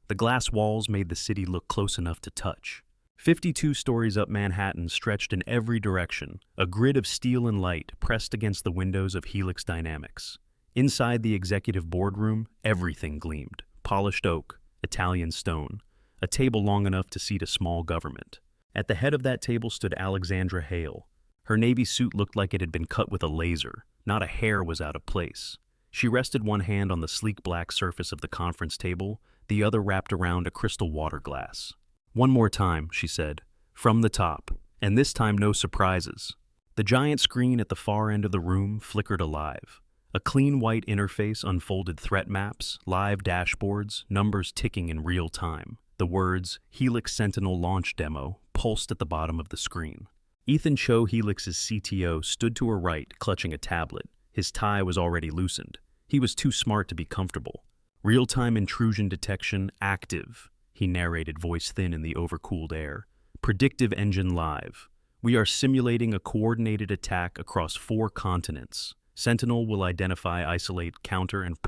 The glass walls made the city look close enough to touch. 52 stories up Manhattan stretched in every direction, a grid of steel and light pressed against the windows of Helix Dynamics. Inside the executive boardroom, everything gleamed. Polished oak, Italian stone, a table long enough to seat a small government. At the head of that table stood Alexandra Hale. Her navy suit looked like it had been cut with a laser. Not a hair was out of place. She rested one hand on the sleek black surface of the conference table, the other wrapped around a crystal water glass. "One more time," she said, "from the top, and this time no surprises." The giant screen at the far end of the room flickered alive. A clean white interface unfolded threat maps, live dashboards, numbers ticking in real time. The words, "Helix Sentinel Launch Demo," pulsed at the bottom of the screen. Ethan Cho, Helix's CTO, stood to her right, clutching a tablet. His tie was already loosened. He was too smart to be comfortable. "Real-time intrusion detection active," he narrated, voice thin in the overcooled air. "Predictive engine live. We are simulating a coordinated attack across 4 continents. Sentinel will identify, isolate, counter, and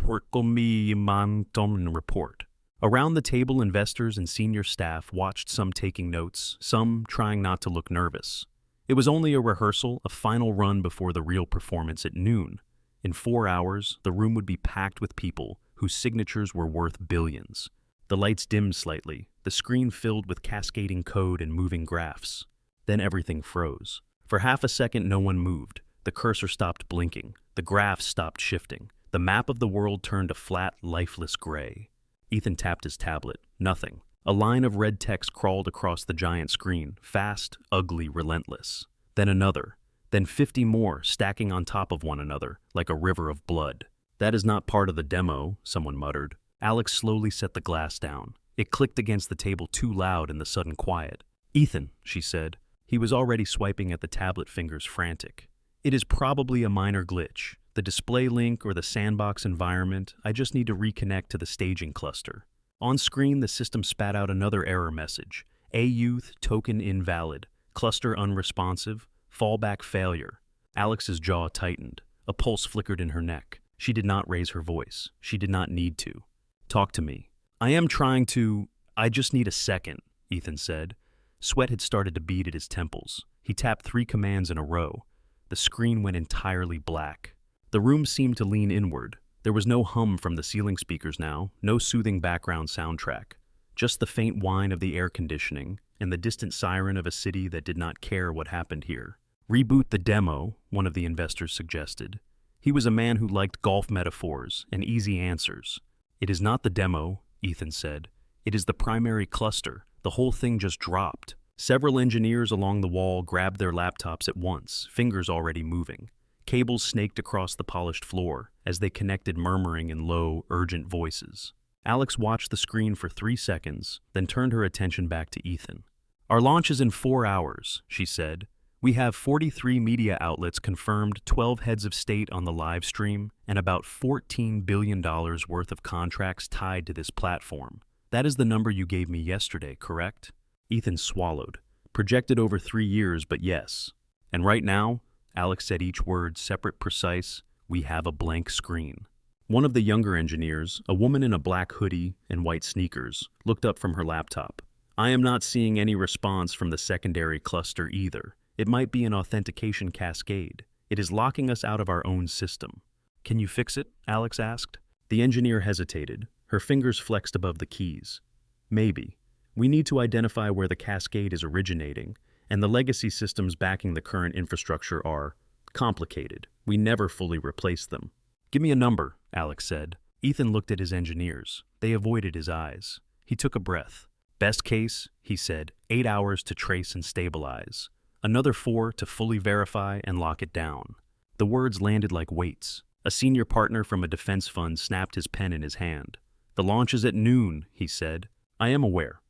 report." Around the table, investors and senior staff watched, some taking notes, some trying not to look nervous. It was only a rehearsal, a final run before the real performance at noon. In 4 hours, the room would be packed with people whose signatures were worth billions. The lights dimmed slightly, the screen filled with cascading code and moving graphs. Then everything froze. For half a second, no one moved. The cursor stopped blinking. The graphs stopped shifting. The map of the world turned a flat, lifeless gray. Ethan tapped his tablet. Nothing. A line of red text crawled across the giant screen, fast, ugly, relentless. Then another. Then 50 more, stacking on top of one another, like a river of blood. "That is not part of the demo," someone muttered. Alex slowly set the glass down. It clicked against the table too loud in the sudden quiet. "Ethan," she said. He was already swiping at the tablet, fingers frantic. "It is probably a minor glitch. The display link or the sandbox environment. I just need to reconnect to the staging cluster." On screen, the system spat out another error message. "A-Youth token invalid. Cluster unresponsive. Fallback failure." Alex's jaw tightened. A pulse flickered in her neck. She did not raise her voice. She did not need to. "Talk to me." "I am trying to. I just need a second," Ethan said. Sweat had started to bead at his temples. He tapped 3 commands in a row. The screen went entirely black. The room seemed to lean inward. There was no hum from the ceiling speakers now, no soothing background soundtrack. Just the faint whine of the air conditioning and the distant siren of a city that did not care what happened here. "Reboot the demo," one of the investors suggested. He was a man who liked golf metaphors and easy answers. "It is not the demo," Ethan said. "It is the primary cluster. The whole thing just dropped." Several engineers along the wall grabbed their laptops at once, fingers already moving. Cables snaked across the polished floor as they connected, murmuring in low, urgent voices. Alex watched the screen for 3 seconds, then turned her attention back to Ethan. "Our launch is in 4 hours," she said. "We have 43 media outlets confirmed, 12 heads of state on the live stream, and about $14 billion worth of contracts tied to this platform. That is the number you gave me yesterday, correct?" Ethan swallowed. "Projected over 3 years, but yes. And right now," Alex said each word separate, precise, "we have a blank screen." One of the younger engineers, a woman in a black hoodie and white sneakers, looked up from her laptop. "I am not seeing any response from the secondary cluster either. It might be an authentication cascade. It is locking us out of our own system." "Can you fix it?" Alex asked. The engineer hesitated. Her fingers flexed above the keys. "Maybe. We need to identify where the cascade is originating, and the legacy systems backing the current infrastructure are complicated. We never fully replace them." "Give me a number," Alex said. Ethan looked at his engineers. They avoided his eyes. He took a breath. "Best case," he said, 8 hours to trace and stabilize. Another 4 to fully verify and lock it down." The words landed like weights. A senior partner from a defense fund snapped his pen in his hand. "The launch is at noon," he said. "I am aware,"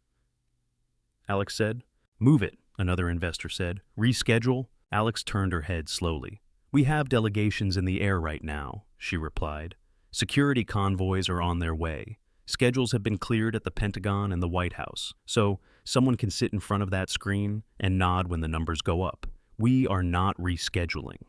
Alex said. "Move it," another investor said. "Reschedule." Alex turned her head slowly. "We have delegations in the air right now," she replied. "Security convoys are on their way. Schedules have been cleared at the Pentagon and the White House, so someone can sit in front of that screen and nod when the numbers go up. We are not rescheduling."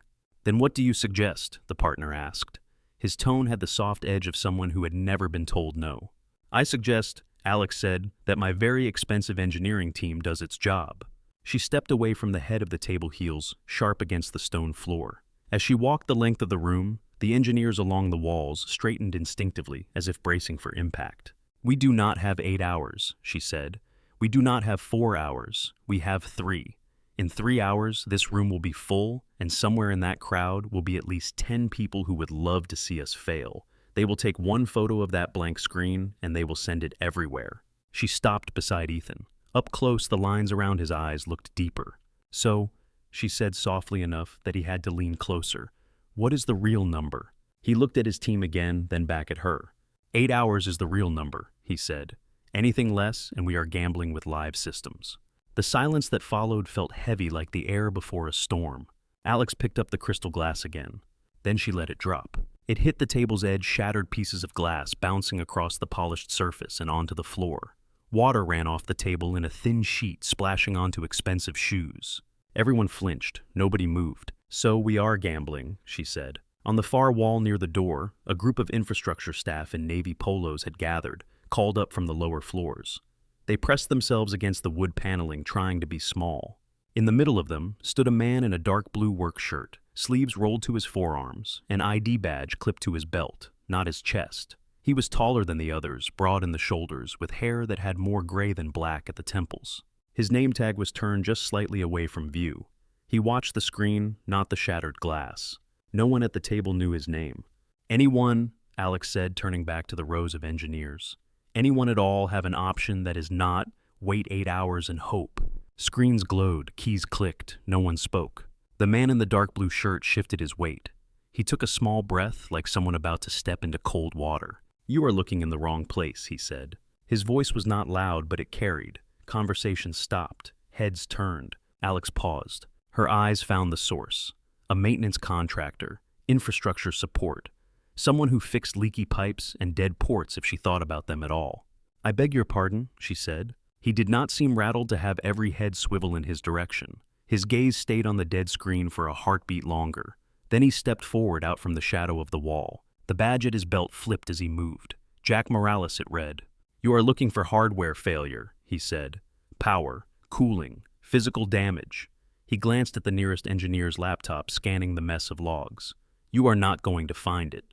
"Then what do you suggest?" the partner asked. His tone had the soft edge of someone who had never been told no. "I suggest Alex said, that my very expensive engineering team does its job. She stepped away from the head of the table heels, sharp against the stone floor. As she walked the length of the room, the engineers along the walls straightened instinctively as if bracing for impact. We do not have 8 hours, she said. We do not have 4 hours. We have 3. In 3 hours, this room will be full, and somewhere in that crowd will be at least 10 people who would love to see us fail. They will take one photo of that blank screen, and they will send it everywhere. She stopped beside Ethan. Up close, the lines around his eyes looked deeper. So, she said softly enough that he had to lean closer. What is the real number? He looked at his team again, then back at her. 8 hours is the real number, he said. Anything less, and we are gambling with live systems. The silence that followed felt heavy like the air before a storm. Alex picked up the crystal glass again. Then she let it drop. It hit the table's edge, shattered pieces of glass bouncing across the polished surface and onto the floor. Water ran off the table in a thin sheet, splashing onto expensive shoes. Everyone flinched. Nobody moved. So we are gambling, she said. On the far wall near the door, a group of infrastructure staff in navy polos had gathered, called up from the lower floors. They pressed themselves against the wood paneling, trying to be small. In the middle of them stood a man in a dark blue work shirt, sleeves rolled to his forearms, an ID badge clipped to his belt, not his chest. He was taller than the others, broad in the shoulders, with hair that had more gray than black at the temples. His name tag was turned just slightly away from view. He watched the screen, not the shattered glass. No one at the table knew his name. Anyone, Alex said, turning back to the rows of engineers. Anyone at all have an option that is not wait 8 hours and hope? Screens glowed, keys clicked, no one spoke. The man in the dark blue shirt shifted his weight. He took a small breath like someone about to step into cold water. You are looking in the wrong place, he said. His voice was not loud, but it carried. Conversation stopped. Heads turned. Alex paused. Her eyes found the source. A maintenance contractor, infrastructure support, someone who fixed leaky pipes and dead ports if she thought about them at all. I beg your pardon, she said. He did not seem rattled to have every head swivel in his direction. His gaze stayed on the dead screen for a heartbeat longer. Then he stepped forward out from the shadow of the wall. The badge at his belt flipped as he moved. Jack Morales, it read. You are looking for hardware failure, he said. Power, cooling, physical damage. He glanced at the nearest engineer's laptop, scanning the mess of logs. You are not going to find it.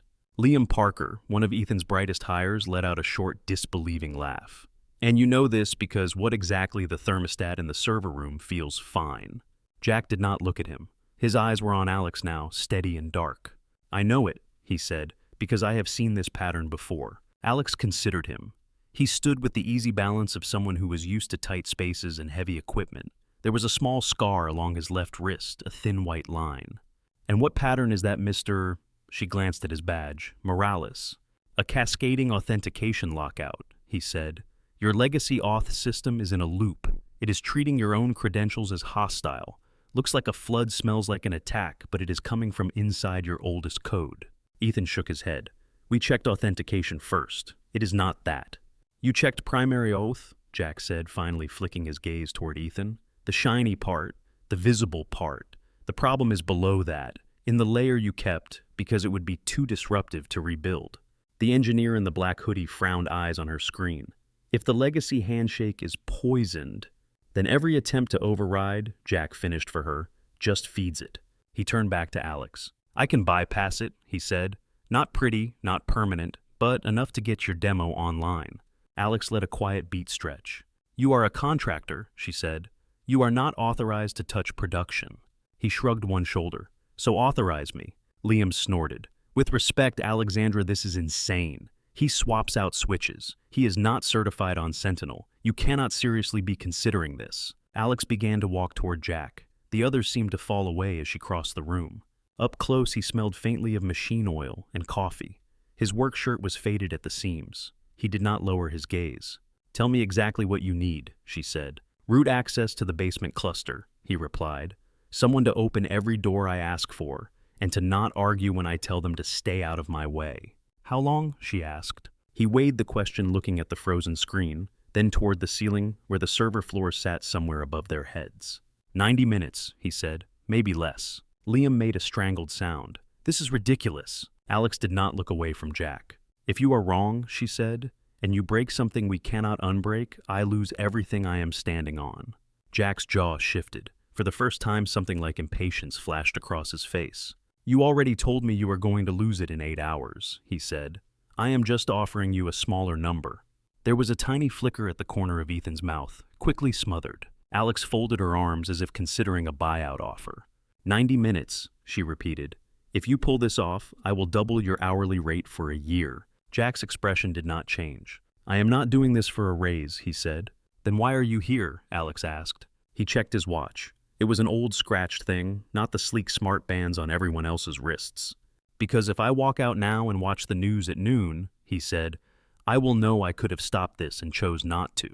Liam Parker, one of Ethan's brightest hires, let out a short, disbelieving laugh. And you know this because what exactly the thermostat in the server room feels fine. Jack did not look at him. His eyes were on Alex now, steady and dark. I know it, he said, because I have seen this pattern before. Alex considered him. He stood with the easy balance of someone who was used to tight spaces and heavy equipment. There was a small scar along his left wrist, a thin white line. And what pattern is that, Mr. She glanced at his badge. Morales. A cascading authentication lockout, he said. Your legacy auth system is in a loop. It is treating your own credentials as hostile. Looks like a flood, smells like an attack, but it is coming from inside your oldest code. Ethan shook his head. We checked authentication first. It is not that. You checked primary oath? Jack said, finally flicking his gaze toward Ethan. The shiny part, the visible part. The problem is below that, in the layer you kept, because it would be too disruptive to rebuild. The engineer in the black hoodie frowned, eyes on her screen. If the legacy handshake is poisoned, then every attempt to override, Jack finished for her, just feeds it. He turned back to Alex. I can bypass it, he said. Not pretty, not permanent, but enough to get your demo online. Alex let a quiet beat stretch. You are a contractor, she said. You are not authorized to touch production. He shrugged one shoulder. So authorize me. Liam snorted. With respect, Alexandra, this is insane. He swaps out switches. He is not certified on Sentinel. You cannot seriously be considering this. Alex began to walk toward Jack. The others seemed to fall away as she crossed the room. Up close, he smelled faintly of machine oil and coffee. His work shirt was faded at the seams. He did not lower his gaze. Tell me exactly what you need, she said. Root access to the basement cluster, he replied. Someone to open every door I ask for, and to not argue when I tell them to stay out of my way. How long? She asked. He weighed the question, looking at the frozen screen, then toward the ceiling where the server floor sat somewhere above their heads. 90 minutes, he said. Maybe less. Liam made a strangled sound. This is ridiculous. Alex did not look away from Jack. If you are wrong, she said, and you break something we cannot unbreak, I lose everything I am standing on. Jack's jaw shifted. For the first time, something like impatience flashed across his face. You already told me you were going to lose it in 8 hours, he said. I am just offering you a smaller number. There was a tiny flicker at the corner of Ethan's mouth, quickly smothered. Alex folded her arms as if considering a buyout offer. 90 minutes, she repeated. If you pull this off, I will double your hourly rate for a year. Jack's expression did not change. I am not doing this for a raise, he said. Then why are you here? Alex asked. He checked his watch. It was an old scratched thing, not the sleek smart bands on everyone else's wrists. Because if I walk out now and watch the news at noon, he said, I will know I could have stopped this and chose not to.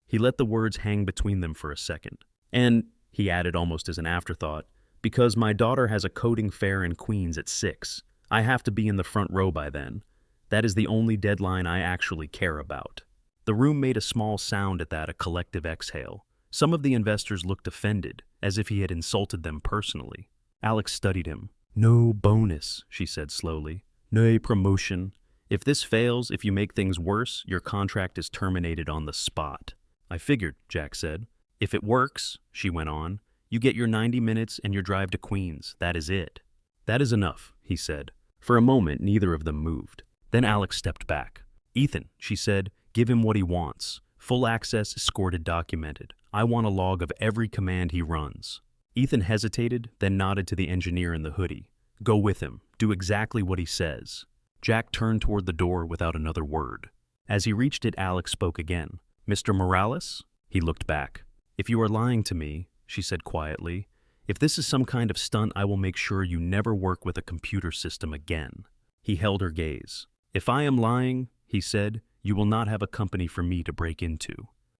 He let the words hang between them for a second. And, he added almost as an afterthought, because my daughter has a coding fair in Queens at 6. I have to be in the front row by then. That is the only deadline I actually care about. The room made a small sound at that, a collective exhale. Some of the investors looked offended, as if he had insulted them personally. Alex studied him. No bonus, she said slowly. No promotion. If this fails, if you make things worse, your contract is terminated on the spot. I figured, Jack said. If it works, she went on, you get your 90 minutes and your drive to Queens. That is it. That is enough, he said. For a moment, neither of them moved. Then Alex stepped back. Ethan, she said, give him what he wants. Full access, escorted, documented. I want a log of every command he runs. Ethan hesitated, then nodded to the engineer in the hoodie. Go with him. Do exactly what he says. Jack turned toward the door without another word. As he reached it, Alex spoke again. Mr. Morales? He looked back. If you are lying to me, she said quietly, if this is some kind of stunt, I will make sure you never work with a computer system again. He held her gaze. If I am lying, he said, you will not have a company for me to break into.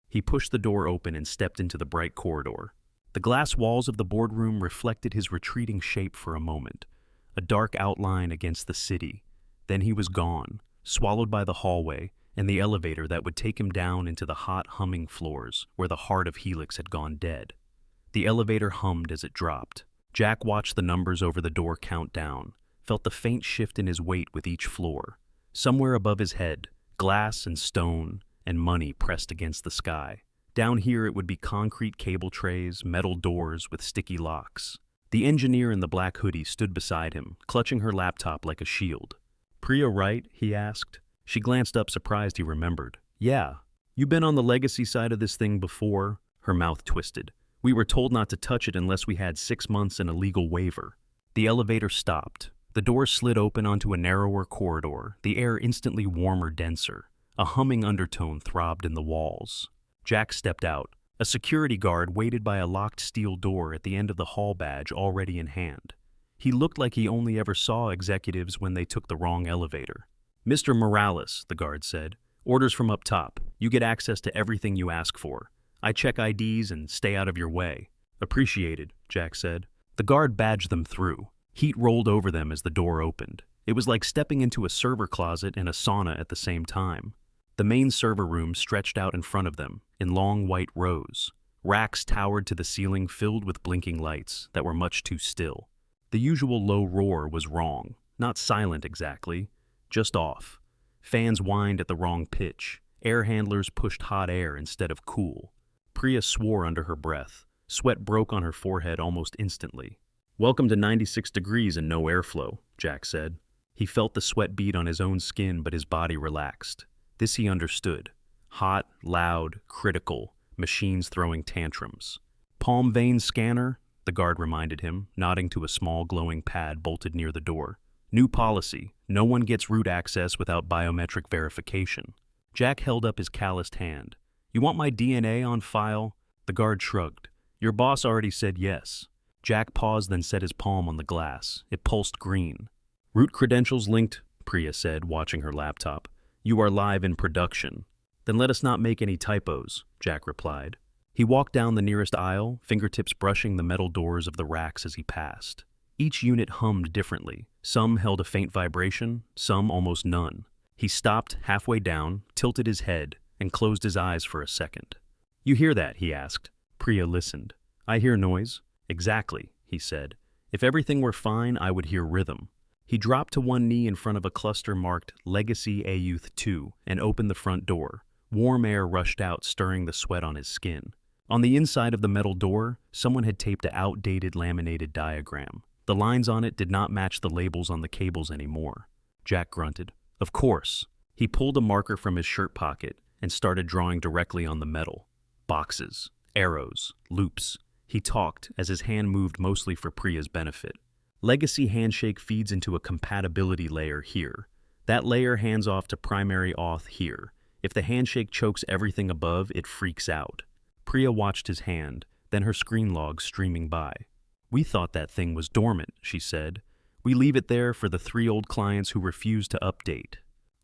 He pushed the door open and stepped into the bright corridor. The glass walls of the boardroom reflected his retreating shape for a moment, a dark outline against the city. Then he was gone, swallowed by the hallway and the elevator that would take him down into the hot, humming floors where the heart of Helix had gone dead. The elevator hummed as it dropped. Jack watched the numbers over the door count down, felt the faint shift in his weight with each floor. Somewhere above his head, glass and stone and money pressed against the sky. Down here it would be concrete cable trays, metal doors with sticky locks. The engineer in the black hoodie stood beside him, clutching her laptop like a shield. Priya, right? He asked. She glanced up, surprised he remembered. Yeah. You been on the legacy side of this thing before? Her mouth twisted. We were told not to touch it unless we had 6 months and a legal waiver. The elevator stopped. The doors slid open onto a narrower corridor, the air instantly warmer, denser. A humming undertone throbbed in the walls. Jack stepped out. A security guard waited by a locked steel door at the end of the hall, badge already in hand. He looked like he only ever saw executives when they took the wrong elevator. Mr. Morales, the guard said. Orders from up top. You get access to everything you ask for. I check IDs and stay out of your way. Appreciated, Jack said. The guard badged them through. Heat rolled over them as the door opened. It was like stepping into a server closet and a sauna at the same time. The main server room stretched out in front of them, in long white rows. Racks towered to the ceiling filled with blinking lights that were much too still. The usual low roar was wrong, not silent exactly, just off. Fans whined at the wrong pitch. Air handlers pushed hot air instead of cool. Priya swore under her breath. Sweat broke on her forehead almost instantly. Welcome to 96 degrees and no airflow, Jack said. He felt the sweat bead on his own skin, but his body relaxed. This he understood. Hot, loud, critical, machines throwing tantrums. Palm vein scanner, the guard reminded him, nodding to a small glowing pad bolted near the door. New policy. No one gets root access without biometric verification. Jack held up his calloused hand. You want my DNA on file? The guard shrugged. Your boss already said yes. Jack paused, then set his palm on the glass. It pulsed green. Root credentials linked, Priya said, watching her laptop. You are live in production. Then let us not make any typos, Jack replied. He walked down the nearest aisle, fingertips brushing the metal doors of the racks as he passed. Each unit hummed differently. Some held a faint vibration, some almost none. He stopped halfway down, tilted his head, and closed his eyes for a second. You hear that? He asked. Priya listened. I hear noise. Exactly, he said. If everything were fine, I would hear rhythm. He dropped to one knee in front of a cluster marked Legacy A Youth 2 and opened the front door. Warm air rushed out, stirring the sweat on his skin. On the inside of the metal door, someone had taped an outdated laminated diagram. The lines on it did not match the labels on the cables anymore. Jack grunted. Of course. He pulled a marker from his shirt pocket and started drawing directly on the metal. Boxes, arrows, loops. He talked as his hand moved, mostly for Priya's benefit. Legacy handshake feeds into a compatibility layer here. That layer hands off to primary auth here. If the handshake chokes everything above, it freaks out. Priya watched his hand, then her screen log streaming by. We thought that thing was dormant, she said. We leave it there for the 3 old clients who refuse to update.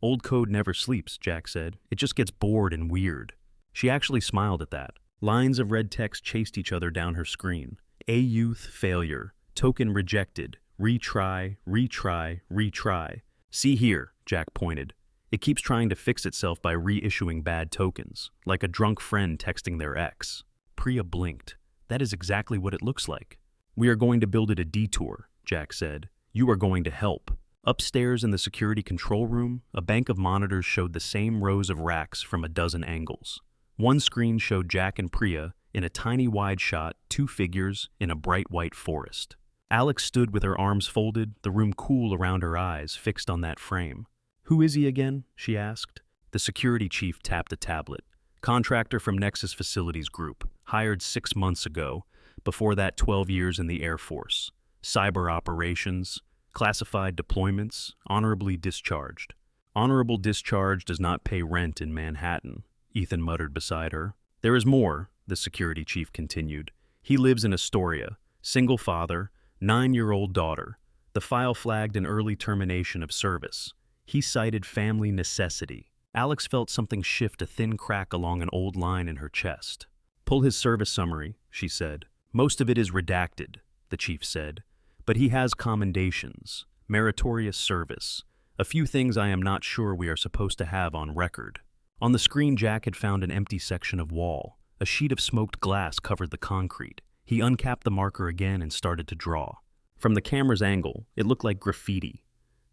Old code never sleeps, Jack said. It just gets bored and weird. She actually smiled at that. Lines of red text chased each other down her screen. A youth failure. Token rejected. Retry, retry, retry. See here, Jack pointed. It keeps trying to fix itself by reissuing bad tokens, like a drunk friend texting their ex. Priya blinked. That is exactly what it looks like. We are going to build it a detour, Jack said. You are going to help. Upstairs in the security control room, a bank of monitors showed the same rows of racks from a dozen angles. One screen showed Jack and Priya in a tiny wide shot, 2 figures in a bright white forest. Alex stood with her arms folded, the room cool around her eyes, fixed on that frame. Who is he again? She asked. The security chief tapped a tablet. Contractor from Nexus Facilities Group, hired 6 months ago, before that 12 years in the Air Force. Cyber operations, classified deployments, honorably discharged. Honorable discharge does not pay rent in Manhattan, Ethan muttered beside her. There is more, the security chief continued. He lives in Astoria, single father, 9-year-old daughter. The file flagged an early termination of service. He cited family necessity. Alex felt something shift, a thin crack along an old line in her chest. Pull his service summary, she said. Most of it is redacted, the chief said. But he has commendations, meritorious service, a few things I am not sure we are supposed to have on record. On the screen, Jack had found an empty section of wall. A sheet of smoked glass covered the concrete. He uncapped the marker again and started to draw. From the camera's angle, it looked like graffiti.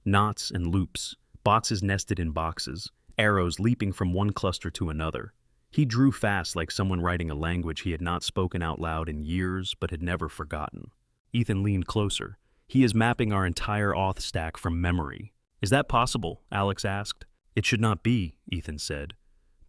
Knots and loops, boxes nested in boxes, arrows leaping from one cluster to another. He drew fast, like someone writing a language he had not spoken out loud in years but had never forgotten. Ethan leaned closer. He is mapping our entire auth stack from memory. Is that possible? Alex asked. It should not be, Ethan said.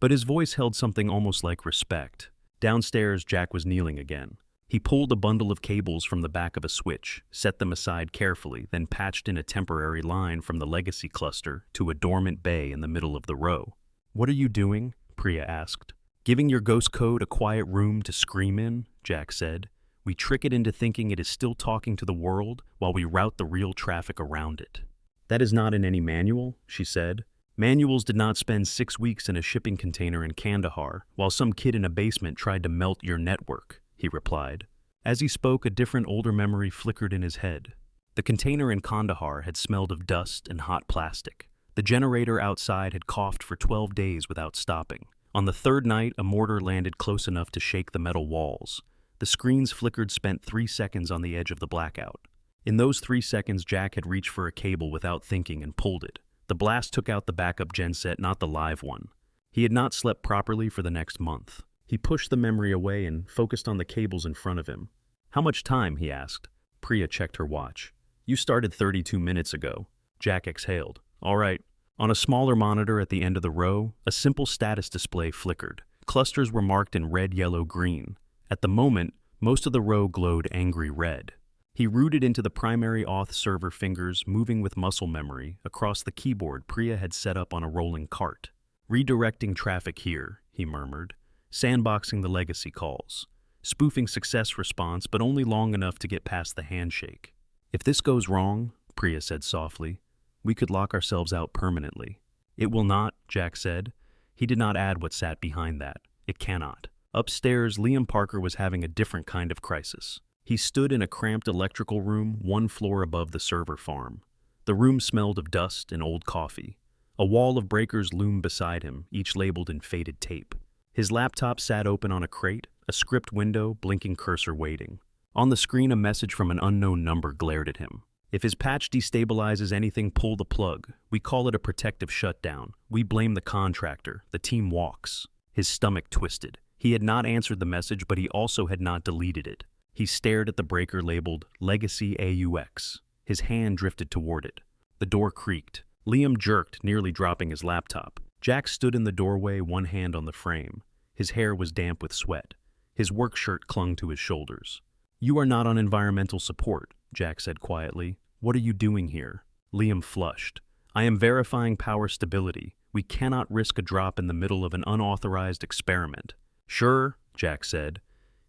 But his voice held something almost like respect. Downstairs, Jack was kneeling again. He pulled a bundle of cables from the back of a switch, set them aside carefully, then patched in a temporary line from the legacy cluster to a dormant bay in the middle of the row. What are you doing? Priya asked. Giving your ghost code a quiet room to scream in, Jack said. We trick it into thinking it is still talking to the world while we route the real traffic around it. That is not in any manual, she said. Manuals did not spend 6 weeks in a shipping container in Kandahar while some kid in a basement tried to melt your network, he replied. As he spoke, a different older memory flickered in his head. The container in Kandahar had smelled of dust and hot plastic. The generator outside had coughed for 12 days without stopping. On the 3rd night, a mortar landed close enough to shake the metal walls. The screens flickered, spent 3 seconds on the edge of the blackout. In those 3 seconds, Jack had reached for a cable without thinking and pulled it. The blast took out the backup genset, not the live one. He had not slept properly for the next month. He pushed the memory away and focused on the cables in front of him. How much time? He asked. Priya checked her watch. You started 32 minutes ago. Jack exhaled. All right. On a smaller monitor at the end of the row, a simple status display flickered. Clusters were marked in red, yellow, green. At the moment, most of the row glowed angry red. He rooted into the primary auth server, fingers moving with muscle memory across the keyboard Priya had set up on a rolling cart. Redirecting traffic here, he murmured. Sandboxing the legacy calls. Spoofing success response, but only long enough to get past the handshake. If this goes wrong, Priya said softly, we could lock ourselves out permanently. It will not, Jack said. He did not add what sat behind that. It cannot. Upstairs, Liam Parker was having a different kind of crisis. He stood in a cramped electrical room 1 floor above the server farm. The room smelled of dust and old coffee. A wall of breakers loomed beside him, each labeled in faded tape. His laptop sat open on a crate, a script window, blinking cursor waiting. On the screen, a message from an unknown number glared at him. If his patch destabilizes anything, pull the plug. We call it a protective shutdown. We blame the contractor. The team walks. His stomach twisted. He had not answered the message, but he also had not deleted it. He stared at the breaker labeled Legacy AUX. His hand drifted toward it. The door creaked. Liam jerked, nearly dropping his laptop. Jack stood in the doorway, one hand on the frame. His hair was damp with sweat. His work shirt clung to his shoulders. "You are not on environmental support," Jack said quietly. "What are you doing here?" Liam flushed. "I am verifying power stability. We cannot risk a drop in the middle of an unauthorized experiment." "Sure," Jack said.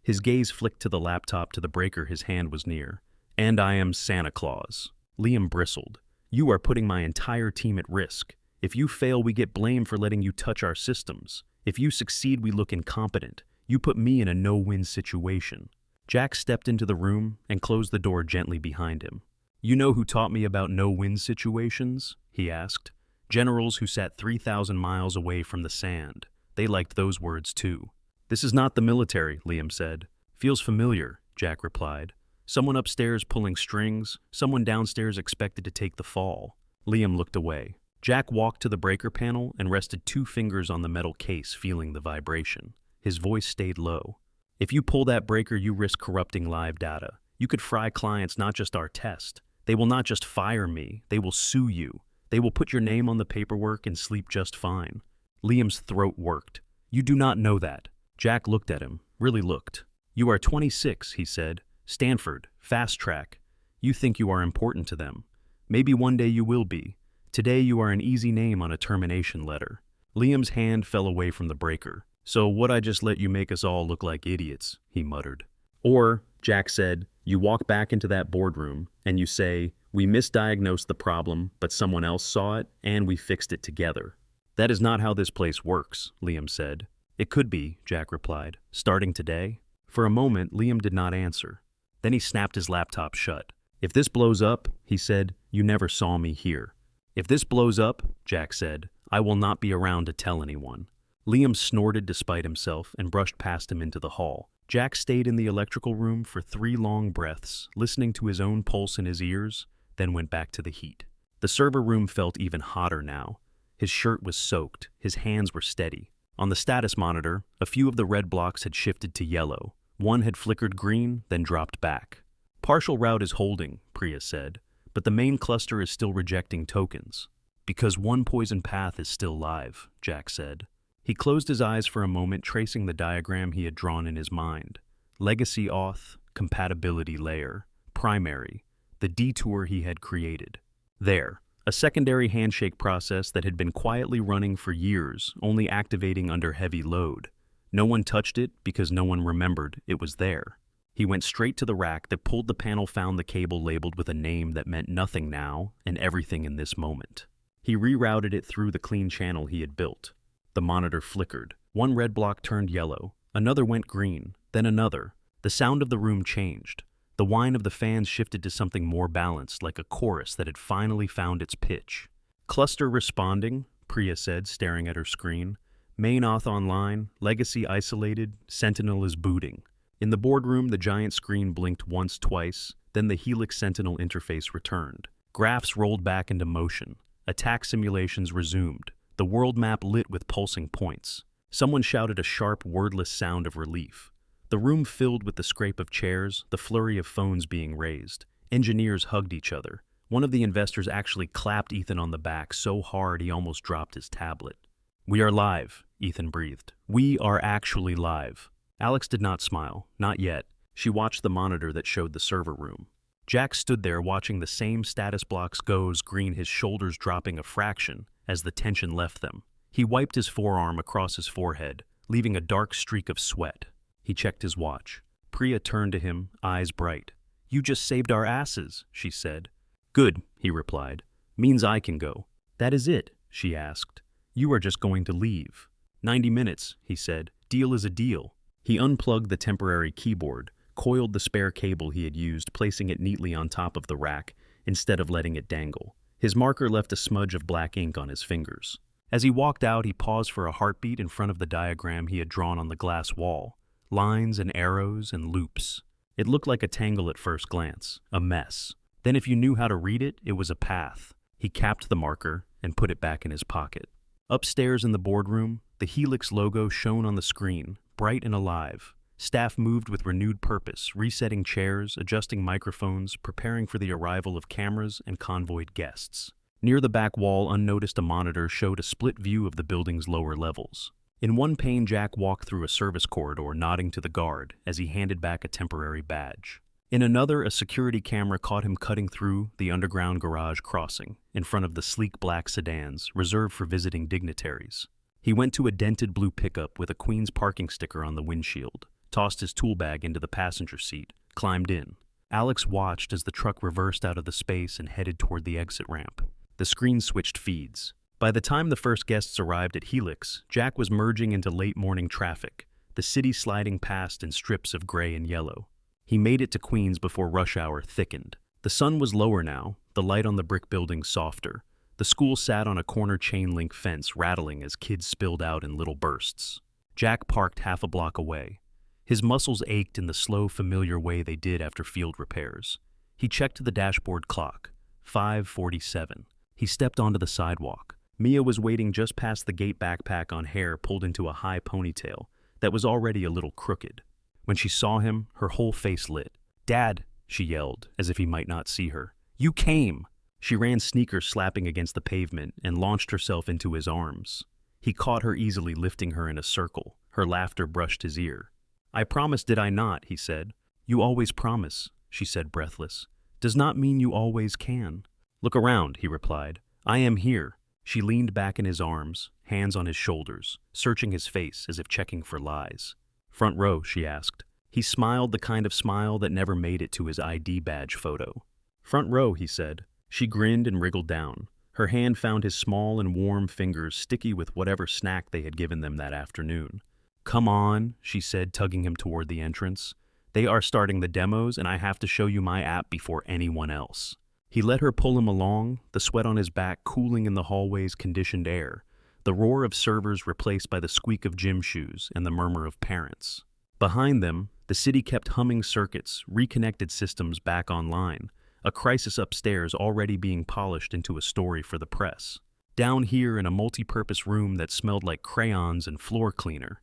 His gaze flicked to the laptop to the breaker his hand was near. "And I am Santa Claus." Liam bristled. "You are putting my entire team at risk. If you fail, we get blamed for letting you touch our systems. If you succeed, we look incompetent. You put me in a no-win situation." Jack stepped into the room and closed the door gently behind him. "You know who taught me about no-win situations?" he asked. "Generals who sat 3,000 miles away from the sand. They liked those words too." "This is not the military," Liam said. "Feels familiar," Jack replied. "Someone upstairs pulling strings, someone downstairs expected to take the fall." Liam looked away. Jack walked to the breaker panel and rested 2 fingers on the metal case, feeling the vibration. His voice stayed low. "If you pull that breaker, you risk corrupting live data. You could fry clients, not just our test. They will not just fire me, they will sue you. They will put your name on the paperwork and sleep just fine." Liam's throat worked. "You do not know that." Jack looked at him, really looked. "You are 26, he said. "Stanford, fast track. You think you are important to them. Maybe one day you will be. Today you are an easy name on a termination letter." Liam's hand fell away from the breaker. "So what, I just let you make us all look like idiots," he muttered. "Or," Jack said, "you walk back into that boardroom and you say, 'We misdiagnosed the problem, but someone else saw it and we fixed it together.'" "That is not how this place works," Liam said. "It could be," Jack replied. "Starting today?" For a moment, Liam did not answer. Then he snapped his laptop shut. "If this blows up," he said, "you never saw me here." "If this blows up," Jack said, "I will not be around to tell anyone." Liam snorted despite himself and brushed past him into the hall. Jack stayed in the electrical room for 3 long breaths, listening to his own pulse in his ears, then went back to the heat. The server room felt even hotter now. His shirt was soaked, his hands were steady. On the status monitor, a few of the red blocks had shifted to yellow. One had flickered green, then dropped back. "Partial route is holding," Priya said, "but the main cluster is still rejecting tokens." "Because one poison path is still live," Jack said. He closed his eyes for a moment, tracing the diagram he had drawn in his mind. Legacy auth, compatibility layer, primary, the detour he had created. There, a secondary handshake process that had been quietly running for years, only activating under heavy load. No one touched it because no one remembered it was there. He went straight to the rack that pulled the panel, found the cable labeled with a name that meant nothing now and everything in this moment. He rerouted it through the clean channel he had built. The monitor flickered. One red block turned yellow. Another went green. Then another. The sound of the room changed. The whine of the fans shifted to something more balanced, like a chorus that had finally found its pitch. "Cluster responding," Priya said, staring at her screen. "Main auth online, legacy isolated, Sentinel is booting." In the boardroom, the giant screen blinked once, twice, then the Helix Sentinel interface returned. Graphs rolled back into motion. Attack simulations resumed. The world map lit with pulsing points. Someone shouted a sharp, wordless sound of relief. The room filled with the scrape of chairs, the flurry of phones being raised. Engineers hugged each other. One of the investors actually clapped Ethan on the back so hard he almost dropped his tablet. "We are live," Ethan breathed. "We are actually live." Alex did not smile, not yet. She watched the monitor that showed the server room. Jack stood there watching the same status blocks goes green, his shoulders dropping a fraction as the tension left them. He wiped his forearm across his forehead, leaving a dark streak of sweat. He checked his watch. Priya turned to him, eyes bright. "You just saved our asses," she said. "Good," he replied. "Means I can go." "That is it?" she asked. "You are just going to leave." 90 minutes, he said. "Deal is a deal." He unplugged the temporary keyboard, coiled the spare cable he had used, placing it neatly on top of the rack instead of letting it dangle. His marker left a smudge of black ink on his fingers. As he walked out, he paused for a heartbeat in front of the diagram he had drawn on the glass wall. Lines and arrows and loops. It looked like a tangle at first glance, a mess. Then if you knew how to read it, it was a path. He capped the marker and put it back in his pocket. Upstairs in the boardroom, the Helix logo shone on the screen, bright and alive. Staff moved with renewed purpose, resetting chairs, adjusting microphones, preparing for the arrival of cameras and convoyed guests. Near the back wall, unnoticed, a monitor showed a split view of the building's lower levels. In one pane, Jack walked through a service corridor, nodding to the guard as he handed back a temporary badge. In another, a security camera caught him cutting through the underground garage crossing, in front of the sleek black sedans reserved for visiting dignitaries. He went to a dented blue pickup with a Queen's parking sticker on the windshield, tossed his tool bag into the passenger seat, climbed in. Alex watched as the truck reversed out of the space and headed toward the exit ramp. The screen switched feeds. By the time the first guests arrived at Helix, Jack was merging into late morning traffic, the city sliding past in strips of gray and yellow. He made it to Queens before rush hour thickened. The sun was lower now, the light on the brick buildings softer. The school sat on a corner chain-link fence, rattling as kids spilled out in little bursts. Jack parked half a block away. His muscles ached in the slow, familiar way they did after field repairs. He checked the dashboard clock. 5:47. He stepped onto the sidewalk. Mia was waiting just past the gate, backpack on hair pulled into a high ponytail that was already a little crooked. When she saw him, her whole face lit. "Dad," she yelled, as if he might not see her. "You came!" She ran, sneakers slapping against the pavement, and launched herself into his arms. He caught her easily, lifting her in a circle. Her laughter brushed his ear. "I promised, did I not?" he said. "You always promise," she said, breathless. "Does not mean you always can." "Look around," he replied. "I am here." She leaned back in his arms, hands on his shoulders, searching his face as if checking for lies. "Front row," she asked. He smiled, the kind of smile that never made it to his ID badge photo. "Front row," he said. She grinned and wriggled down. Her hand found his small and warm fingers, sticky with whatever snack they had given them that afternoon. "Come on," she said, tugging him toward the entrance. "They are starting the demos, and I have to show you my app before anyone else." He let her pull him along, the sweat on his back cooling in the hallway's conditioned air, the roar of servers replaced by the squeak of gym shoes and the murmur of parents. Behind them, the city kept humming circuits, reconnected systems back online, a crisis upstairs already being polished into a story for the press. Down here, in a multi-purpose room that smelled like crayons and floor cleaner,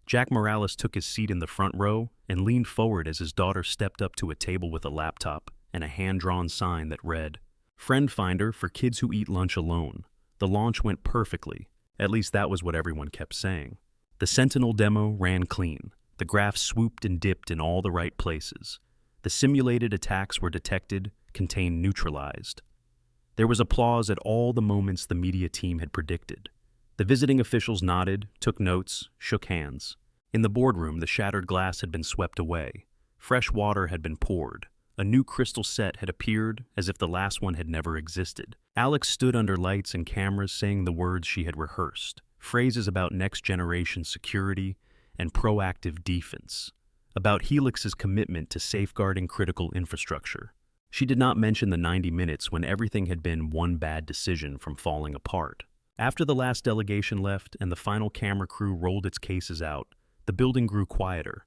Jack Morales took his seat in the front row and leaned forward as his daughter stepped up to a table with a laptop and a hand-drawn sign that read, "Friend Finder for kids who eat lunch alone." The launch went perfectly. At least that was what everyone kept saying. The Sentinel demo ran clean. The graphs swooped and dipped in all the right places. The simulated attacks were detected, contained, neutralized. There was applause at all the moments the media team had predicted. The visiting officials nodded, took notes, shook hands. In the boardroom, the shattered glass had been swept away. Fresh water had been poured. A new crystal set had appeared, as if the last one had never existed. Alex stood under lights and cameras, saying the words she had rehearsed, phrases about next-generation security and proactive defense, about Helix's commitment to safeguarding critical infrastructure. She did not mention the 90 minutes when everything had been one bad decision from falling apart. After the last delegation left and the final camera crew rolled its cases out, the building grew quieter.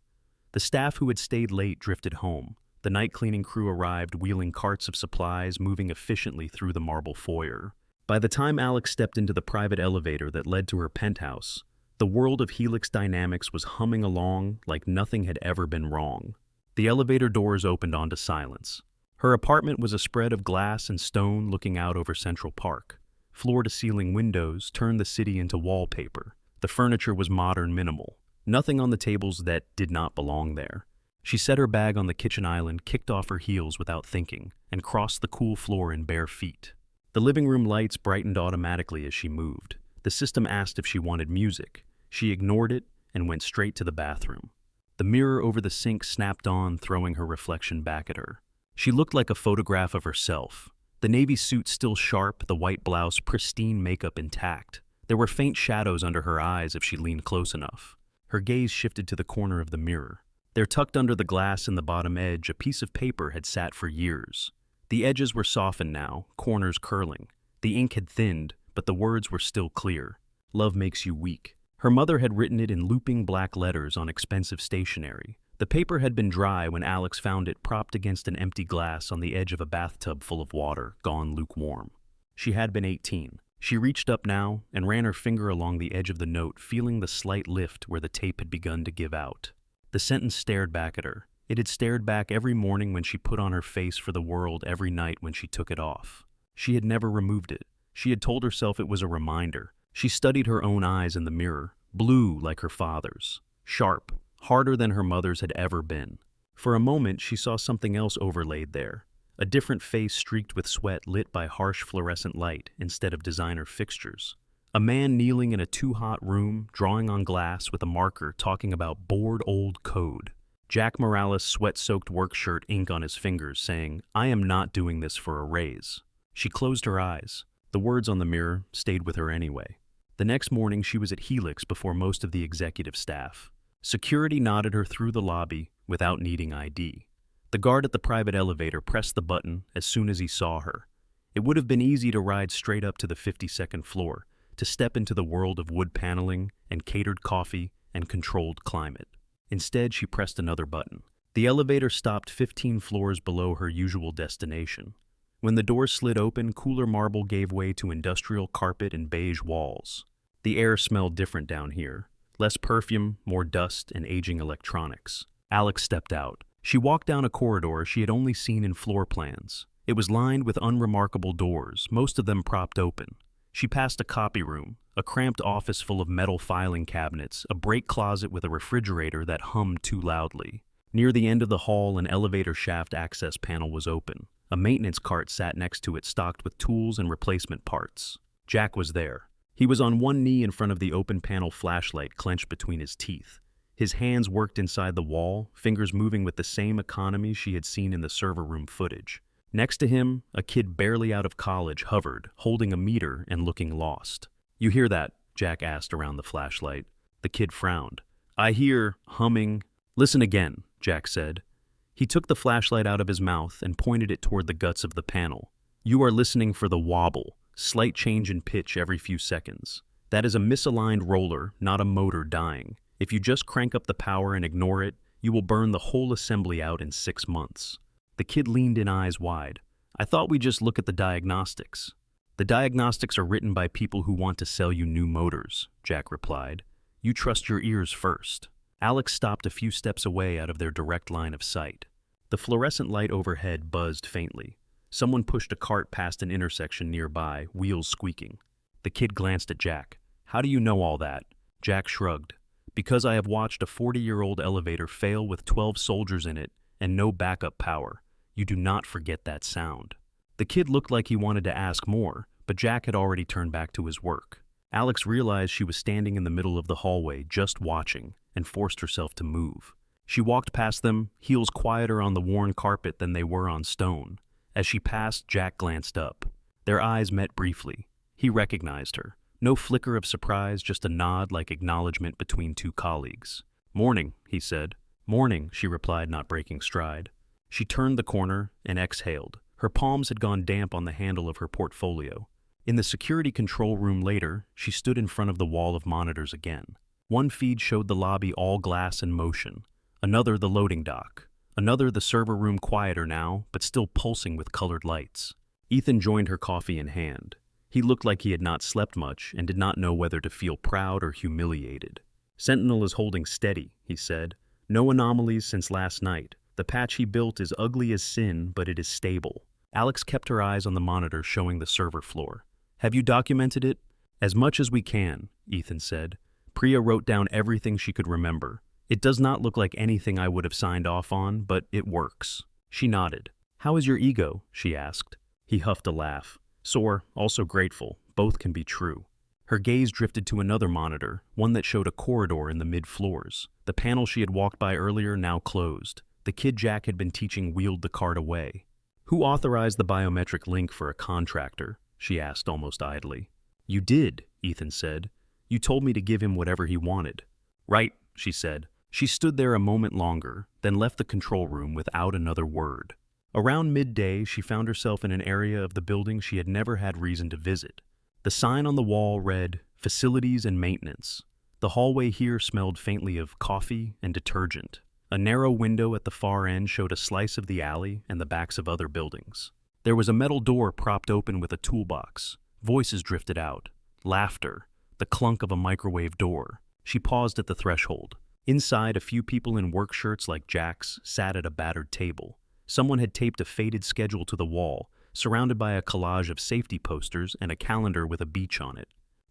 The staff who had stayed late drifted home. The night cleaning crew arrived, wheeling carts of supplies, moving efficiently through the marble foyer. By the time Alex stepped into the private elevator that led to her penthouse, the world of Helix Dynamics was humming along like nothing had ever been wrong. The elevator doors opened onto silence. Her apartment was a spread of glass and stone looking out over Central Park. Floor-to-ceiling windows turned the city into wallpaper. The furniture was modern, minimal. Nothing on the tables that did not belong there. She set her bag on the kitchen island, kicked off her heels without thinking, and crossed the cool floor in bare feet. The living room lights brightened automatically as she moved. The system asked if she wanted music. She ignored it and went straight to the bathroom. The mirror over the sink snapped on, throwing her reflection back at her. She looked like a photograph of herself. The navy suit still sharp, the white blouse, pristine makeup intact. There were faint shadows under her eyes if she leaned close enough. Her gaze shifted to the corner of the mirror. There, tucked under the glass in the bottom edge, a piece of paper had sat for years. The edges were softened now, corners curling. The ink had thinned, but the words were still clear. "Love makes you weak." Her mother had written it in looping black letters on expensive stationery. The The paper had been dry when Alex found it propped against an empty glass on the edge of a bathtub full of water, gone lukewarm. She had been 18. She reached up now and ran her finger along the edge of the note, feeling the slight lift where the tape had begun to give out. The sentence stared back at her. It had stared back every morning when she put on her face for the world, every night when she took it off. She had never removed it. She had told herself it was a reminder. She studied her own eyes in the mirror, blue like her father's, sharp, harder than her mother's had ever been. For a moment, she saw something else overlaid there, a different face streaked with sweat lit by harsh fluorescent light instead of designer fixtures. A man kneeling in a too-hot room, drawing on glass with a marker, talking about bored old code. Jack Morales' sweat-soaked work shirt, ink on his fingers, saying, "I am not doing this for a raise." She closed her eyes. The words on the mirror stayed with her anyway. The next morning, she was at Helix before most of the executive staff. Security nodded her through the lobby without needing ID. The guard at the private elevator pressed the button as soon as he saw her. It would have been easy to ride straight up to the 52nd floor, to step into the world of wood paneling and catered coffee and controlled climate. Instead, she pressed another button. The elevator stopped 15 floors below her usual destination. When the doors slid open, cooler marble gave way to industrial carpet and beige walls. The air smelled different down here. Less perfume, more dust, and aging electronics. Alex stepped out. She walked down a corridor she had only seen in floor plans. It was lined with unremarkable doors, most of them propped open. She passed a copy room, a cramped office full of metal filing cabinets, a break closet with a refrigerator that hummed too loudly. Near the end of the hall, an elevator shaft access panel was open. A maintenance cart sat next to it, stocked with tools and replacement parts. Jack was there. He was on one knee in front of the open panel flashlight clenched between his teeth. His hands worked inside the wall, fingers moving with the same economy she had seen in the server room footage. Next to him, a kid barely out of college hovered, holding a meter and looking lost. "You hear that?" Jack asked around the flashlight. The kid frowned. "I hear humming." "Listen again," Jack said. He took the flashlight out of his mouth and pointed it toward the guts of the panel. "You are listening for the wobble. Slight change in pitch every few seconds. That is a misaligned roller, not a motor dying. If you just crank up the power and ignore it, you will burn the whole assembly out in 6 months. The kid leaned in, eyes wide. "I thought we'd just look at the diagnostics." "The diagnostics are written by people who want to sell you new motors," Jack replied. "You trust your ears first." Alex stopped a few steps away out of their direct line of sight. The fluorescent light overhead buzzed faintly. Someone pushed a cart past an intersection nearby, wheels squeaking. The kid glanced at Jack. "How do you know all that?" Jack shrugged. "Because I have watched a 40-year-old elevator fail with 12 soldiers in it and no backup power. You do not forget that sound." The kid looked like he wanted to ask more, but Jack had already turned back to his work. Alex realized she was standing in the middle of the hallway, just watching, and forced herself to move. She walked past them, heels quieter on the worn carpet than they were on stone. As she passed, Jack glanced up. Their eyes met briefly. He recognized her. No flicker of surprise, just a nod like acknowledgement between two colleagues. "Morning," he said. "Morning," she replied, not breaking stride. She turned the corner and exhaled. Her palms had gone damp on the handle of her portfolio. In the security control room later, she stood in front of the wall of monitors again. One feed showed the lobby all glass and motion. Another, the loading dock. Another, the server room quieter now, but still pulsing with colored lights. Ethan joined her, coffee in hand. He looked like he had not slept much and did not know whether to feel proud or humiliated. "Sentinel is holding steady," he said. "No anomalies since last night. The patch he built is ugly as sin, but it is stable." Alex kept her eyes on the monitor showing the server floor. "Have you documented it?" "As much as we can," Ethan said. Priya wrote down everything she could remember. "It does not look like anything I would have signed off on, but it works." She nodded. "How is your ego?" she asked. He huffed a laugh. "Sore, also grateful. Both can be true." Her gaze drifted to another monitor, one that showed a corridor in the mid-floors. The panel she had walked by earlier now closed. The kid Jack had been teaching wheeled the cart away. "Who authorized the biometric link for a contractor?" she asked almost idly. "You did," Ethan said. "You told me to give him whatever he wanted." "Right," she said. She stood there a moment longer, then left the control room without another word. Around midday, she found herself in an area of the building she had never had reason to visit. The sign on the wall read, "Facilities and Maintenance." The hallway here smelled faintly of coffee and detergent. A narrow window at the far end showed a slice of the alley and the backs of other buildings. There was a metal door propped open with a toolbox. Voices drifted out. Laughter. The clunk of a microwave door. She paused at the threshold. Inside, a few people in work shirts like Jack's sat at a battered table. Someone had taped a faded schedule to the wall, surrounded by a collage of safety posters and a calendar with a beach on it.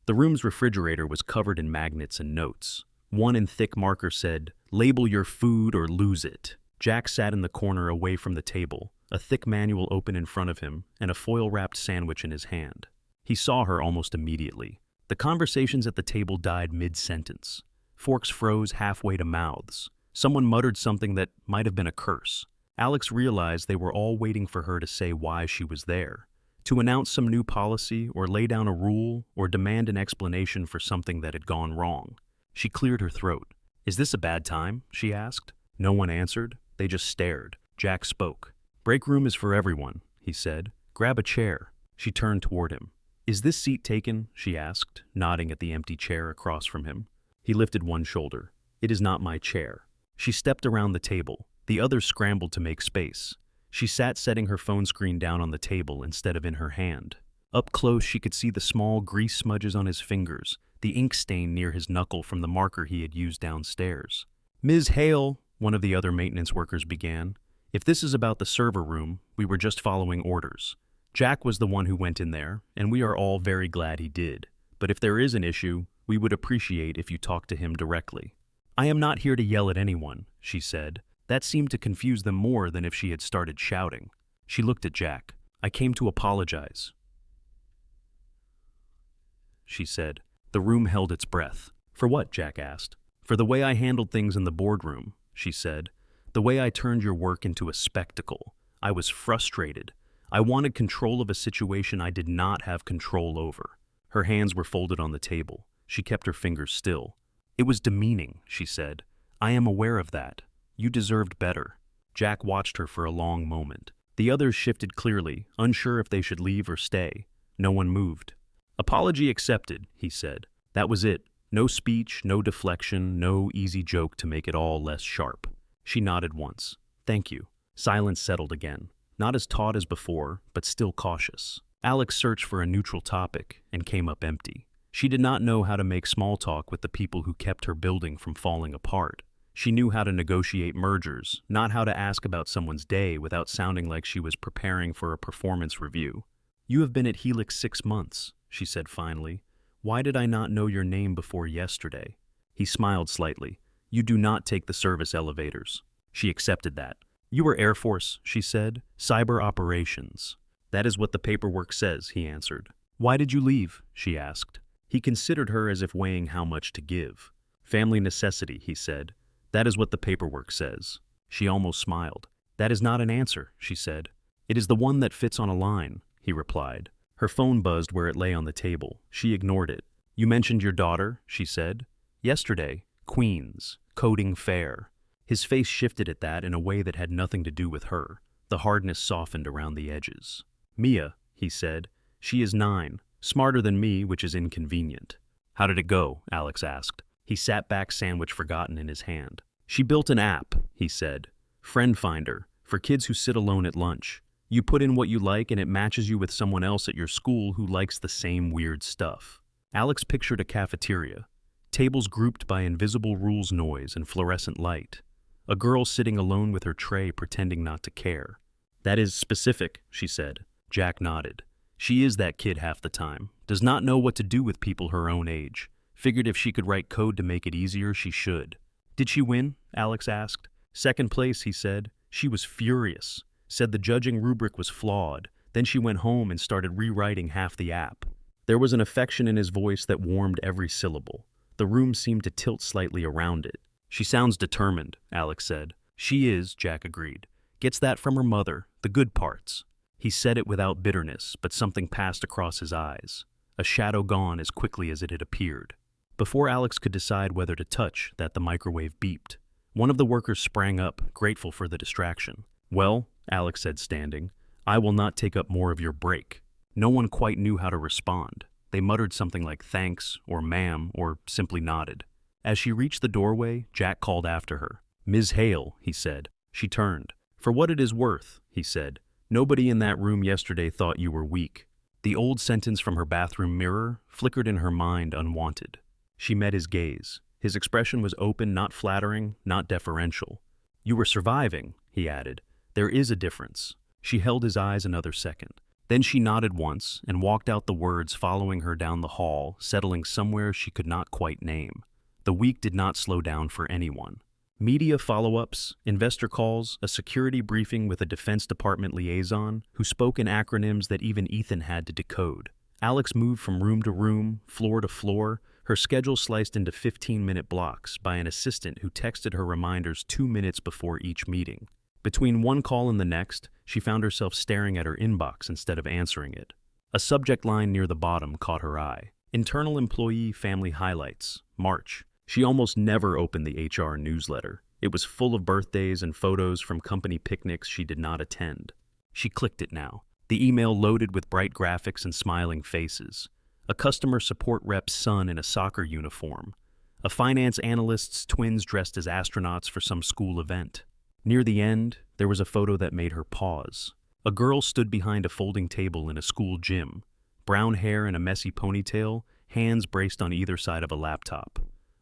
The room's refrigerator was covered in magnets and notes. One in thick marker said, "Label your food or lose it." Jack sat in the corner away from the table, a thick manual open in front of him and a foil-wrapped sandwich in his hand. He saw her almost immediately. The conversations at the table died mid-sentence. Forks froze halfway to mouths. Someone muttered something that might have been a curse. Alex realized they were all waiting for her to say why she was there, to announce some new policy or lay down a rule or demand an explanation for something that had gone wrong. She cleared her throat. "Is this a bad time?" she asked. No one answered. They just stared. Jack spoke. "Break room is for everyone," he said. "Grab a chair." She turned toward him. "Is this seat taken?" she asked, nodding at the empty chair across from him. He lifted one shoulder. "It is not my chair." She stepped around the table. The others scrambled to make space. She sat setting her phone screen down on the table instead of in her hand. Up close, she could see the small grease smudges on his fingers, the ink stain near his knuckle from the marker he had used downstairs. "Ms. Hale," one of the other maintenance workers began, "if this is about the server room, we were just following orders. Jack was the one who went in there, and we are all very glad he did. But if there is an issue, we would appreciate if you talk to him directly." "I am not here to yell at anyone," she said. That seemed to confuse them more than if she had started shouting. She looked at Jack. "I came to apologize," she said. The room held its breath. "For what?" Jack asked. "For the way I handled things in the boardroom," she said. "The way I turned your work into a spectacle. I was frustrated. I wanted control of a situation I did not have control over." Her hands were folded on the table. She kept her fingers still. "It was demeaning," she said. "I am aware of that. You deserved better." Jack watched her for a long moment. The others shifted clearly, unsure if they should leave or stay. No one moved. "Apology accepted," he said. That was it. No speech, no deflection, no easy joke to make it all less sharp. She nodded once. "Thank you." Silence settled again. Not as taut as before, but still cautious. Alex searched for a neutral topic and came up empty. She did not know how to make small talk with the people who kept her building from falling apart. She knew how to negotiate mergers, not how to ask about someone's day without sounding like she was preparing for a performance review. "You have been at Helix 6 months, she said finally. "Why did I not know your name before yesterday?" He smiled slightly. "You do not take the service elevators." She accepted that. "You are Air Force," she said. "Cyber operations." "That is what the paperwork says," he answered. "Why did you leave?" she asked. He considered her as if weighing how much to give. "Family necessity," he said. "That is what the paperwork says." She almost smiled. "That is not an answer," she said. "It is the one that fits on a line," he replied. Her phone buzzed where it lay on the table. She ignored it. "You mentioned your daughter," she said. "Yesterday. Queens. Coding fair." His face shifted at that in a way that had nothing to do with her. The hardness softened around the edges. "Mia," he said. "She is 9. Smarter than me, which is inconvenient." "How did it go?" Alex asked. He sat back, sandwich forgotten in his hand. "She built an app," he said. "Friend Finder, for kids who sit alone at lunch. You put in what you like and it matches you with someone else at your school who likes the same weird stuff." Alex pictured a cafeteria. Tables grouped by invisible rules noise and fluorescent light. A girl sitting alone with her tray pretending not to care. "That is specific," she said. Jack nodded. "She is that kid half the time. Does not know what to do with people her own age. Figured if she could write code to make it easier, she should." "Did she win?" Alex asked. "Second place," he said. She was furious. Said the judging rubric was flawed. Then she went home and started rewriting half the app. There was an affection in his voice that warmed every syllable. The room seemed to tilt slightly around it. "She sounds determined," Alex said. "She is," Jack agreed. "Gets that from her mother, the good parts." He said it without bitterness, but something passed across his eyes. A shadow gone as quickly as it had appeared. Before Alex could decide whether to touch that, the microwave beeped. One of the workers sprang up, grateful for the distraction. "Well," Alex said, standing, "I will not take up more of your break." No one quite knew how to respond. They muttered something like thanks, or ma'am, or simply nodded. As she reached the doorway, Jack called after her. Ms. Hale, he said. She turned. For what it is worth, he said. Nobody in that room yesterday thought you were weak. The old sentence from her bathroom mirror flickered in her mind unwanted. She met his gaze. His expression was open, not flattering, not deferential. You were surviving, he added. There is a difference. She held his eyes another second. Then she nodded once and walked out, the words following her down the hall, settling somewhere she could not quite name. The week did not slow down for anyone. Media follow-ups, investor calls, a security briefing with a Defense Department liaison who spoke in acronyms that even Ethan had to decode. Alex moved from room to room, floor to floor, her schedule sliced into 15-minute blocks by an assistant who texted her reminders 2 minutes before each meeting. Between one call and the next, she found herself staring at her inbox instead of answering it. A subject line near the bottom caught her eye. Internal Employee Family Highlights, March. She almost never opened the HR newsletter. It was full of birthdays and photos from company picnics she did not attend. She clicked it now. The email loaded with bright graphics and smiling faces. A customer support rep's son in a soccer uniform. A finance analyst's twins dressed as astronauts for some school event. Near the end, there was a photo that made her pause. A girl stood behind a folding table in a school gym. Brown hair in a messy ponytail, hands braced on either side of a laptop.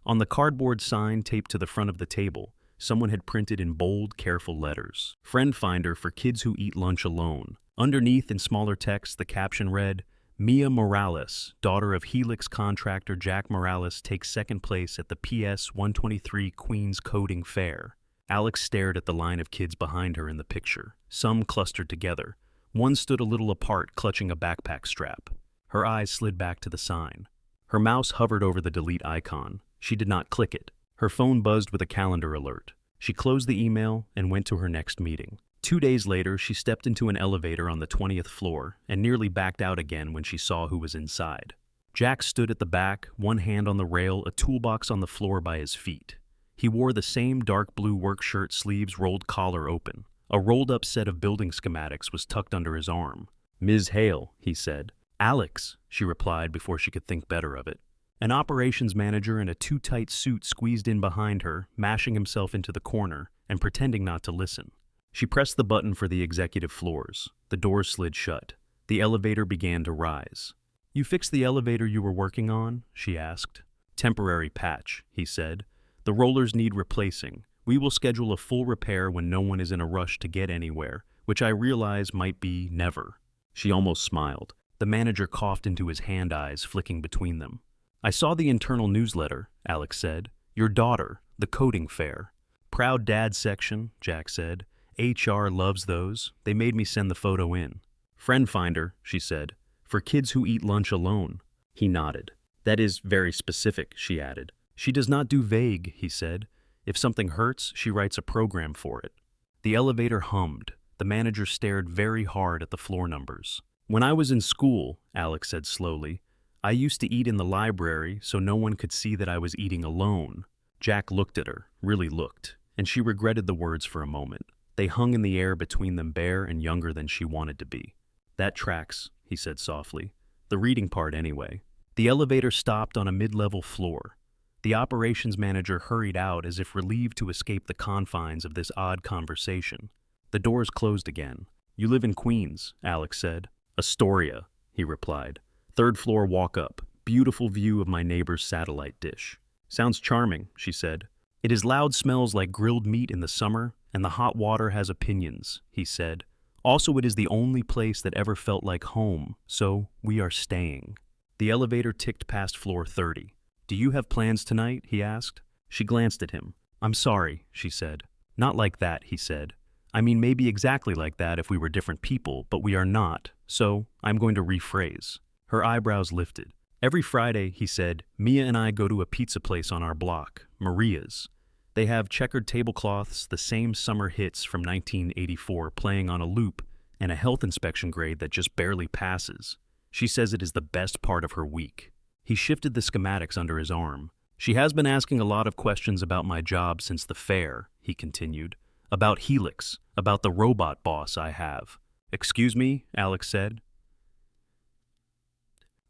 On the cardboard sign taped to the front of the table, someone had printed in bold, careful letters, "Friend Finder for kids who eat lunch alone." Underneath, in smaller text, the caption read, "Mia Morales, daughter of Helix contractor Jack Morales, takes second place at the PS 123 Queens Coding Fair." Alex stared at the line of kids behind her in the picture, some clustered together. One stood a little apart, clutching a backpack strap. Her eyes slid back to the sign. Her mouse hovered over the delete icon. She did not click it. Her phone buzzed with a calendar alert. She closed the email and went to her next meeting. 2 days later, she stepped into an elevator on the 20th floor and nearly backed out again when she saw who was inside. Jack stood at the back, one hand on the rail, a toolbox on the floor by his feet. He wore the same dark blue work shirt, sleeves rolled, collar open. A rolled-up set of building schematics was tucked under his arm. "Ms. Hale," he said. "Alex," she replied before she could think better of it. An operations manager in a too-tight suit squeezed in behind her, mashing himself into the corner and pretending not to listen. She pressed the button for the executive floors. The doors slid shut. The elevator began to rise. "You fixed the elevator you were working on?" she asked. "Temporary patch," he said. "The rollers need replacing. We will schedule a full repair when no one is in a rush to get anywhere, which I realize might be never." She almost smiled. The manager coughed into his hand, eyes flicking between them. "I saw the internal newsletter," Alex said. "Your daughter, the coding fair." "Proud dad section," Jack said. "HR loves those. They made me send the photo in." "Friend Finder," she said. "For kids who eat lunch alone." He nodded. "That is very specific," she added. "She does not do vague," he said. "If something hurts, she writes a program for it." The elevator hummed. The manager stared very hard at the floor numbers. "When I was in school," Alex said slowly, "I used to eat in the library so no one could see that I was eating alone." Jack looked at her, really looked, and she regretted the words for a moment. They hung in the air between them, bare and younger than she wanted to be. "That tracks," he said softly. "The reading part, anyway." The elevator stopped on a mid-level floor. The operations manager hurried out as if relieved to escape the confines of this odd conversation. The doors closed again. "You live in Queens," Alex said. "Astoria," he replied. "Third floor walk up. Beautiful view of my neighbor's satellite dish." "Sounds charming," she said. "It is loud, smells like grilled meat in the summer, and the hot water has opinions," he said. "Also, it is the only place that ever felt like home, so we are staying." The elevator ticked past floor 30. "Do you have plans tonight?" he asked. She glanced at him. "I'm sorry," she said. "Not like that," he said. "I mean, maybe exactly like that if we were different people, but we are not, so I'm going to rephrase." Her eyebrows lifted. "Every Friday," he said, "Mia and I go to a pizza place on our block, Maria's. They have checkered tablecloths, the same summer hits from 1984 playing on a loop, and a health inspection grade that just barely passes. She says it is the best part of her week." He shifted the schematics under his arm. "She has been asking a lot of questions about my job since the fair," he continued. "About Helix, about the robot boss I have." "Excuse me?" Alex said.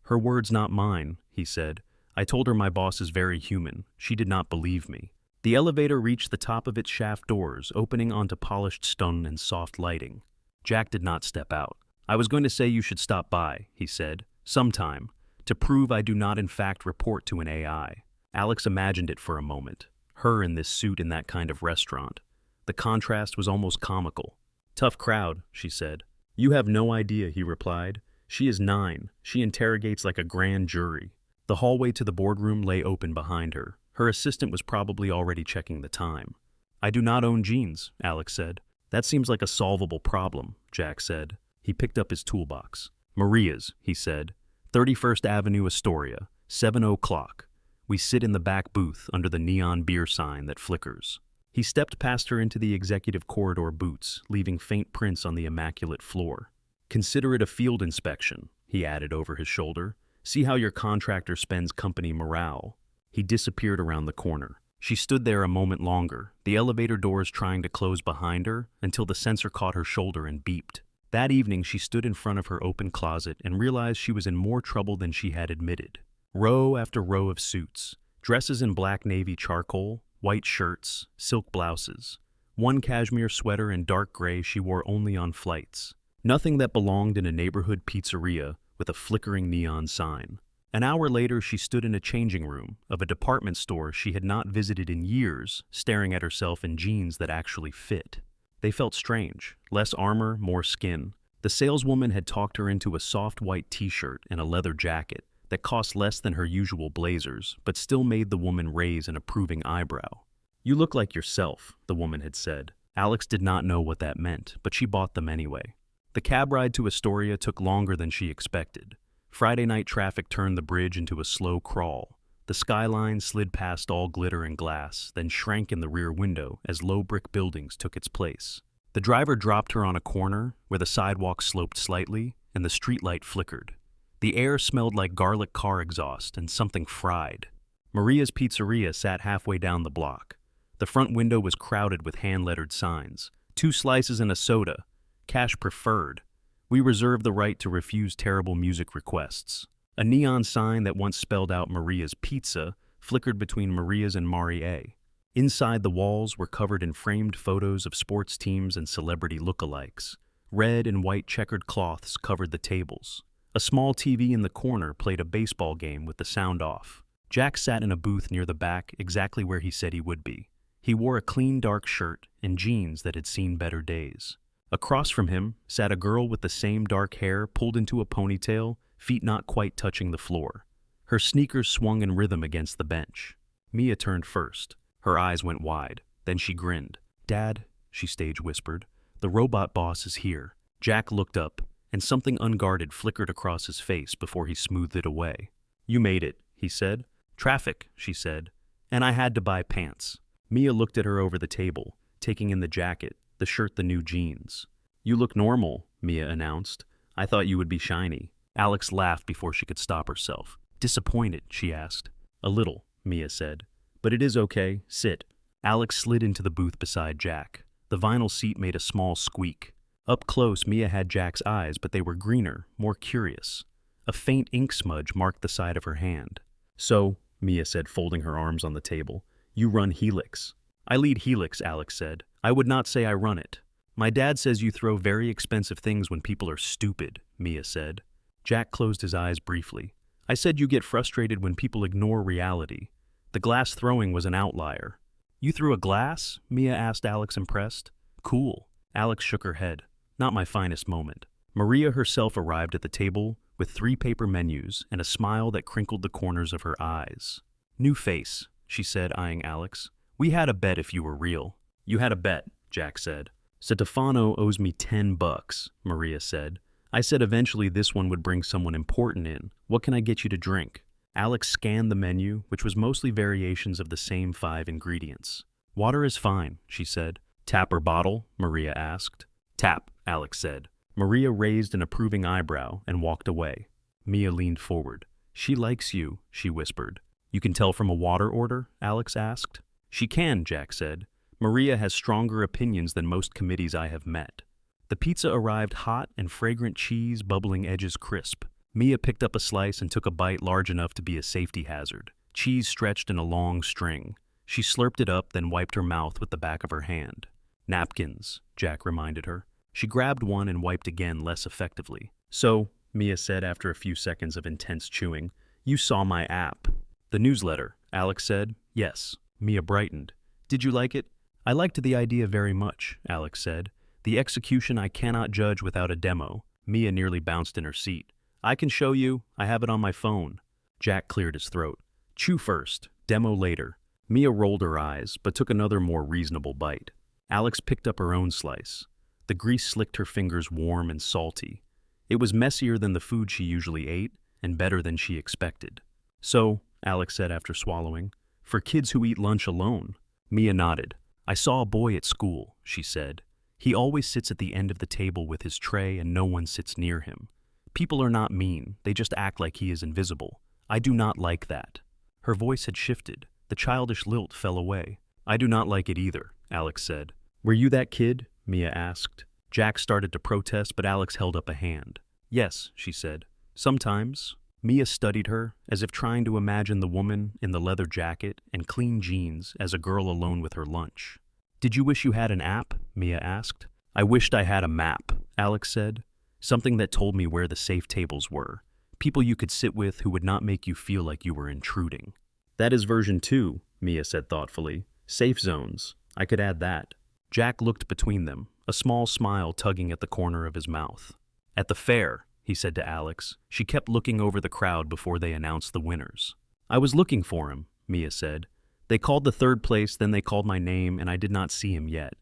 "Her words, not mine," he said. "I told her my boss is very human. She did not believe me." The elevator reached the top of its shaft doors, opening onto polished stone and soft lighting. Jack did not step out. "I was going to say you should stop by," he said, "sometime, to prove I do not in fact report to an AI." Alex imagined it for a moment. Her in this suit in that kind of restaurant. The contrast was almost comical. "Tough crowd," she said. "You have no idea," he replied. "She is 9. She interrogates like a grand jury." The hallway to the boardroom lay open behind her. Her assistant was probably already checking the time. "I do not own jeans," Alex said. "That seems like a solvable problem," Jack said. He picked up his toolbox. "Maria's," he said. 31st Avenue, Astoria, 7 o'clock. We sit in the back booth under the neon beer sign that flickers." He stepped past her into the executive corridor boots, leaving faint prints on the immaculate floor. "Consider it a field inspection," he added over his shoulder. "See how your contractor spends company morale." He disappeared around the corner. She stood there a moment longer, the elevator doors trying to close behind her, until the sensor caught her shoulder and beeped. That evening, she stood in front of her open closet and realized she was in more trouble than she had admitted. Row after row of suits, dresses in black navy charcoal, white shirts, silk blouses. One cashmere sweater in dark gray she wore only on flights. Nothing that belonged in a neighborhood pizzeria with a flickering neon sign. An hour later, she stood in a changing room of a department store she had not visited in years, staring at herself in jeans that actually fit. They felt strange. Less armor, more skin. The saleswoman had talked her into a soft white t-shirt and a leather jacket that cost less than her usual blazers, but still made the woman raise an approving eyebrow. "You look like yourself," the woman had said. Alex did not know what that meant, but she bought them anyway. The cab ride to Astoria took longer than she expected. Friday night traffic turned the bridge into a slow crawl. The skyline slid past all glitter and glass, then shrank in the rear window as low brick buildings took its place. The driver dropped her on a corner where the sidewalk sloped slightly and the streetlight flickered. The air smelled like garlic car exhaust and something fried. Maria's Pizzeria sat halfway down the block. The front window was crowded with hand-lettered signs. 2 slices and a soda. Cash preferred. We reserve the right to refuse terrible music requests. A neon sign that once spelled out Maria's Pizza flickered between Maria's and Marie. Inside, the walls were covered in framed photos of sports teams and celebrity lookalikes. Red and white checkered cloths covered the tables. A small TV in the corner played a baseball game with the sound off. Jack sat in a booth near the back, exactly where he said he would be. He wore a clean dark shirt and jeans that had seen better days. Across from him sat a girl with the same dark hair pulled into a ponytail, feet not quite touching the floor. Her sneakers swung in rhythm against the bench. Mia turned first. Her eyes went wide. Then she grinned. "Dad," she stage whispered, "the robot boss is here." Jack looked up, and something unguarded flickered across his face before he smoothed it away. "You made it," he said. "Traffic," she said. "And I had to buy pants." Mia looked at her over the table, taking in the jacket, the shirt, the new jeans. "You look normal," Mia announced. "I thought you would be shiny." Alex laughed before she could stop herself. "Disappointed?" she asked. "A little," Mia said. "But it is okay. Sit." Alex slid into the booth beside Jack. The vinyl seat made a small squeak. Up close, Mia had Jack's eyes, but they were greener, more curious. A faint ink smudge marked the side of her hand. "So," Mia said, folding her arms on the table, "you run Helix." "I lead Helix," Alex said. "I would not say I run it." "My dad says you throw very expensive things when people are stupid," Mia said. Jack closed his eyes briefly. "I said you get frustrated when people ignore reality. The glass throwing was an outlier." "You threw a glass?" Mia asked Alex, impressed. "Cool." Alex shook her head. "Not my finest moment." Maria herself arrived at the table with 3 paper menus and a smile that crinkled the corners of her eyes. "New face," she said, eyeing Alex. "We had a bet if you were real." "You had a bet," Jack said. "Stefano owes me $10, Maria said. "I said eventually this one would bring someone important in. What can I get you to drink?" Alex scanned the menu, which was mostly variations of the same 5 ingredients. "Water is fine," she said. "Tap or bottle?" Maria asked. "Tap," Alex said. Maria raised an approving eyebrow and walked away. Mia leaned forward. "She likes you," she whispered. "You can tell from a water order?" Alex asked. "She can," Jack said. "Maria has stronger opinions than most committees I have met." The pizza arrived hot and fragrant cheese, bubbling edges crisp. Mia picked up a slice and took a bite large enough to be a safety hazard. Cheese stretched in a long string. She slurped it up, then wiped her mouth with the back of her hand. Napkins, Jack reminded her. She grabbed one and wiped again less effectively. So, Mia said after a few seconds of intense chewing, you saw my app. The newsletter, Alex said. Yes. Mia brightened. Did you like it? I liked the idea very much, Alex said. The execution I cannot judge without a demo. Mia nearly bounced in her seat. I can show you. I have it on my phone. Jack cleared his throat. Chew first, demo later. Mia rolled her eyes, but took another more reasonable bite. Alex picked up her own slice. The grease slicked her fingers warm and salty. It was messier than the food she usually ate, and better than she expected. So, Alex said after swallowing, for kids who eat lunch alone. Mia nodded. I saw a boy at school, she said. He always sits at the end of the table with his tray and no one sits near him. People are not mean, they just act like he is invisible. I do not like that. Her voice had shifted. The childish lilt fell away. I do not like it either, Alex said. Were you that kid? Mia asked. Jack started to protest, but Alex held up a hand. Yes, she said. Sometimes. Mia studied her, as if trying to imagine the woman in the leather jacket and clean jeans as a girl alone with her lunch. Did you wish you had an app? Mia asked. I wished I had a map, Alex said. Something that told me where the safe tables were. People you could sit with who would not make you feel like you were intruding. That is version 2, Mia said thoughtfully. Safe zones. I could add that. Jack looked between them, a small smile tugging at the corner of his mouth. At the fair, he said to Alex. She kept looking over the crowd before they announced the winners. I was looking for him, Mia said. They called the third place, then they called my name, and I did not see him yet.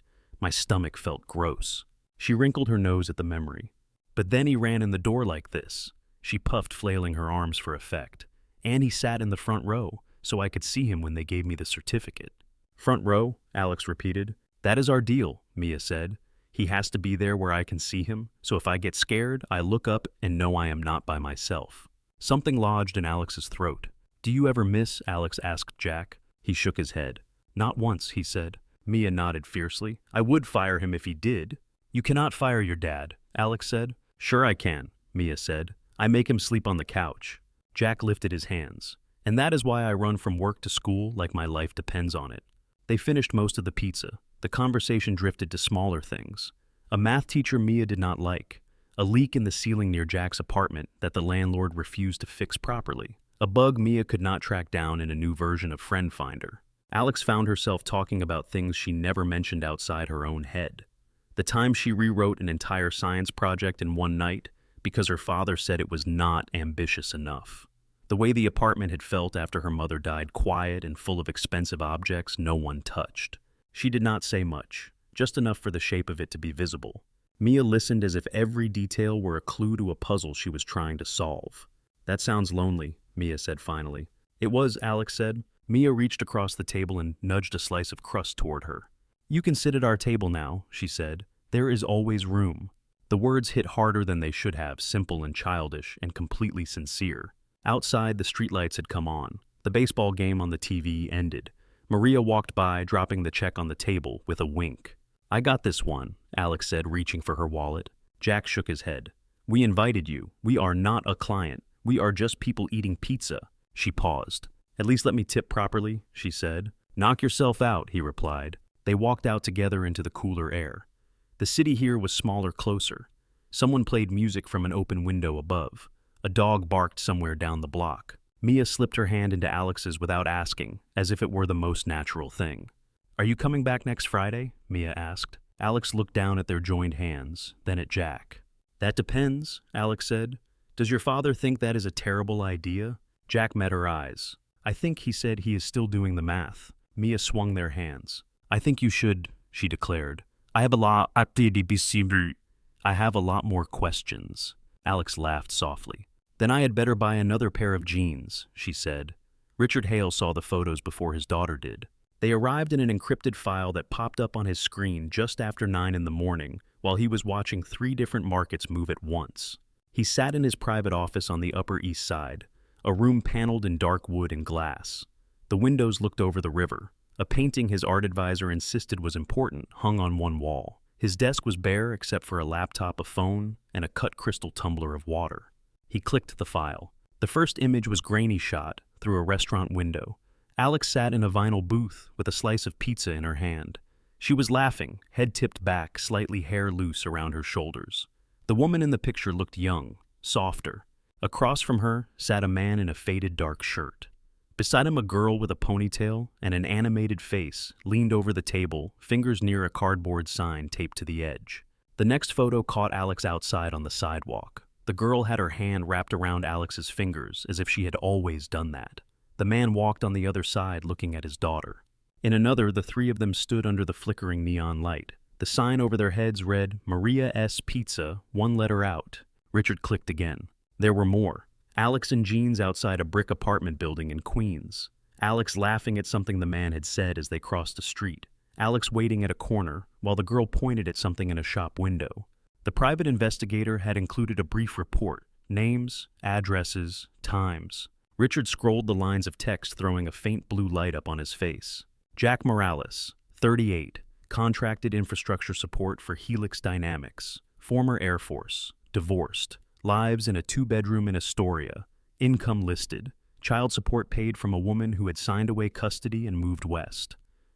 My stomach felt gross. She wrinkled her nose at the memory. But then he ran in the door like this. She puffed, flailing her arms for effect. And he sat in the front row, so I could see him when they gave me the certificate. Front row, Alex repeated. That is our deal, Mia said. He has to be there where I can see him, so if I get scared, I look up and know I am not by myself. Something lodged in Alex's throat. Do you ever miss? Alex asked Jack. He shook his head. Not once, he said. Mia nodded fiercely. I would fire him if he did. You cannot fire your dad, Alex said. Sure I can, Mia said. I make him sleep on the couch. Jack lifted his hands. And that is why I run from work to school like my life depends on it. They finished most of the pizza. The conversation drifted to smaller things. A math teacher Mia did not like. A leak in the ceiling near Jack's apartment that the landlord refused to fix properly. A bug Mia could not track down in a new version of Friend Finder. Alex found herself talking about things she never mentioned outside her own head. The time she rewrote an entire science project in one night because her father said it was not ambitious enough. The way the apartment had felt after her mother died, quiet and full of expensive objects no one touched. She did not say much, just enough for the shape of it to be visible. Mia listened as if every detail were a clue to a puzzle she was trying to solve. That sounds lonely, Mia said finally. It was, Alex said. Mia reached across the table and nudged a slice of crust toward her. You can sit at our table now, she said. There is always room. The words hit harder than they should have, simple and childish and completely sincere. Outside, the streetlights had come on. The baseball game on the TV ended. Maria walked by, dropping the check on the table with a wink. I got this one, Alex said, reaching for her wallet. Jack shook his head. We invited you. We are not a client. We are just people eating pizza. She paused. At least let me tip properly, she said. Knock yourself out, he replied. They walked out together into the cooler air. The city here was smaller, closer. Someone played music from an open window above. A dog barked somewhere down the block. Mia slipped her hand into Alex's without asking, as if it were the most natural thing. Are you coming back next Friday? Mia asked. Alex looked down at their joined hands, then at Jack. That depends, Alex said. Does your father think that is a terrible idea? Jack met her eyes. I think he said he is still doing the math. Mia swung their hands. I think you should, she declared. I have a lot more questions. Alex laughed softly. Then I had better buy another pair of jeans, she said. Richard Hale saw the photos before his daughter did. They arrived in an encrypted file that popped up on his screen just after 9 in the morning while he was watching 3 different markets move at once. He sat in his private office on the Upper East Side, a room paneled in dark wood and glass. The windows looked over the river. A painting his art advisor insisted was important hung on one wall. His desk was bare except for a laptop, a phone, and a cut crystal tumbler of water. He clicked the file. The first image was grainy shot through a restaurant window. Alex sat in a vinyl booth with a slice of pizza in her hand. She was laughing, head tipped back, slightly hair loose around her shoulders. The woman in the picture looked young, softer. Across from her sat a man in a faded dark shirt. Beside him, a girl with a ponytail and an animated face leaned over the table, fingers near a cardboard sign taped to the edge. The next photo caught Alex outside on the sidewalk. The girl had her hand wrapped around Alex's fingers as if she had always done that. The man walked on the other side looking at his daughter. In another, the three of them stood under the flickering neon light. The sign over their heads read, Maria S. Pizza, 1 letter out. Richard clicked again. There were more. Alex in jeans outside a brick apartment building in Queens. Alex laughing at something the man had said as they crossed a street. Alex waiting at a corner while the girl pointed at something in a shop window. The private investigator had included a brief report, names, addresses, times. Richard scrolled the lines of text, throwing a faint blue light up on his face. Jack Morales, 38, contracted infrastructure support for Helix Dynamics, former Air Force, divorced, lives in a 2-bedroom in Astoria, income listed, child support paid from a woman who had signed away custody and moved west.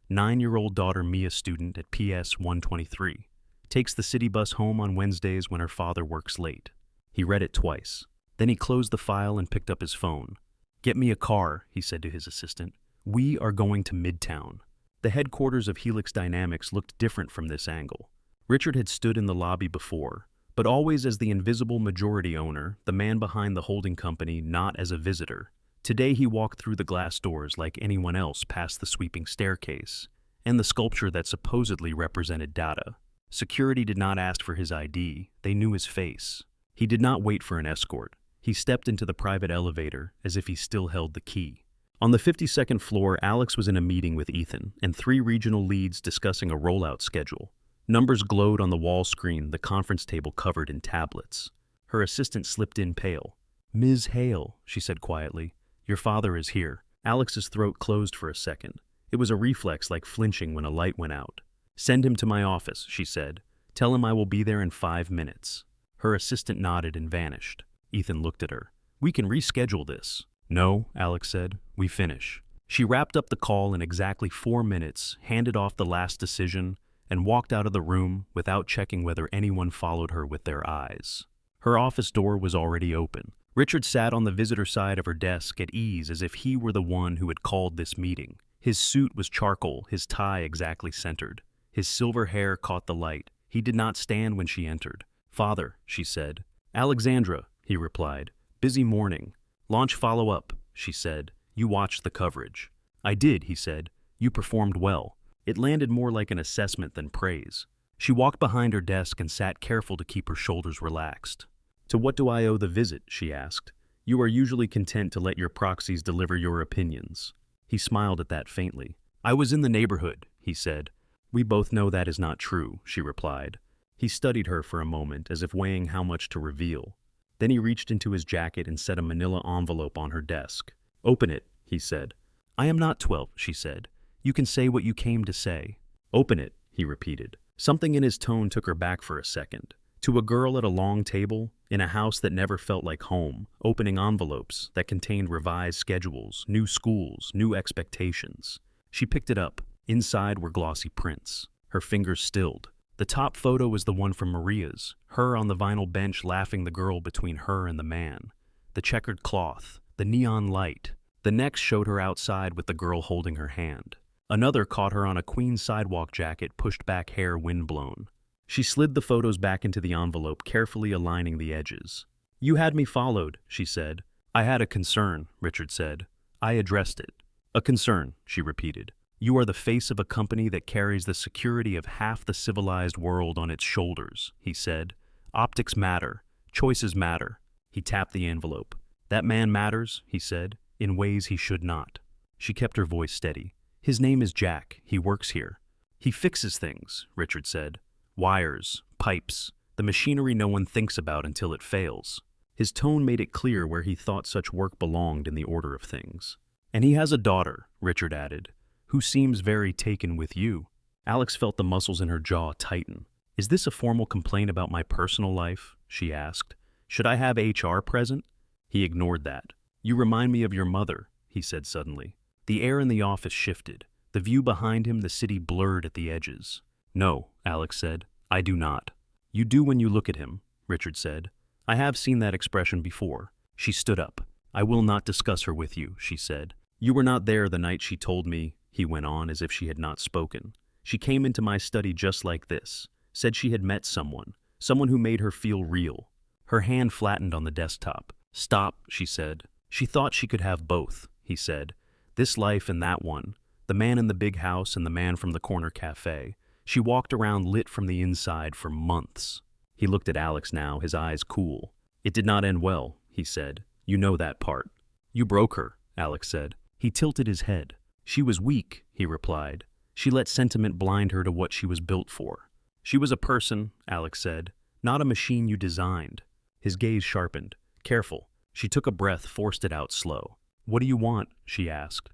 9-year-old daughter Mia, student at PS 123, takes the city bus home on Wednesdays when her father works late. He read it twice. Then he closed the file and picked up his phone. Get me a car, he said to his assistant. We are going to Midtown. The headquarters of Helix Dynamics looked different from this angle. Richard had stood in the lobby before, but always as the invisible majority owner, the man behind the holding company, not as a visitor. Today he walked through the glass doors like anyone else past the sweeping staircase and the sculpture that supposedly represented data. Security did not ask for his ID, they knew his face. He did not wait for an escort. He stepped into the private elevator as if he still held the key. On the 52nd floor, Alex was in a meeting with Ethan and 3 regional leads discussing a rollout schedule. Numbers glowed on the wall screen, the conference table covered in tablets. Her assistant slipped in pale. Ms. Hale, she said quietly, your father is here. Alex's throat closed for a second. It was a reflex like flinching when a light went out. Send him to my office, she said. Tell him I will be there in 5 minutes. Her assistant nodded and vanished. Ethan looked at her. We can reschedule this. No, Alex said. We finish. She wrapped up the call in exactly 4 minutes, handed off the last decision, and walked out of the room without checking whether anyone followed her with their eyes. Her office door was already open. Richard sat on the visitor side of her desk at ease as if he were the one who had called this meeting. His suit was charcoal, his tie exactly centered. His silver hair caught the light. He did not stand when she entered. Father, she said. Alexandra, he replied. Busy morning. Launch follow-up, she said. You watched the coverage. I did, he said. You performed well. It landed more like an assessment than praise. She walked behind her desk and sat careful to keep her shoulders relaxed. To what do I owe the visit, she asked. You are usually content to let your proxies deliver your opinions. He smiled at that faintly. I was in the neighborhood, he said. We both know that is not true, she replied. He studied her for a moment as if weighing how much to reveal. Then he reached into his jacket and set a manila envelope on her desk. Open it, he said. I am not 12, she said. You can say what you came to say. Open it, he repeated. Something in his tone took her back for a second. To a girl at a long table, in a house that never felt like home, opening envelopes that contained revised schedules, new schools, new expectations. She picked it up. Inside were glossy prints. Her fingers stilled. The top photo was the one from Maria's, her on the vinyl bench laughing, the girl between her and the man. The checkered cloth, the neon light. The next showed her outside with the girl holding her hand. Another caught her on a Queen sidewalk jacket, pushed back hair windblown. She slid the photos back into the envelope, carefully aligning the edges. You had me followed, she said. I had a concern, Richard said. I addressed it. A concern, she repeated. You are the face of a company that carries the security of half the civilized world on its shoulders, he said. Optics matter. Choices matter. He tapped the envelope. That man matters, he said, in ways he should not. She kept her voice steady. His name is Jack. He works here. He fixes things, Richard said. Wires, pipes, the machinery no one thinks about until it fails. His tone made it clear where he thought such work belonged in the order of things. And he has a daughter, Richard added, who seems very taken with you. Alex felt the muscles in her jaw tighten. Is this a formal complaint about my personal life? She asked. Should I have HR present? He ignored that. You remind me of your mother, he said suddenly. The air in the office shifted. The view behind him, the city blurred at the edges. "No," Alex said. "I do not." "You do when you look at him," Richard said. "I have seen that expression before." She stood up. "I will not discuss her with you," she said. "You were not there the night she told me," he went on as if she had not spoken. "She came into my study just like this, said she had met someone who made her feel real." Her hand flattened on the desktop. "Stop," she said. "She thought she could have both," he said. "This life and that one. The man in the big house and the man from the corner cafe. She walked around lit from the inside for months." He looked at Alex now, his eyes cool. "It did not end well," he said. "You know that part." "You broke her," Alex said. He tilted his head. "She was weak," he replied. "She let sentiment blind her to what she was built for." "She was a person," Alex said, "not a machine you designed." His gaze sharpened. "Careful." She took a breath, forced it out slow. "What do you want?" she asked.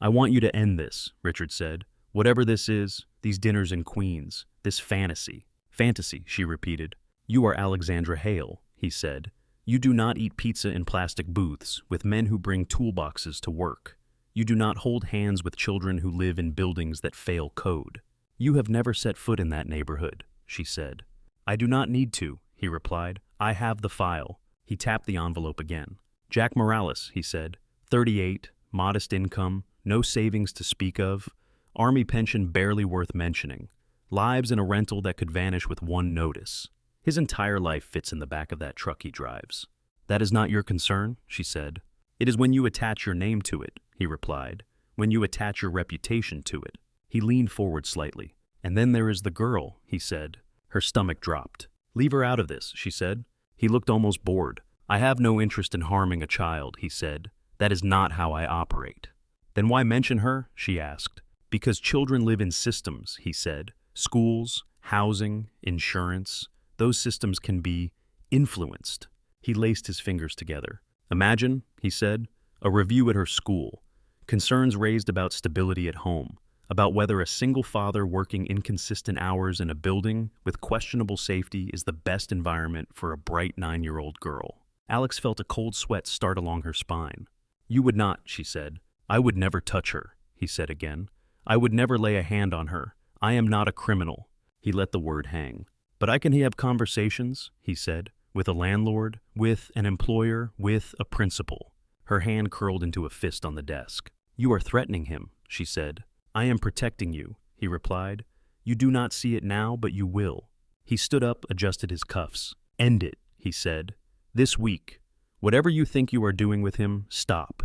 "I want you to end this," Richard said. "Whatever this is, these dinners in Queens, this fantasy." "Fantasy," she repeated. "You are Alexandra Hale," he said. "You do not eat pizza in plastic booths with men who bring toolboxes to work. You do not hold hands with children who live in buildings that fail code. You have never set foot in that neighborhood," she said. "I do not need to," he replied. "I have the file." He tapped the envelope again. "Jack Morales," he said. 38, modest income, no savings to speak of, Army pension barely worth mentioning, lives in a rental that could vanish with one notice. His entire life fits in the back of that truck he drives. "That is not your concern," she said. "It is when you attach your name to it," he replied. "When you attach your reputation to it." He leaned forward slightly. "And then there is the girl," he said. Her stomach dropped. "Leave her out of this," she said. He looked almost bored. "I have no interest in harming a child," he said. "That is not how I operate." "Then why mention her?" she asked. "Because children live in systems," he said. "Schools, housing, insurance. Those systems can be influenced." He laced his fingers together. "Imagine," he said, "a review at her school. Concerns raised about stability at home, about whether a single father working inconsistent hours in a building with questionable safety is the best environment for a bright 9-year-old girl." Alex felt a cold sweat start along her spine. "You would not," she said. "I would never touch her," he said again. "I would never lay a hand on her. I am not a criminal." He let the word hang. "But I can have conversations," he said, "with a landlord, with an employer, with a principal." Her hand curled into a fist on the desk. "You are threatening him," she said. "I am protecting you," he replied. "You do not see it now, but you will." He stood up, adjusted his cuffs. "End it," he said. "This week. Whatever you think you are doing with him, stop.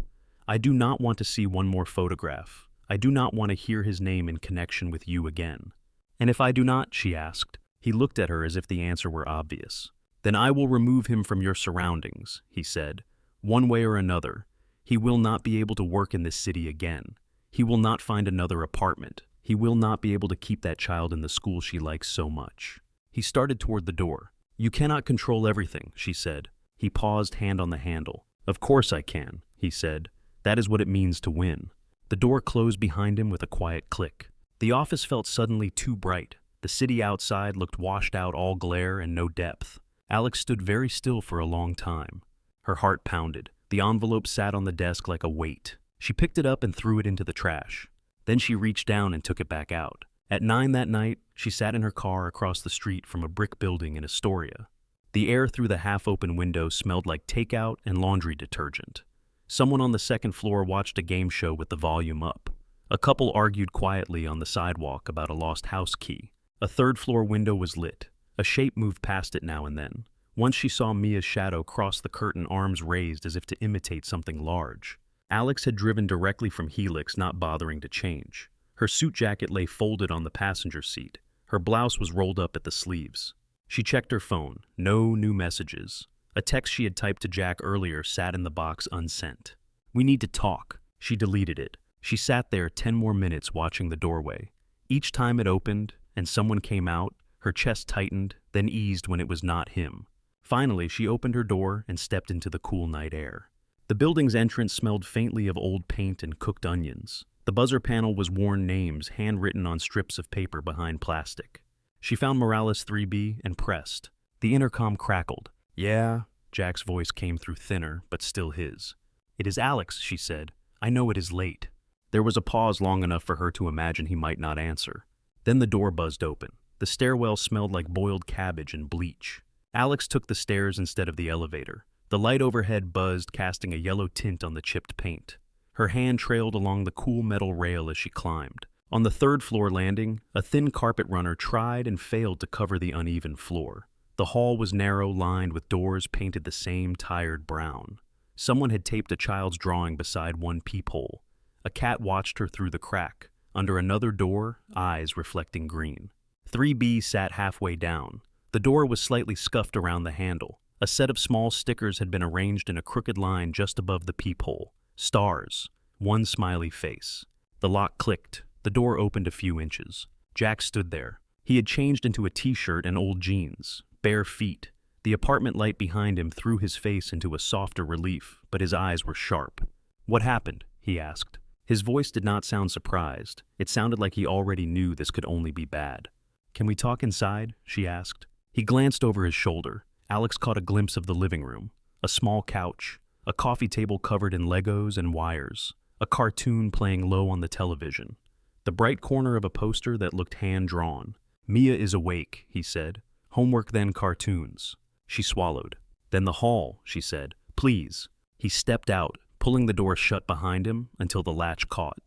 I do not want to see one more photograph. I do not want to hear his name in connection with you again." "And if I do not?" she asked. He looked at her as if the answer were obvious. "Then I will remove him from your surroundings," he said. "One way or another. He will not be able to work in this city again. He will not find another apartment. He will not be able to keep that child in the school she likes so much." He started toward the door. "You cannot control everything," she said. He paused, hand on the handle. "Of course I can," he said. "That is what it means to win." The door closed behind him with a quiet click. The office felt suddenly too bright. The city outside looked washed out, all glare and no depth. Alex stood very still for a long time. Her heart pounded. The envelope sat on the desk like a weight. She picked it up and threw it into the trash. Then she reached down and took it back out. At 9 that night, she sat in her car across the street from a brick building in Astoria. The air through the half-open window smelled like takeout and laundry detergent. Someone on the second floor watched a game show with the volume up. A couple argued quietly on the sidewalk about a lost house key. A third-floor window was lit. A shape moved past it now and then. Once she saw Mia's shadow cross the curtain, arms raised as if to imitate something large. Alex had driven directly from Helix, not bothering to change. Her suit jacket lay folded on the passenger seat. Her blouse was rolled up at the sleeves. She checked her phone. No new messages. A text she had typed to Jack earlier sat in the box unsent. "We need to talk." She deleted it. She sat there 10 more minutes watching the doorway. Each time it opened and someone came out, her chest tightened, then eased when it was not him. Finally, she opened her door and stepped into the cool night air. The building's entrance smelled faintly of old paint and cooked onions. The buzzer panel was worn names handwritten on strips of paper behind plastic. She found Morales 3B and pressed. The intercom crackled. "Yeah," Jack's voice came through thinner, but still his. "It is Alex," she said. "I know it is late." There was a pause long enough for her to imagine he might not answer. Then the door buzzed open. The stairwell smelled like boiled cabbage and bleach. Alex took the stairs instead of the elevator. The light overhead buzzed, casting a yellow tint on the chipped paint. Her hand trailed along the cool metal rail as she climbed. On the third-floor landing, a thin carpet runner tried and failed to cover the uneven floor. The hall was narrow, lined with doors painted the same tired brown. Someone had taped a child's drawing beside one peephole. A cat watched her through the crack. Under another door, eyes reflecting green. 3B sat halfway down. The door was slightly scuffed around the handle. A set of small stickers had been arranged in a crooked line just above the peephole. Stars. One smiley face. The lock clicked. The door opened a few inches. Jack stood there. He had changed into a t-shirt and old jeans. Bare feet. The apartment light behind him threw his face into a softer relief, but his eyes were sharp. "What happened?" he asked. His voice did not sound surprised. It sounded like he already knew this could only be bad. "Can we talk inside?" she asked. He glanced over his shoulder. Alex caught a glimpse of the living room. A small couch. A coffee table covered in Legos and wires. A cartoon playing low on the television. The bright corner of a poster that looked hand-drawn. "Mia is awake," he said. "Homework then cartoons." She swallowed. "Then the hall," she said. "Please." He stepped out, pulling the door shut behind him until the latch caught.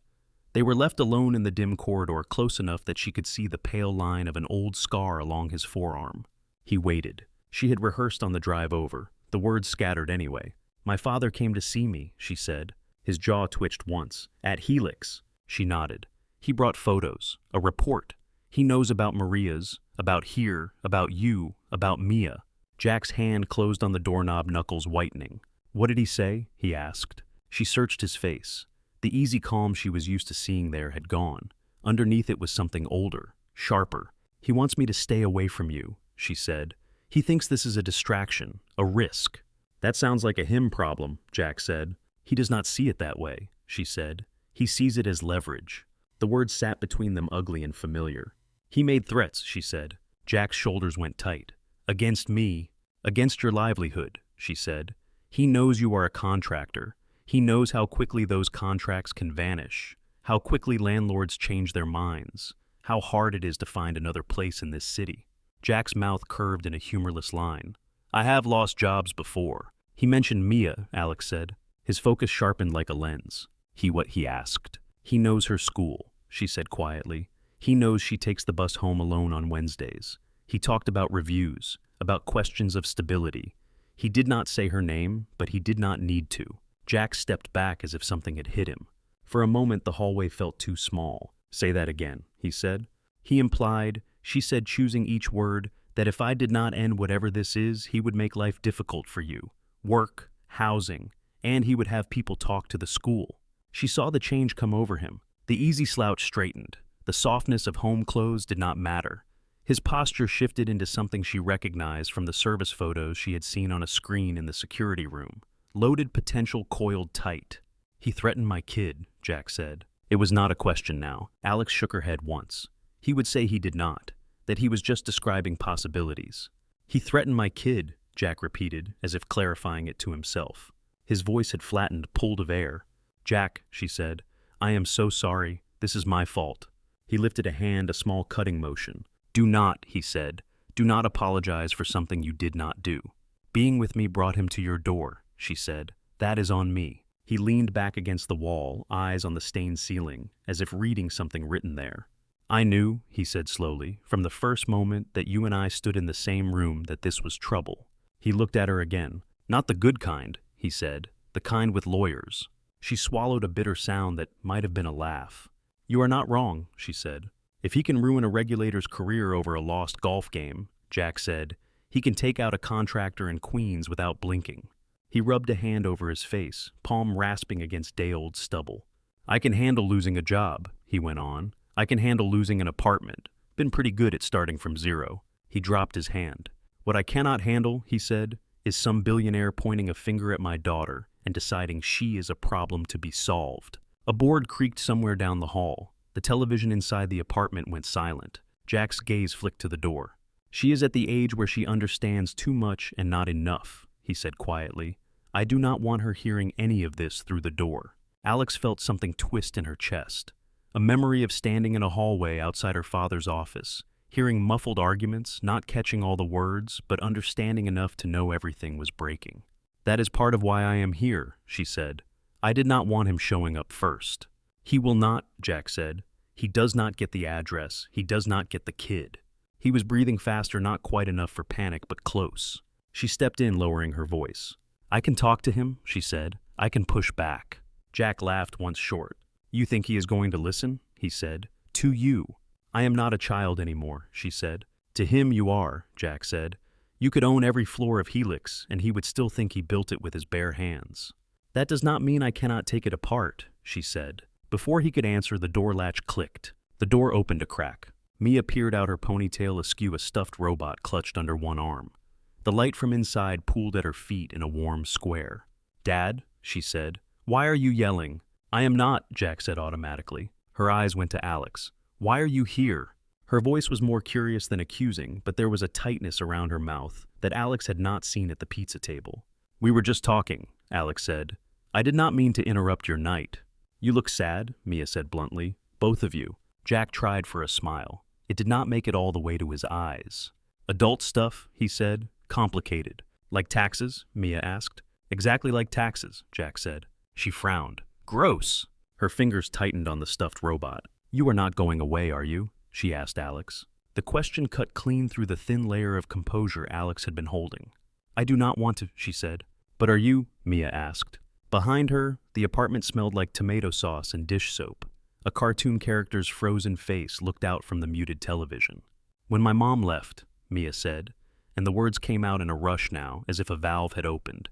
They were left alone in the dim corridor, close enough that she could see the pale line of an old scar along his forearm. He waited. She had rehearsed on the drive over. The words scattered anyway. "My father came to see me," she said. His jaw twitched once. "At Helix." She nodded. "He brought photos. A report. He knows about Maria's, about here, about you, about Mia." Jack's hand closed on the doorknob, knuckles whitening. "What did he say?" he asked. She searched his face. The easy calm she was used to seeing there had gone. Underneath it was something older, sharper. "He wants me to stay away from you," she said. "He thinks this is a distraction, a risk." "That sounds like a him problem," Jack said. "He does not see it that way," she said. "He sees it as leverage." The words sat between them, ugly and familiar. "He made threats," she said. Jack's shoulders went tight. "Against me, against your livelihood," she said. "He knows you are a contractor. He knows how quickly those contracts can vanish, how quickly landlords change their minds, how hard it is to find another place in this city." Jack's mouth curved in a humorless line. "I have lost jobs before." "He mentioned Mia," Alex said. His focus sharpened like a lens. What he asked. "He knows her school," she said quietly. "He knows she takes the bus home alone on Wednesdays. He talked about reviews, about questions of stability. He did not say her name, but he did not need to." Jack stepped back as if something had hit him. For a moment the hallway felt too small. "Say that again," he said. He implied, she said, choosing each word, that if I did not end whatever this is, he would make life difficult for you. Work, housing, and he would have people talk to the school. She saw the change come over him. The easy slouch straightened. The softness of home clothes did not matter. His posture shifted into something she recognized from the service photos she had seen on a screen in the security room. Loaded potential coiled tight. "He threatened my kid," Jack said. It was not a question now. Alex shook her head once. He would say he did not, that he was just describing possibilities. "He threatened my kid," Jack repeated, as if clarifying it to himself. His voice had flattened, pulled of air. "Jack," she said, "I am so sorry. This is my fault." He lifted a hand, a small cutting motion. "Do not," he said. "Do not apologize for something you did not do. Being with me brought him to your door," she said. "That is on me." He leaned back against the wall, eyes on the stained ceiling, as if reading something written there. "I knew," he said slowly, "from the first moment that you and I stood in the same room that this was trouble." He looked at her again. "Not the good kind," he said, "the kind with lawyers." She swallowed a bitter sound that might have been a laugh. "You are not wrong," she said. "If he can ruin a regulator's career over a lost golf game," Jack said, "he can take out a contractor in Queens without blinking." He rubbed a hand over his face, palm rasping against day-old stubble. "I can handle losing a job," he went on. "I can handle losing an apartment. Been pretty good at starting from zero." He dropped his hand. "What I cannot handle," he said, "is some billionaire pointing a finger at my daughter and deciding she is a problem to be solved." A board creaked somewhere down the hall. The television inside the apartment went silent. Jack's gaze flicked to the door. "She is at the age where she understands too much and not enough," he said quietly. I do not want her hearing any of this through the door. Alex felt something twist in her chest. A memory of standing in a hallway outside her father's office, hearing muffled arguments, not catching all the words, but understanding enough to know everything was breaking. That is part of why I am here, she said. I did not want him showing up first. He will not, Jack said. He does not get the address. He does not get the kid. He was breathing faster, not quite enough for panic, but close. She stepped in, lowering her voice. I can talk to him, she said. I can push back. Jack laughed once short. You think he is going to listen? He said. To you. I am not a child anymore, she said. To him you are, Jack said. You could own every floor of Helix, and he would still think he built it with his bare hands. That does not mean I cannot take it apart, she said. Before he could answer, the door latch clicked. The door opened a crack. Mia peered out her ponytail askew, a stuffed robot clutched under one arm. The light from inside pooled at her feet in a warm square. Dad, she said, why are you yelling? I am not, Jack said automatically. Her eyes went to Alex. Why are you here? Her voice was more curious than accusing, but there was a tightness around her mouth that Alex had not seen at the pizza table. We were just talking, Alex said. I did not mean to interrupt your night. You look sad, Mia said bluntly. Both of you. Jack tried for a smile. It did not make it all the way to his eyes. Adult stuff, he said. Complicated. Like taxes? Mia asked. Exactly like taxes, Jack said. She frowned. Gross! Her fingers tightened on the stuffed robot. You are not going away, are you? She asked Alex. The question cut clean through the thin layer of composure Alex had been holding. I do not want to, she said. But are you? Mia asked. Behind her, the apartment smelled like tomato sauce and dish soap. A cartoon character's frozen face looked out from the muted television. When my mom left, Mia said, and the words came out in a rush now, as if a valve had opened.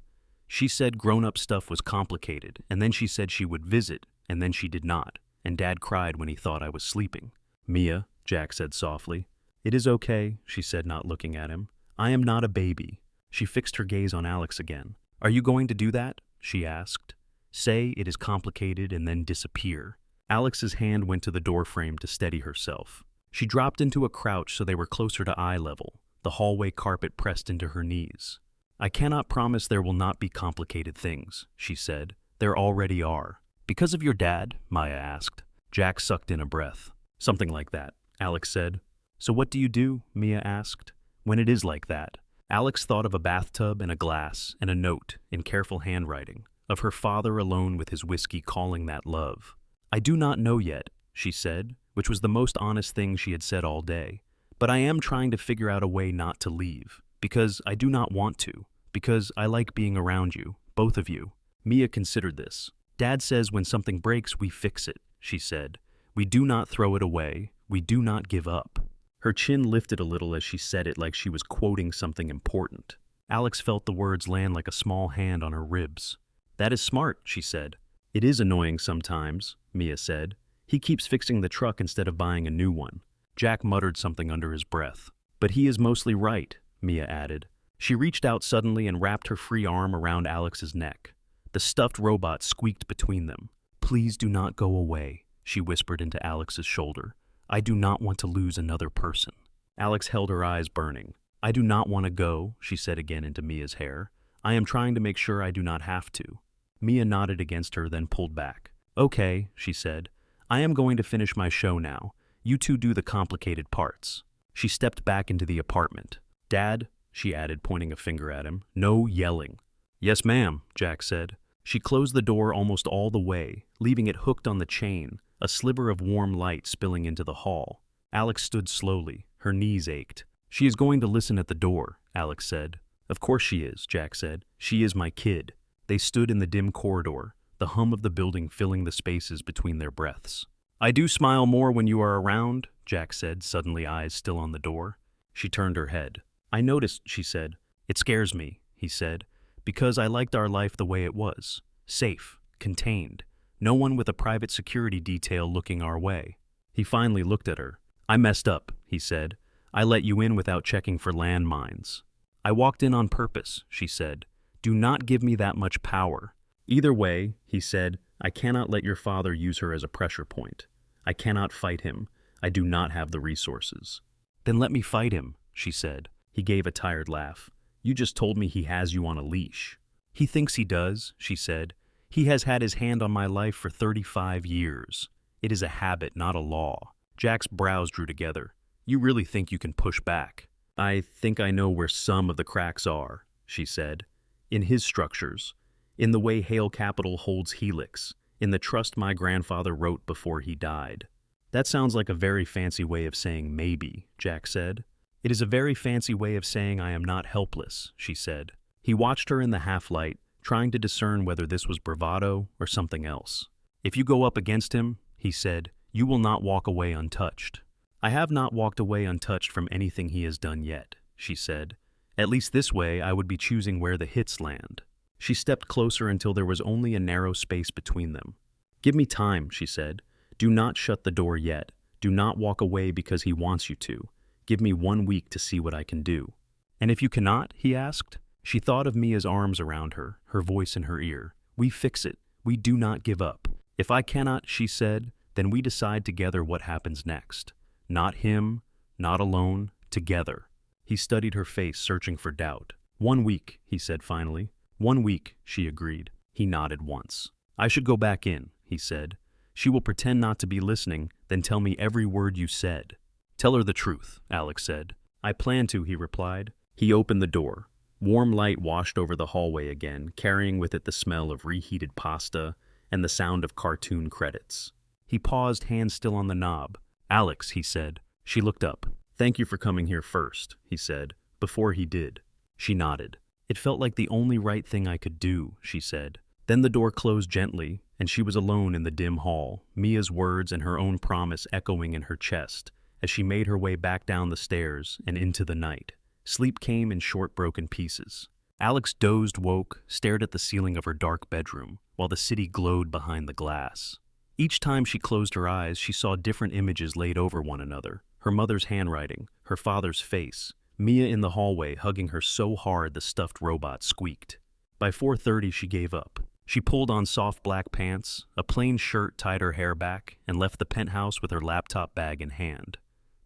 She said grown-up stuff was complicated, and then she said she would visit, and then she did not, and Dad cried when he thought I was sleeping. Mia, Jack said softly. It is okay, she said, not looking at him. I am not a baby. She fixed her gaze on Alex again. Are you going to do that? She asked. Say it is complicated and then disappear. Alex's hand went to the doorframe to steady herself. She dropped into a crouch so they were closer to eye level, the hallway carpet pressed into her knees. I cannot promise there will not be complicated things, she said. There already are. Because of your dad? Maya asked. Jack sucked in a breath. Something like that, Alex said. So what do you do? Mia asked. When it is like that. Alex thought of a bathtub and a glass and a note in careful handwriting, of her father alone with his whiskey calling that love. I do not know yet, she said, which was the most honest thing she had said all day. But I am trying to figure out a way not to leave, because I do not want to, because I like being around you, both of you. Mia considered this. Dad says when something breaks, we fix it, she said. We do not throw it away. We do not give up. Her chin lifted a little as she said it, like she was quoting something important. Alex felt the words land like a small hand on her ribs. That is smart, she said. It is annoying sometimes, Mia said. He keeps fixing the truck instead of buying a new one. Jack muttered something under his breath. But he is mostly right, Mia added. She reached out suddenly and wrapped her free arm around Alex's neck. The stuffed robot squeaked between them. Please do not go away, she whispered into Alex's shoulder. I do not want to lose another person. Alex held her eyes burning. I do not want to go, she said again into Mia's hair. I am trying to make sure I do not have to. Mia nodded against her, then pulled back. Okay, she said. I am going to finish my show now. You two do the complicated parts. She stepped back into the apartment. Dad, she added, pointing a finger at him, no yelling. Yes, ma'am, Jack said. She closed the door almost all the way, leaving it hooked on the chain, a sliver of warm light spilling into the hall. Alex stood slowly. Her knees ached. She is going to listen at the door, Alex said. Of course she is, Jack said. She is my kid. They stood in the dim corridor, the hum of the building filling the spaces between their breaths. I do smile more when you are around, Jack said, suddenly eyes still on the door. She turned her head. I noticed, she said. It scares me, he said, because I liked our life the way it was. Safe, contained. No one with a private security detail looking our way. He finally looked at her. I messed up, he said. I let you in without checking for landmines. I walked in on purpose, she said. Do not give me that much power. Either way, he said, I cannot let your father use her as a pressure point. I cannot fight him. I do not have the resources. Then let me fight him, she said. He gave a tired laugh. You just told me he has you on a leash. He thinks he does, she said. He has had his hand on my life for 35 years. It is a habit, not a law. Jack's brows drew together. You really think you can push back? I think I know where some of the cracks are, she said. In his structures. In the way Hale Capital holds Helix. In the trust my grandfather wrote before he died. That sounds like a very fancy way of saying maybe, Jack said. It is a very fancy way of saying I am not helpless, she said. He watched her in the half-light, trying to discern whether this was bravado or something else. If you go up against him, he said, you will not walk away untouched. I have not walked away untouched from anything he has done yet, she said. At least this way I would be choosing where the hits land. She stepped closer until there was only a narrow space between them. Give me time, she said. Do not shut the door yet. Do not walk away because he wants you to. Give me 1 week to see what I can do. And if you cannot, he asked. She thought of Mia's arms around her, her voice in her ear. We fix it. We do not give up. If I cannot, she said, then we decide together what happens next. Not him, not alone, together. He studied her face, searching for doubt. 1 week, he said finally. 1 week, she agreed. He nodded once. I should go back in, he said. She will pretend not to be listening, then tell me every word you said. Tell her the truth, Alex said. I plan to, he replied. He opened the door. Warm light washed over the hallway again, carrying with it the smell of reheated pasta and the sound of cartoon credits. He paused, hand still on the knob. Alex, he said. She looked up. Thank you for coming here first, he said, before he did. She nodded. It felt like the only right thing I could do, she said. Then the door closed gently, and she was alone in the dim hall, Mia's words and her own promise echoing in her chest, as she made her way back down the stairs and into the night. Sleep came in short, broken pieces. Alex dozed, woke, stared at the ceiling of her dark bedroom, while the city glowed behind the glass. Each time she closed her eyes, she saw different images laid over one another. Her mother's handwriting, her father's face, Mia in the hallway hugging her so hard the stuffed robot squeaked. By 4:30 she gave up. She pulled on soft black pants, a plain shirt tied her hair back, and left the penthouse with her laptop bag in hand.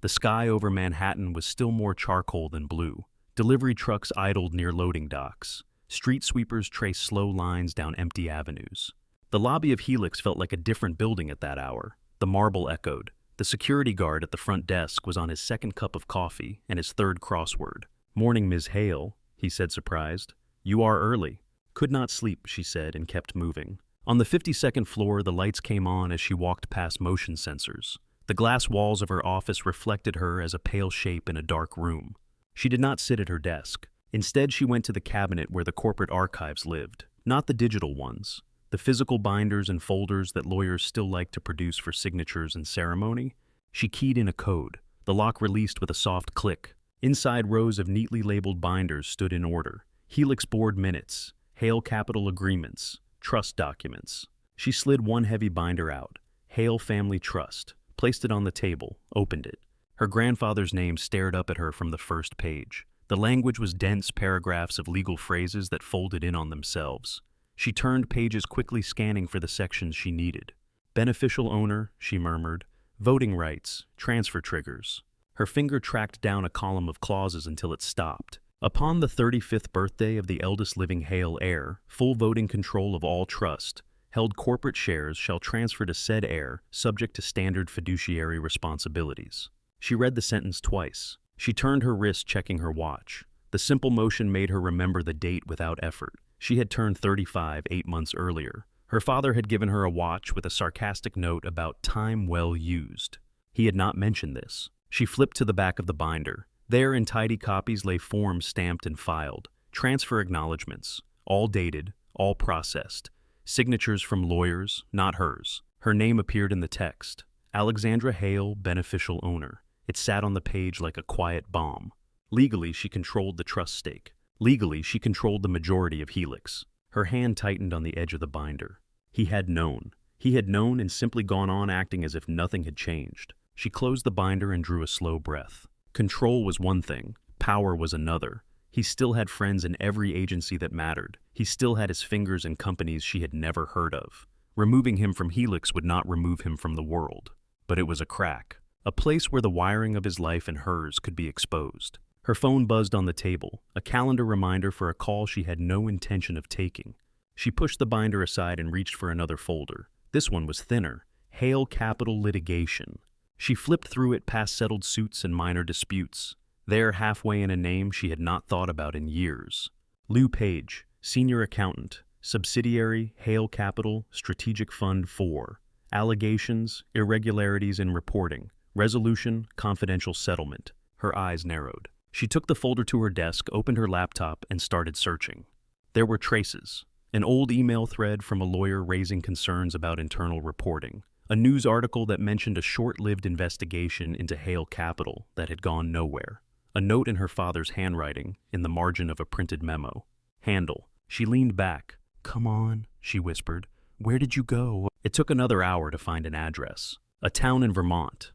The sky over Manhattan was still more charcoal than blue. Delivery trucks idled near loading docks. Street sweepers traced slow lines down empty avenues. The lobby of Helix felt like a different building at that hour. The marble echoed. The security guard at the front desk was on his second cup of coffee and his third crossword. Morning, Ms. Hale, he said, surprised. You are early. Could not sleep, she said, and kept moving. On the 52nd floor, the lights came on as she walked past motion sensors. The glass walls of her office reflected her as a pale shape in a dark room. She did not sit at her desk. Instead, she went to the cabinet where the corporate archives lived. Not the digital ones. The physical binders and folders that lawyers still like to produce for signatures and ceremony. She keyed in a code. The lock released with a soft click. Inside, rows of neatly labeled binders stood in order. Helix board minutes, Hale Capital agreements, trust documents. She slid one heavy binder out. Hale Family Trust. Placed it on the table, opened it. Her grandfather's name stared up at her from the first page. The language was dense paragraphs of legal phrases that folded in on themselves. She turned pages, quickly scanning for the sections she needed. Beneficial owner, she murmured. Voting rights, transfer triggers. Her finger tracked down a column of clauses until it stopped. Upon the 35th birthday of the eldest living Hale heir, full voting control of all trust, held corporate shares shall transfer to said heir, subject to standard fiduciary responsibilities. She read the sentence twice. She turned her wrist, checking her watch. The simple motion made her remember the date without effort. She had turned 35 8 months earlier. Her father had given her a watch with a sarcastic note about time well used. He had not mentioned this. She flipped to the back of the binder. There in tidy copies lay forms stamped and filed. Transfer acknowledgments, all dated, all processed. Signatures from lawyers, not hers. Her name appeared in the text. Alexandra Hale, beneficial owner. It sat on the page like a quiet bomb. Legally, she controlled the trust stake. Legally, she controlled the majority of Helix. Her hand tightened on the edge of the binder. He had known. He had known and simply gone on acting as if nothing had changed. She closed the binder and drew a slow breath. Control was one thing. Power was another. He still had friends in every agency that mattered. He still had his fingers in companies she had never heard of. Removing him from Helix would not remove him from the world. But it was a crack. A place where the wiring of his life and hers could be exposed. Her phone buzzed on the table, a calendar reminder for a call she had no intention of taking. She pushed the binder aside and reached for another folder. This one was thinner. Hale Capital Litigation. She flipped through it past settled suits and minor disputes. There, halfway in a name she had not thought about in years. Lou Page, Senior Accountant, Subsidiary, Hale Capital, Strategic Fund 4. Allegations, irregularities in reporting. Resolution, confidential settlement. Her eyes narrowed. She took the folder to her desk, opened her laptop, and started searching. There were traces. An old email thread from a lawyer raising concerns about internal reporting. A news article that mentioned a short-lived investigation into Hale Capital that had gone nowhere. A note in her father's handwriting, in the margin of a printed memo. Handle. She leaned back. "Come on," she whispered. "Where did you go?" It took another hour to find an address. A town in Vermont.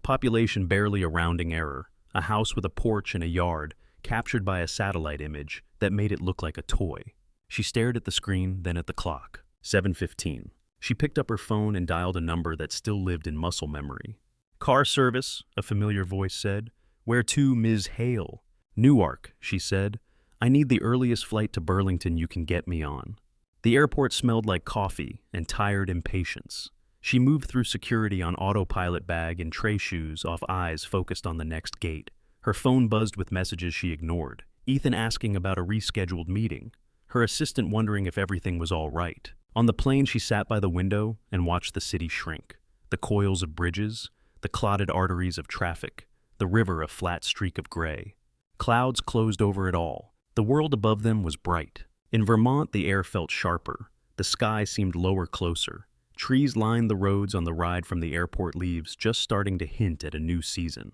Population barely a rounding error. A house with a porch and a yard, captured by a satellite image that made it look like a toy. She stared at the screen, then at the clock. 7:15. She picked up her phone and dialed a number that still lived in muscle memory. "Car service," a familiar voice said. "Where to, Ms. Hale?" "Newark," she said. "I need the earliest flight to Burlington you can get me on." The airport smelled like coffee and tired impatience. She moved through security on autopilot, bag and tray shoes, off eyes focused on the next gate. Her phone buzzed with messages she ignored. Ethan asking about a rescheduled meeting. Her assistant wondering if everything was all right. On the plane, she sat by the window and watched the city shrink. The coils of bridges, the clotted arteries of traffic, the river a flat streak of gray. Clouds closed over it all. The world above them was bright. In Vermont, the air felt sharper. The sky seemed lower, closer. Trees lined the roads on the ride from the airport, leaves just starting to hint at a new season.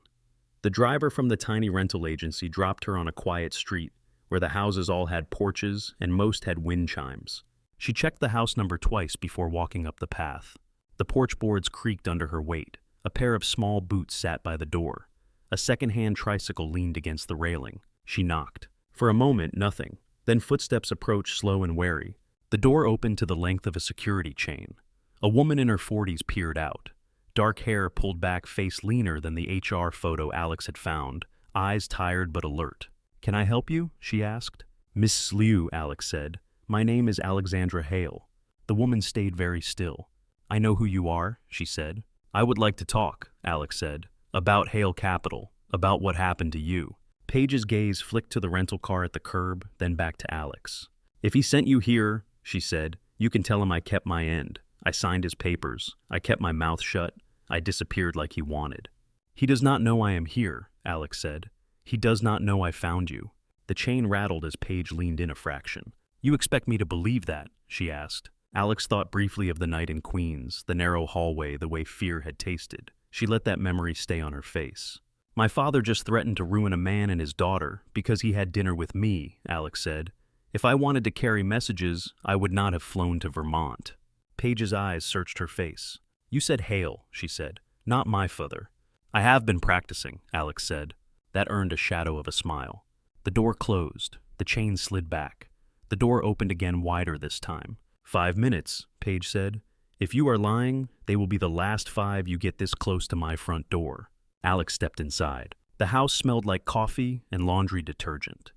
The driver from the tiny rental agency dropped her on a quiet street, where the houses all had porches and most had wind chimes. She checked the house number twice before walking up the path. The porch boards creaked under her weight. A pair of small boots sat by the door. A second-hand tricycle leaned against the railing. She knocked. For a moment, nothing. Then footsteps approached, slow and wary. The door opened to the length of a security chain. A woman in her 40s peered out. Dark hair pulled back, face leaner than the HR photo Alex had found, eyes tired but alert. "Can I help you?" she asked. "Miss Liu," Alex said. "My name is Alexandra Hale." The woman stayed very still. "I know who you are," she said. "I would like to talk," Alex said. "About Hale Capital, about what happened to you." Paige's gaze flicked to the rental car at the curb, then back to Alex. "If he sent you here," she said, "you can tell him I kept my end. I signed his papers. I kept my mouth shut. I disappeared like he wanted." "He does not know I am here," Alex said. "He does not know I found you." The chain rattled as Paige leaned in a fraction. "You expect me to believe that?" she asked. Alex thought briefly of the night in Queens, the narrow hallway, the way fear had tasted. She let that memory stay on her face. "My father just threatened to ruin a man and his daughter because he had dinner with me," Alex said. "If I wanted to carry messages, I would not have flown to Vermont." Paige's eyes searched her face. "You said Hale," she said. "Not my father." "I have been practicing," Alex said. That earned a shadow of a smile. The door closed. The chain slid back. The door opened again, wider this time. 5 minutes, Paige said. "If you are lying, they will be the last 5 you get this close to my front door." Alex stepped inside. The house smelled like coffee and laundry detergent.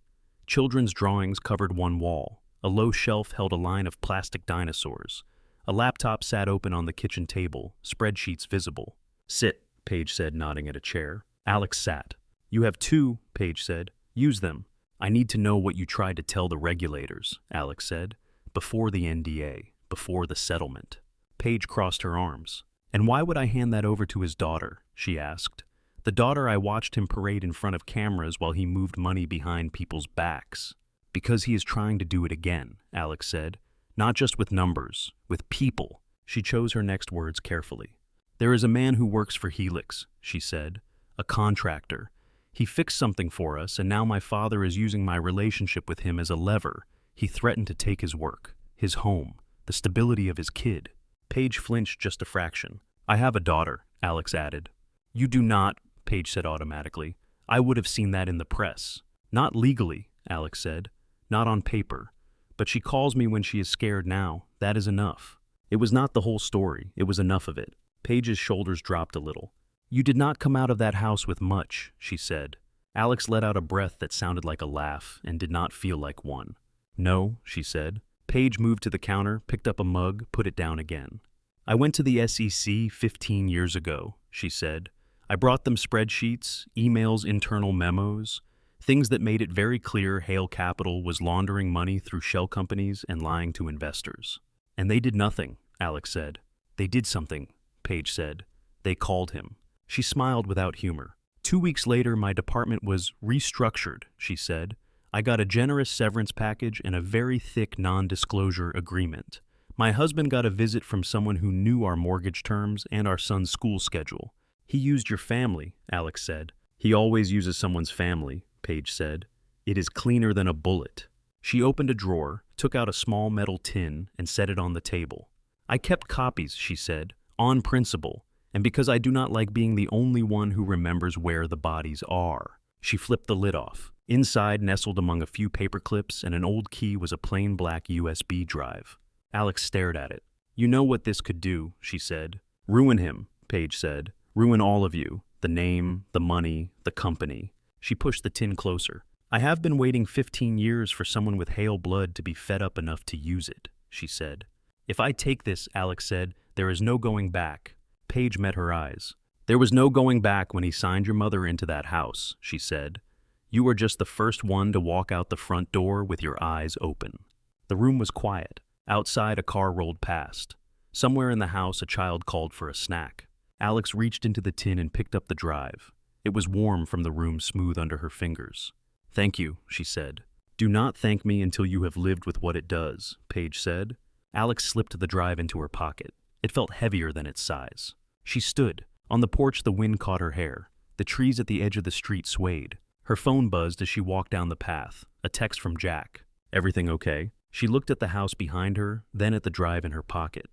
Children's drawings covered one wall. A low shelf held a line of plastic dinosaurs. A laptop sat open on the kitchen table, spreadsheets visible. "Sit," Paige said, nodding at a chair. Alex sat. "You have 2, Paige said. "Use them." "I need to know what you tried to tell the regulators," Alex said. "Before the NDA, before the settlement." Paige crossed her arms. "And why would I hand that over to his daughter?" she asked. "The daughter I watched him parade in front of cameras while he moved money behind people's backs." "Because he is trying to do it again," Alex said. "Not just with numbers, with people." She chose her next words carefully. "There is a man who works for Helix," she said. "A contractor. He fixed something for us, and now my father is using my relationship with him as a lever. He threatened to take his work, his home, the stability of his kid." Paige flinched just a fraction. "I have a daughter," Alex added. "You do not," Paige said automatically. "I would have seen that in the press." "Not legally," Alex said. "Not on paper. But she calls me when she is scared now. That is enough." It was not the whole story. It was enough of it. Paige's shoulders dropped a little. "You did not come out of that house with much," she said. Alex let out a breath that sounded like a laugh and did not feel like one. No, she said. Paige moved to the counter, picked up a mug, put it down again. I went to the SEC 15 years ago, she said. I brought them spreadsheets, emails, internal memos, things that made it very clear Hale Capital was laundering money through shell companies and lying to investors. And they did nothing, Alex said. They did something, Paige said. They called him. She smiled without humor. 2 weeks later, my department was restructured, she said. I got a generous severance package and a very thick non-disclosure agreement. My husband got a visit from someone who knew our mortgage terms and our son's school schedule. He used your family, Alex said. He always uses someone's family, Paige said. It is cleaner than a bullet. She opened a drawer, took out a small metal tin, and set it on the table. I kept copies, she said, on principle, and because I do not like being the only one who remembers where the bodies are. She flipped the lid off. Inside, nestled among a few paper clips and an old key, was a plain black USB drive. Alex stared at it. You know what this could do, she said. Ruin him, Paige said. Ruin all of you. The name, the money, the company. She pushed the tin closer. I have been waiting 15 years for someone with Hale blood to be fed up enough to use it, she said. If I take this, Alex said, there is no going back. Paige met her eyes. There was no going back when he signed your mother into that house, she said. You were just the first one to walk out the front door with your eyes open. The room was quiet. Outside, a car rolled past. Somewhere in the house, a child called for a snack. Alex reached into the tin and picked up the drive. It was warm from the room smooth under her fingers. Thank you, she said. Do not thank me until you have lived with what it does, Paige said. Alex slipped the drive into her pocket. It felt heavier than its size. She stood. On the porch, the wind caught her hair. The trees at the edge of the street swayed. Her phone buzzed as she walked down the path. A text from Jack. Everything okay? She looked at the house behind her, then at the drive in her pocket.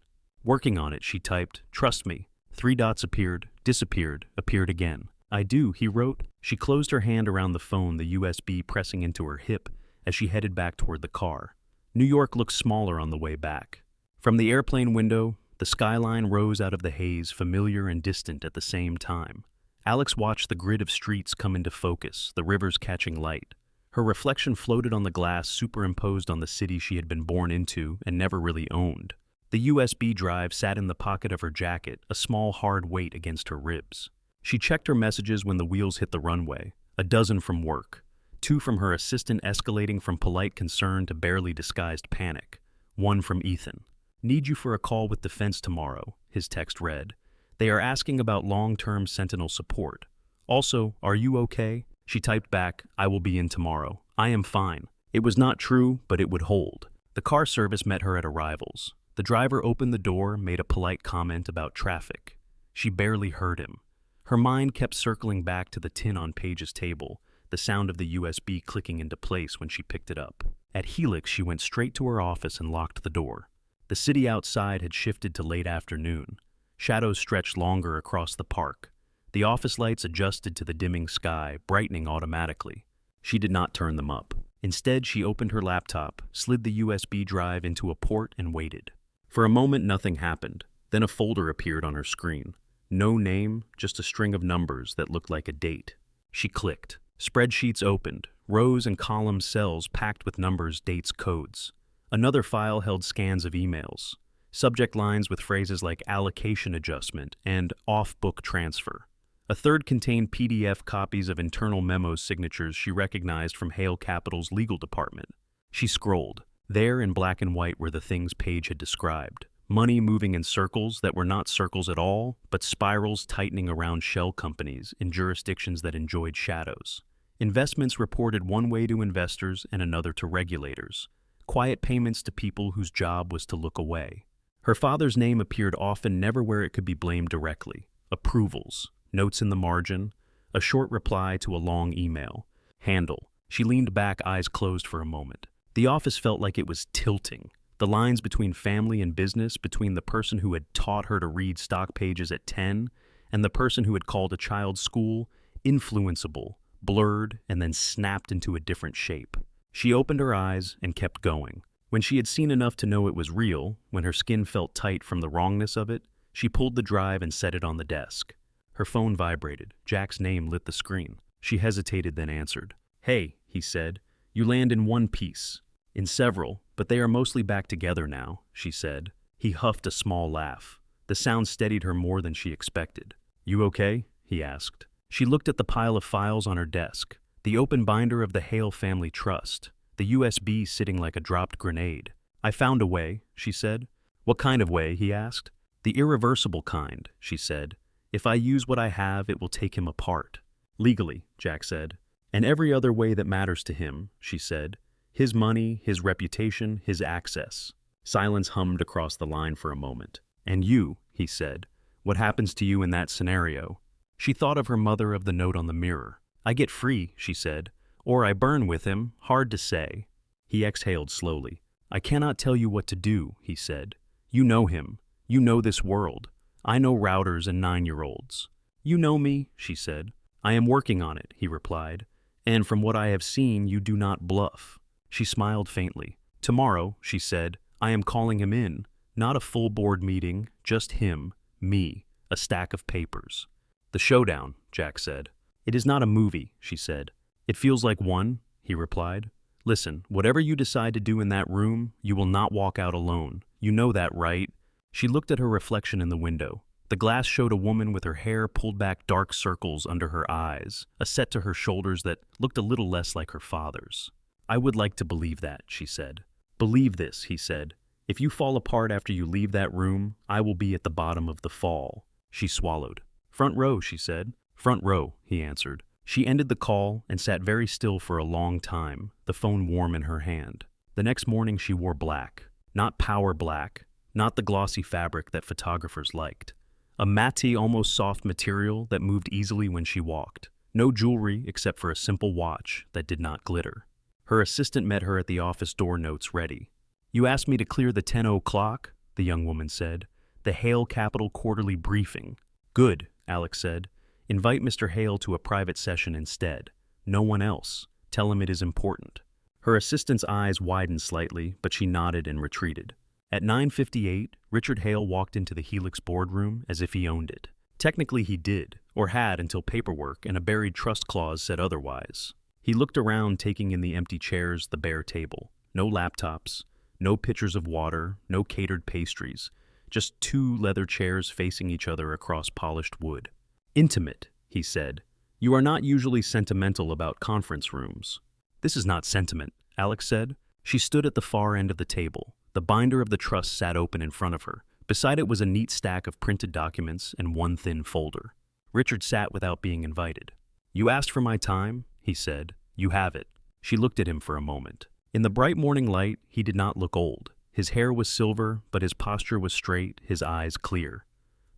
Working on it, she typed, trust me. 3 dots appeared, disappeared, appeared again. I do, he wrote. She closed her hand around the phone, the USB pressing into her hip as she headed back toward the car. New York looked smaller on the way back. From the airplane window, the skyline rose out of the haze, familiar and distant at the same time. Alex watched the grid of streets come into focus, the rivers catching light. Her reflection floated on the glass superimposed on the city she had been born into and never really owned. The USB drive sat in the pocket of her jacket, a small hard weight against her ribs. She checked her messages when the wheels hit the runway, a dozen from work, 2 from her assistant escalating from polite concern to barely disguised panic, 1 from Ethan. Need you for a call with defense tomorrow, his text read. They are asking about long-term Sentinel support. Also, are you okay? She typed back, I will be in tomorrow. I am fine. It was not true, but it would hold. The car service met her at arrivals. The driver opened the door, made a polite comment about traffic. She barely heard him. Her mind kept circling back to the tin on Paige's table, the sound of the USB clicking into place when she picked it up. At Helix, she went straight to her office and locked the door. The city outside had shifted to late afternoon. Shadows stretched longer across the park. The office lights adjusted to the dimming sky, brightening automatically. She did not turn them up. Instead, she opened her laptop, slid the USB drive into a port, and waited. For a moment, nothing happened. Then a folder appeared on her screen. No name, just a string of numbers that looked like a date. She clicked. Spreadsheets opened, rows and column cells packed with numbers, dates, codes. Another file held scans of emails, subject lines with phrases like allocation adjustment and off-book transfer. A third contained PDF copies of internal memos signatures she recognized from Hale Capital's legal department. She scrolled. There in black and white were the things Paige had described. Money moving in circles that were not circles at all, but spirals tightening around shell companies in jurisdictions that enjoyed shadows. Investments reported one way to investors and another to regulators. Quiet payments to people whose job was to look away. Her father's name appeared often, never where it could be blamed directly. Approvals, notes in the margin, a short reply to a long email. Handle. She leaned back, eyes closed for a moment. The office felt like it was tilting. The lines between family and business, between the person who had taught her to read stock pages at 10 and the person who had called a child's school, influenceable, blurred, and then snapped into a different shape. She opened her eyes and kept going. When she had seen enough to know it was real, when her skin felt tight from the wrongness of it, she pulled the drive and set it on the desk. Her phone vibrated. Jack's name lit the screen. She hesitated, then answered. Hey, he said, you land in one piece. In several, but they are mostly back together now, she said. He huffed a small laugh. The sound steadied her more than she expected. You okay? He asked. She looked at the pile of files on her desk, the open binder of the Hale Family Trust, the USB sitting like a dropped grenade. I found a way, she said. What kind of way? He asked. The irreversible kind, she said. If I use what I have, it will take him apart. Legally, Jack said. And every other way that matters to him, she said. His money, his reputation, his access. Silence hummed across the line for a moment. And you, he said. What happens to you in that scenario? She thought of her mother, of the note on the mirror. I get free, she said. Or I burn with him, hard to say. He exhaled slowly. I cannot tell you what to do, he said. You know him. You know this world. I know routers and 9-year-olds. You know me, she said. I am working on it, he replied. And from what I have seen, you do not bluff. She smiled faintly. Tomorrow, she said, I am calling him in. Not a full board meeting, just him, me, a stack of papers. The showdown, Jack said. It is not a movie, she said. It feels like one, he replied. Listen, whatever you decide to do in that room, you will not walk out alone. You know that, right? She looked at her reflection in the window. The glass showed a woman with her hair pulled back, dark circles under her eyes, a set to her shoulders that looked a little less like her father's. I would like to believe that, she said. Believe this, he said. If you fall apart after you leave that room, I will be at the bottom of the fall. She swallowed. Front row, she said. Front row, he answered. She ended the call and sat very still for a long time, the phone warm in her hand. The next morning she wore black. Not power black, not the glossy fabric that photographers liked. A matte, almost soft material that moved easily when she walked. No jewelry except for a simple watch that did not glitter. Her assistant met her at the office door, notes ready. You asked me to clear the 10 o'clock, the young woman said. The Hale Capital quarterly briefing. Good, Alex said. Invite Mr. Hale to a private session instead. No one else. Tell him it is important. Her assistant's eyes widened slightly, but she nodded and retreated. At 9:58, Richard Hale walked into the Helix boardroom as if he owned it. Technically he did, or had until paperwork and a buried trust clause said otherwise. He looked around, taking in the empty chairs, the bare table. No laptops, no pitchers of water, no catered pastries. Just 2 leather chairs facing each other across polished wood. Intimate, he said. You are not usually sentimental about conference rooms. This is not sentiment, Alex said. She stood at the far end of the table. The binder of the trust sat open in front of her. Beside it was a neat stack of printed documents and one thin folder. Richard sat without being invited. You asked for my time, he said. You have it. She looked at him for a moment. In the bright morning light, he did not look old. His hair was silver, but his posture was straight, his eyes clear.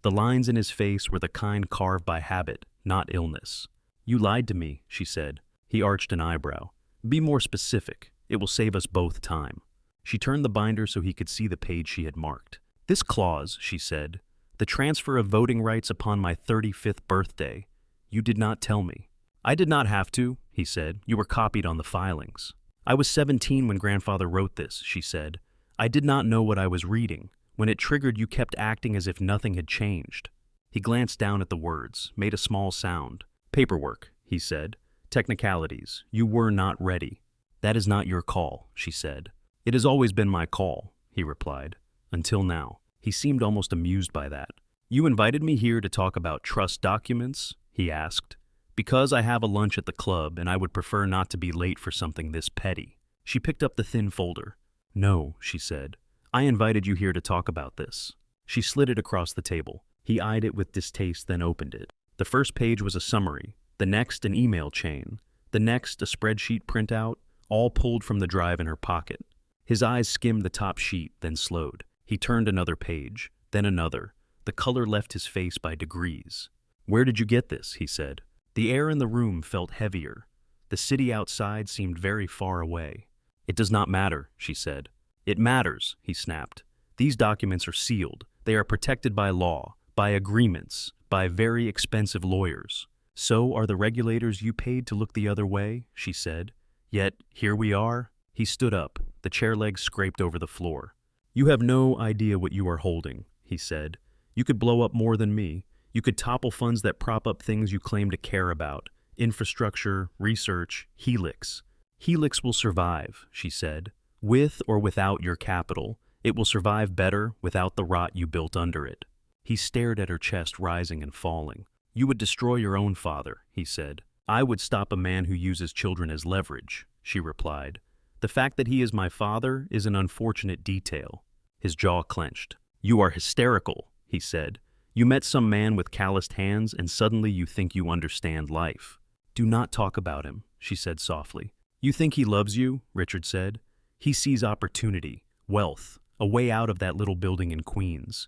The lines in his face were the kind carved by habit, not illness. You lied to me, she said. He arched an eyebrow. Be more specific. It will save us both time. She turned the binder so he could see the page she had marked. This clause, she said, the transfer of voting rights upon my 35th birthday. You did not tell me. I did not have to, he said. You were copied on the filings. I was 17 when grandfather wrote this, she said. I did not know what I was reading. When it triggered, you kept acting as if nothing had changed. He glanced down at the words, made a small sound. Paperwork, he said. Technicalities. You were not ready. That is not your call, she said. It has always been my call, he replied. Until now. He seemed almost amused by that. You invited me here to talk about trust documents? He asked. Because I have a lunch at the club and I would prefer not to be late for something this petty. She picked up the thin folder. No, she said. I invited you here to talk about this. She slid it across the table. He eyed it with distaste, then opened it. The first page was a summary, the next an email chain, the next a spreadsheet printout, all pulled from the drive in her pocket. His eyes skimmed the top sheet, then slowed. He turned another page, then another. The color left his face by degrees. Where did you get this? He said. The air in the room felt heavier. The city outside seemed very far away. It does not matter, she said. It matters, he snapped. These documents are sealed. They are protected by law, by agreements, by very expensive lawyers. So are the regulators you paid to look the other way, she said. Yet, here we are. He stood up. The chair legs scraped over the floor. You have no idea what you are holding, he said. You could blow up more than me. You could topple funds that prop up things you claim to care about. Infrastructure, research, Helix. Helix will survive, she said. With or without your capital, it will survive better without the rot you built under it. He stared at her chest rising and falling. You would destroy your own father, he said. I would stop a man who uses children as leverage, she replied. The fact that he is my father is an unfortunate detail. His jaw clenched. You are hysterical, he said. You met some man with calloused hands and suddenly you think you understand life. Do not talk about him, she said softly. You think he loves you, Richard said. He sees opportunity, wealth, a way out of that little building in Queens.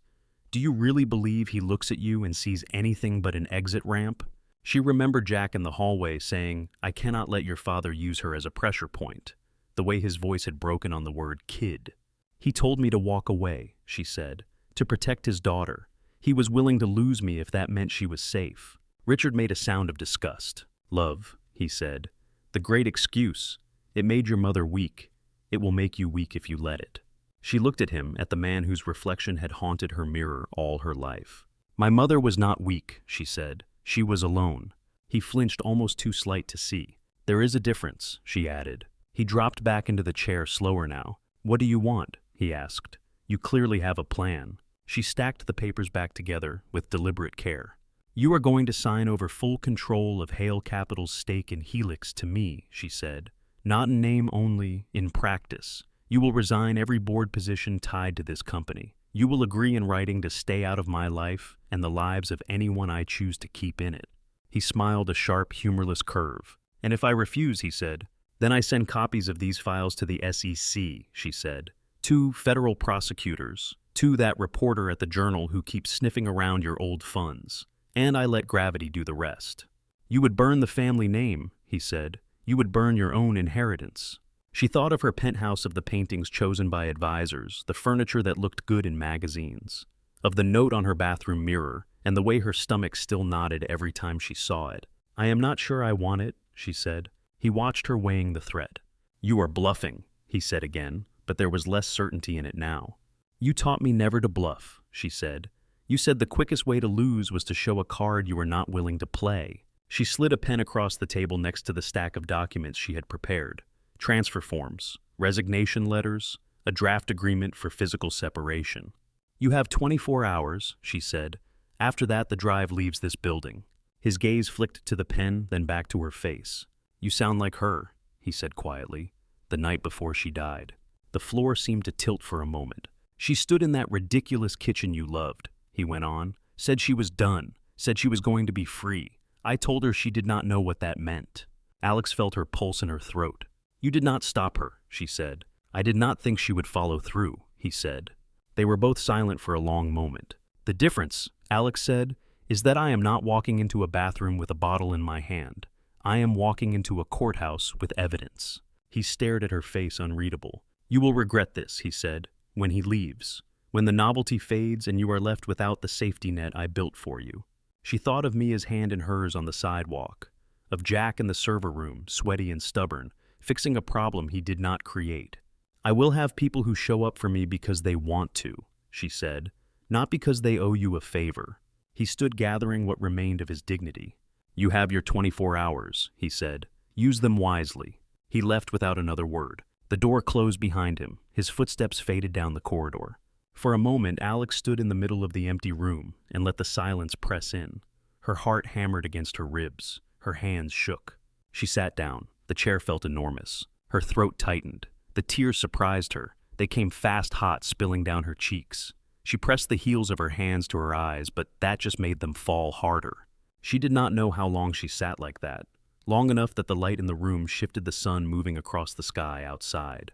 Do you really believe he looks at you and sees anything but an exit ramp? She remembered Jack in the hallway saying, I cannot let your father use her as a pressure point, the way his voice had broken on the word kid. He told me to walk away, she said, to protect his daughter. He was willing to lose me if that meant she was safe. Richard made a sound of disgust. Love, he said. The great excuse. It made your mother weak. It will make you weak if you let it. She looked at him, at the man whose reflection had haunted her mirror all her life. My mother was not weak, she said. She was alone. He flinched almost too slight to see. There is a difference, she added. He dropped back into the chair slower now. What do you want? He asked. You clearly have a plan. She stacked the papers back together with deliberate care. You are going to sign over full control of Hale Capital's stake in Helix to me, she said. Not in name only, in practice. You will resign every board position tied to this company. You will agree in writing to stay out of my life and the lives of anyone I choose to keep in it. He smiled a sharp, humorless curve. And if I refuse, he said, then I send copies of these files to the SEC, she said. 2 federal prosecutors, 2 that reporter at the Journal who keeps sniffing around your old funds. And I let gravity do the rest. You would burn the family name, he said. You would burn your own inheritance. She thought of her penthouse, of the paintings chosen by advisors, the furniture that looked good in magazines, of the note on her bathroom mirror, and the way her stomach still nodded every time she saw it. I am not sure I want it, she said. He watched her weighing the threat. You are bluffing, he said again, but there was less certainty in it now. You taught me never to bluff, she said. You said the quickest way to lose was to show a card you were not willing to play. She slid a pen across the table next to the stack of documents she had prepared. Transfer forms, resignation letters, a draft agreement for physical separation. You have 24 hours, she said. After that, the drive leaves this building. His gaze flicked to the pen, then back to her face. You sound like her, he said quietly, the night before she died. The floor seemed to tilt for a moment. She stood in that ridiculous kitchen you loved, he went on, said she was done, said she was going to be free. I told her she did not know what that meant. Alex felt her pulse in her throat. You did not stop her, she said. I did not think she would follow through, he said. They were both silent for a long moment. The difference, Alex said, is that I am not walking into a bathroom with a bottle in my hand. I am walking into a courthouse with evidence. He stared at her face unreadable. You will regret this, he said, when he leaves, when the novelty fades and you are left without the safety net I built for you. She thought of Mia's hand in hers on the sidewalk, of Jack in the server room, sweaty and stubborn, fixing a problem he did not create. I will have people who show up for me because they want to, she said, not because they owe you a favor. He stood gathering what remained of his dignity. You have your 24 hours, he said. Use them wisely. He left without another word. The door closed behind him. His footsteps faded down the corridor. For a moment, Alex stood in the middle of the empty room and let the silence press in. Her heart hammered against her ribs. Her hands shook. She sat down. The chair felt enormous. Her throat tightened. The tears surprised her. They came fast, hot, spilling down her cheeks. She pressed the heels of her hands to her eyes, but that just made them fall harder. She did not know how long she sat like that. Long enough that the light in the room shifted the sun moving across the sky outside.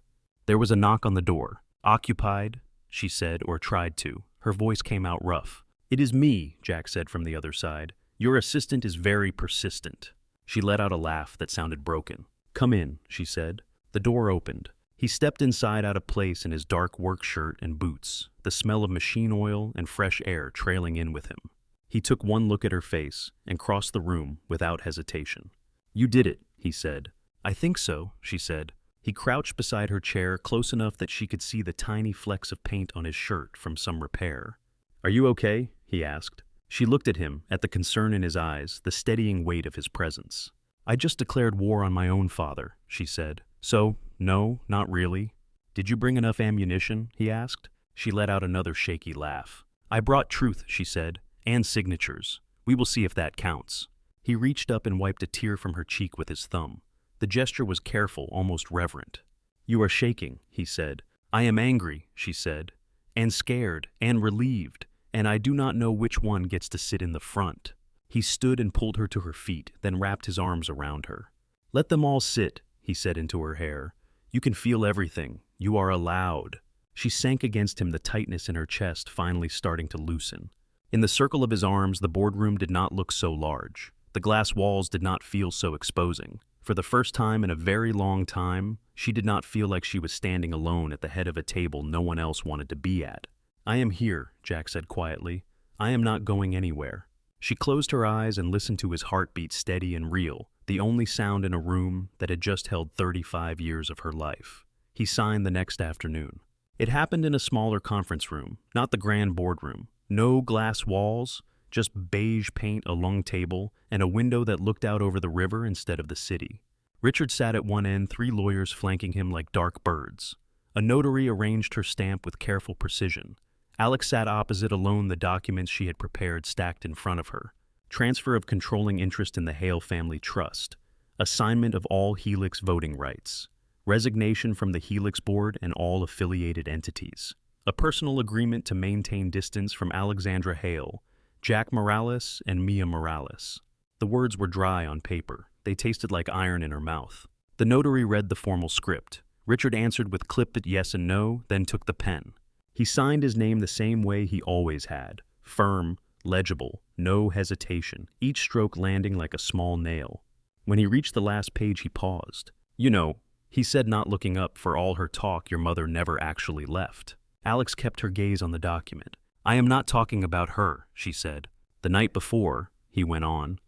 There was a knock on the door. Occupied, she said, or tried to. Her voice came out rough. It is me, Jack said from the other side. Your assistant is very persistent. She let out a laugh that sounded broken. Come in, she said. The door opened. He stepped inside out of place in his dark work shirt and boots, the smell of machine oil and fresh air trailing in with him. He took one look at her face and crossed the room without hesitation. You did it, he said. I think so, she said. He crouched beside her chair close enough that she could see the tiny flecks of paint on his shirt from some repair. Are you okay? He asked. She looked at him, at the concern in his eyes, the steadying weight of his presence. I just declared war on my own father, she said. So, no, not really. Did you bring enough ammunition? He asked. She let out another shaky laugh. I brought truth, she said, and signatures. We will see if that counts. He reached up and wiped a tear from her cheek with his thumb. The gesture was careful, almost reverent. You are shaking, he said. I am angry, she said, and scared, and relieved, and I do not know which one gets to sit in the front. He stood and pulled her to her feet, then wrapped his arms around her. Let them all sit, he said into her hair. You can feel everything. You are allowed. She sank against him, the tightness in her chest finally starting to loosen. In the circle of his arms, the boardroom did not look so large. The glass walls did not feel so exposing. For the first time in a very long time, she did not feel like she was standing alone at the head of a table no one else wanted to be at. I am here, Jack said quietly. I am not going anywhere. She closed her eyes and listened to his heartbeat steady and real, the only sound in a room that had just held 35 years of her life. He signed the next afternoon. It happened in a smaller conference room, not the grand boardroom. No glass walls, just beige paint, a long table, and a window that looked out over the river instead of the city. Richard sat at one end, 3 lawyers flanking him like dark birds. A notary arranged her stamp with careful precision. Alex sat opposite, alone, the documents she had prepared stacked in front of her. Transfer of controlling interest in the Hale family trust. Assignment of all Helix voting rights. Resignation from the Helix board and all affiliated entities. A personal agreement to maintain distance from Alexandra Hale, Jack Morales, and Mia Morales. The words were dry on paper. They tasted like iron in her mouth. The notary read the formal script. Richard answered with clipped yes and no, then took the pen. He signed his name the same way he always had. Firm, legible, no hesitation, each stroke landing like a small nail. When he reached the last page, he paused. You know, he said, not looking up, for all her talk, your mother never actually left. Alex kept her gaze on the document. I am not talking about her, she said. The night before, he went on,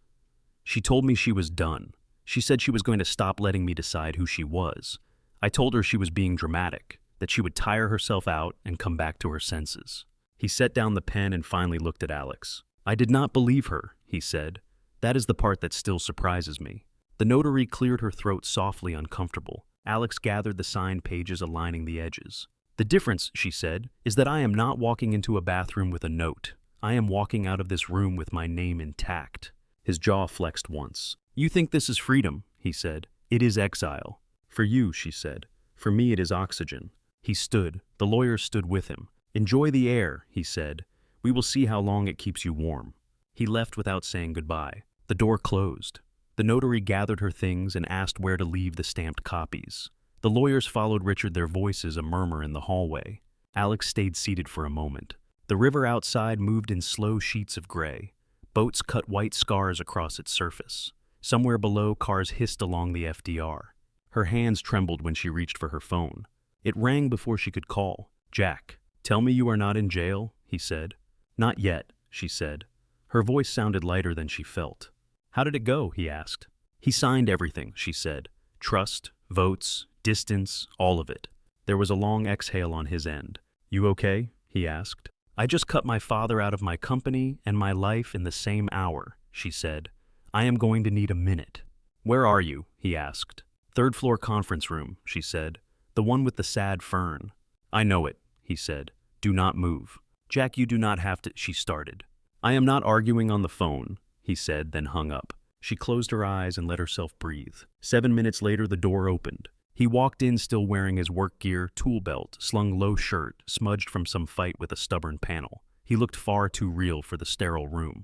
she told me she was done. She said she was going to stop letting me decide who she was. I told her she was being dramatic, that she would tire herself out and come back to her senses. He set down the pen and finally looked at Alex. I did not believe her, he said. That is the part that still surprises me. The notary cleared her throat softly, uncomfortable. Alex gathered the signed pages, aligning the edges. The difference, she said, is that I am not walking into a bathroom with a note. I am walking out of this room with my name intact. His jaw flexed once. You think this is freedom, he said. It is exile. For you, she said. For me, it is oxygen. He stood. The lawyers stood with him. Enjoy the air, he said. We will see how long it keeps you warm. He left without saying goodbye. The door closed. The notary gathered her things and asked where to leave the stamped copies. The lawyers followed Richard, their voices a murmur in the hallway. Alex stayed seated for a moment. The river outside moved in slow sheets of gray. Boats cut white scars across its surface. Somewhere below, cars hissed along the FDR. Her hands trembled when she reached for her phone. It rang before she could call. Jack, tell me you are not in jail, he said. Not yet, she said. Her voice sounded lighter than she felt. How did it go, he asked. He signed everything, she said. Trust, votes, distance, all of it. There was a long exhale on his end. You okay? He asked. I just cut my father out of my company and my life in the same hour, she said. I am going to need a minute. Where are you? He asked. 3rd floor conference room, she said. The one with the sad fern. I know it, he said. Do not move. Jack, you do not have to, she started. I am not arguing on the phone, he said, then hung up. She closed her eyes and let herself breathe. 7 minutes later, the door opened. He walked in, still wearing his work gear, tool belt, slung low shirt, smudged from some fight with a stubborn panel. He looked far too real for the sterile room.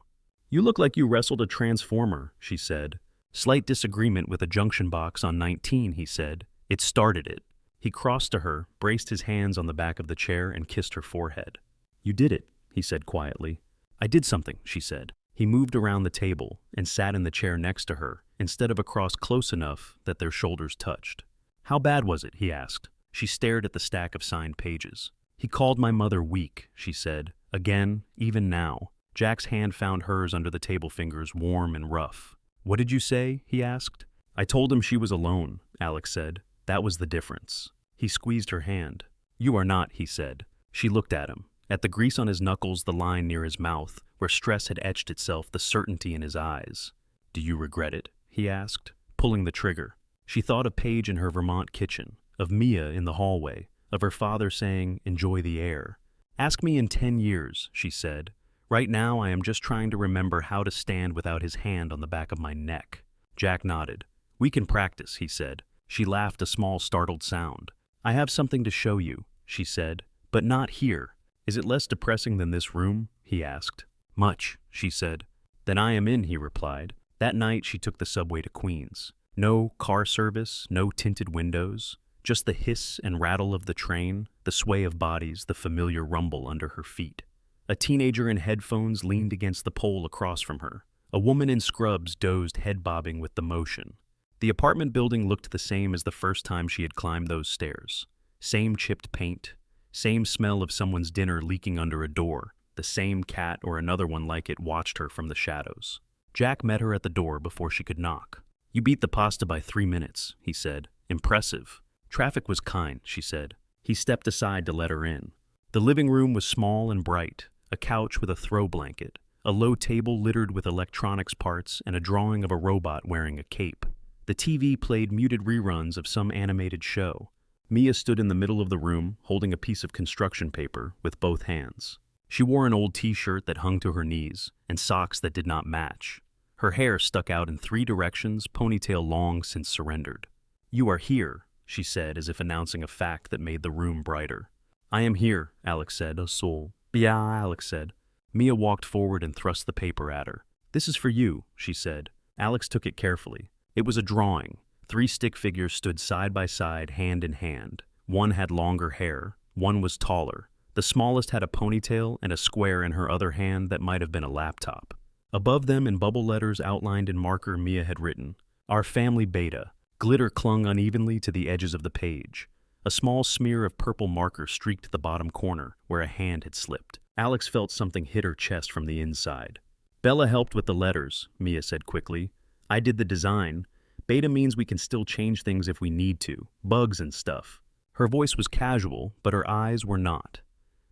You look like you wrestled a transformer, she said. Slight disagreement with a junction box on 19, he said. It started it. He crossed to her, braced his hands on the back of the chair, and kissed her forehead. You did it, he said quietly. I did something, she said. He moved around the table and sat in the chair next to her, instead of across, close enough that their shoulders touched. How bad was it? He asked. She stared at the stack of signed pages. He called my mother weak, she said. Again, even now. Jack's hand found hers under the table fingers, warm and rough. What did you say? He asked. I told him she was alone, Alex said. That was the difference. He squeezed her hand. You are not, he said. She looked at him. At the grease on his knuckles, the line near his mouth, where stress had etched itself, the certainty in his eyes. Do you regret it? He asked. pulling the trigger. She thought of Paige in her Vermont kitchen, of Mia in the hallway, of her father saying, "Enjoy the air." "Ask me in 10 years," she said. "Right now I am just trying to remember how to stand without his hand on the back of my neck." Jack nodded. "We can practice," he said. She laughed a small startled sound. "I have something to show you," she said, "but not here." "Is it less depressing than this room?" he asked. "Much," she said. "Then I am in," he replied. That night she took the subway to Queens. No car service, no tinted windows, just the hiss and rattle of the train, the sway of bodies, the familiar rumble under her feet. A teenager in headphones leaned against the pole across from her. A woman in scrubs dozed head-bobbing with the motion. The apartment building looked the same as the first time she had climbed those stairs. Same chipped paint, same smell of someone's dinner leaking under a door. The same cat or another one like it watched her from the shadows. Jack met her at the door before she could knock. "You beat the pasta by 3 minutes," he said. "Impressive." "Traffic was kind," she said. He stepped aside to let her in. The living room was small and bright, a couch with a throw blanket, a low table littered with electronics parts, and a drawing of a robot wearing a cape. The TV played muted reruns of some animated show. Mia stood in the middle of the room, holding a piece of construction paper with both hands. She wore an old t-shirt that hung to her knees, and socks that did not match. Her hair stuck out in 3 directions, ponytail long since surrendered. "You are here," she said, as if announcing a fact that made the room brighter. "I am here," Alex said, a soul. "Yeah," Alex said. Mia walked forward and thrust the paper at her. "This is for you," she said. Alex took it carefully. It was a drawing. 3 stick figures stood side by side, hand in hand. One had longer hair, one was taller. The smallest had a ponytail and a square in her other hand that might have been a laptop. Above them, in bubble letters outlined in marker, Mia had written, "Our family Beta." Glitter clung unevenly to the edges of the page. A small smear of purple marker streaked the bottom corner, where a hand had slipped. Alex felt something hit her chest from the inside. "Bella helped with the letters," Mia said quickly. "I did the design. Beta means we can still change things if we need to, bugs and stuff." Her voice was casual, but her eyes were not.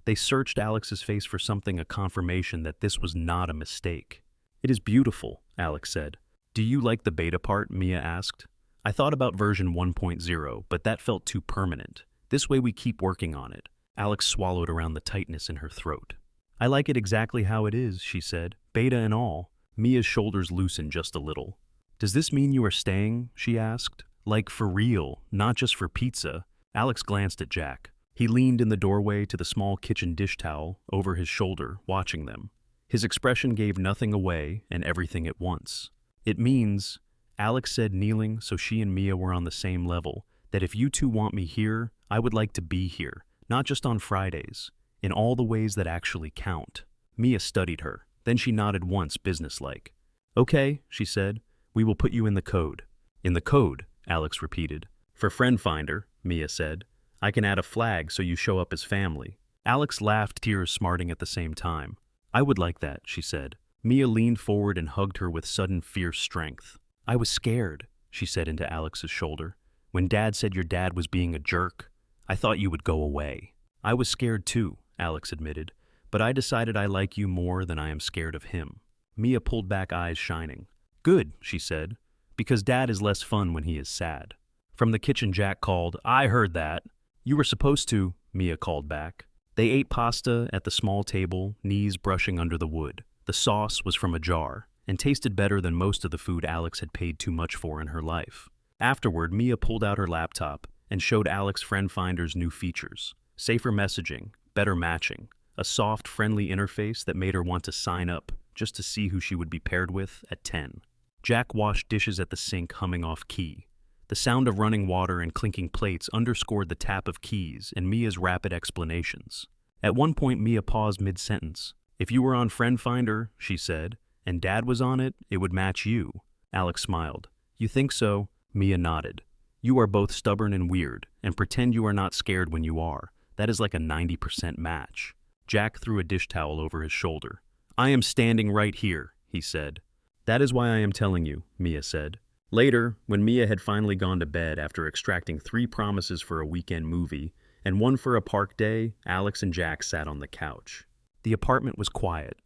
They searched Alex's face for something, a confirmation that this was not a mistake. "It is beautiful," Alex said. "Do you like the beta part?" Mia asked. "I thought about version 1.0, but that felt too permanent. This way we keep working on it." Alex swallowed around the tightness in her throat. "I like it exactly how it is," she said, "beta and all." Mia's shoulders loosened just a little. "Does this mean you are staying?" she asked. "Like for real, not just for pizza?" Alex glanced at Jack. He leaned in the doorway to the small kitchen dish towel over his shoulder, watching them. His expression gave nothing away and everything at once. "It means," Alex said, kneeling so she and Mia were on the same level, "that if you two want me here, I would like to be here, not just on Fridays, in all the ways that actually count." Mia studied her. Then she nodded once, businesslike. "Okay," she said, "we will put you in the code." "In the code," Alex repeated. "For Friend Finder," Mia said. "I can add a flag so you show up as family." Alex laughed, tears smarting at the same time. "I would like that," she said. Mia leaned forward and hugged her with sudden fierce strength. "I was scared," she said into Alex's shoulder. "When Dad said your dad was being a jerk, I thought you would go away." "I was scared too," Alex admitted, "but I decided I like you more than I am scared of him." Mia pulled back, eyes shining. "Good," she said, "because Dad is less fun when he is sad." From the kitchen, Jack called, "I heard that." "You were supposed to," Mia called back. They ate pasta at the small table, knees brushing under the wood. The sauce was from a jar, and tasted better than most of the food Alex had paid too much for in her life. Afterward, Mia pulled out her laptop and showed Alex Friend Finder's new features. Safer messaging, better matching, a soft, friendly interface that made her want to sign up just to see who she would be paired with at 10. Jack washed dishes at the sink, humming off key. The sound of running water and clinking plates underscored the tap of keys and Mia's rapid explanations. At one point, Mia paused mid-sentence. "If you were on Friend Finder," she said, "and Dad was on it, it would match you." Alex smiled. "You think so?" Mia nodded. "You are both stubborn and weird, and pretend you are not scared when you are. That is like a 90% match." Jack threw a dish towel over his shoulder. "I am standing right here," he said. "That is why I am telling you," Mia said. Later, when Mia had finally gone to bed after extracting 3 promises for a weekend movie and 1 for a park day, Alex and Jack sat on the couch. The apartment was quiet.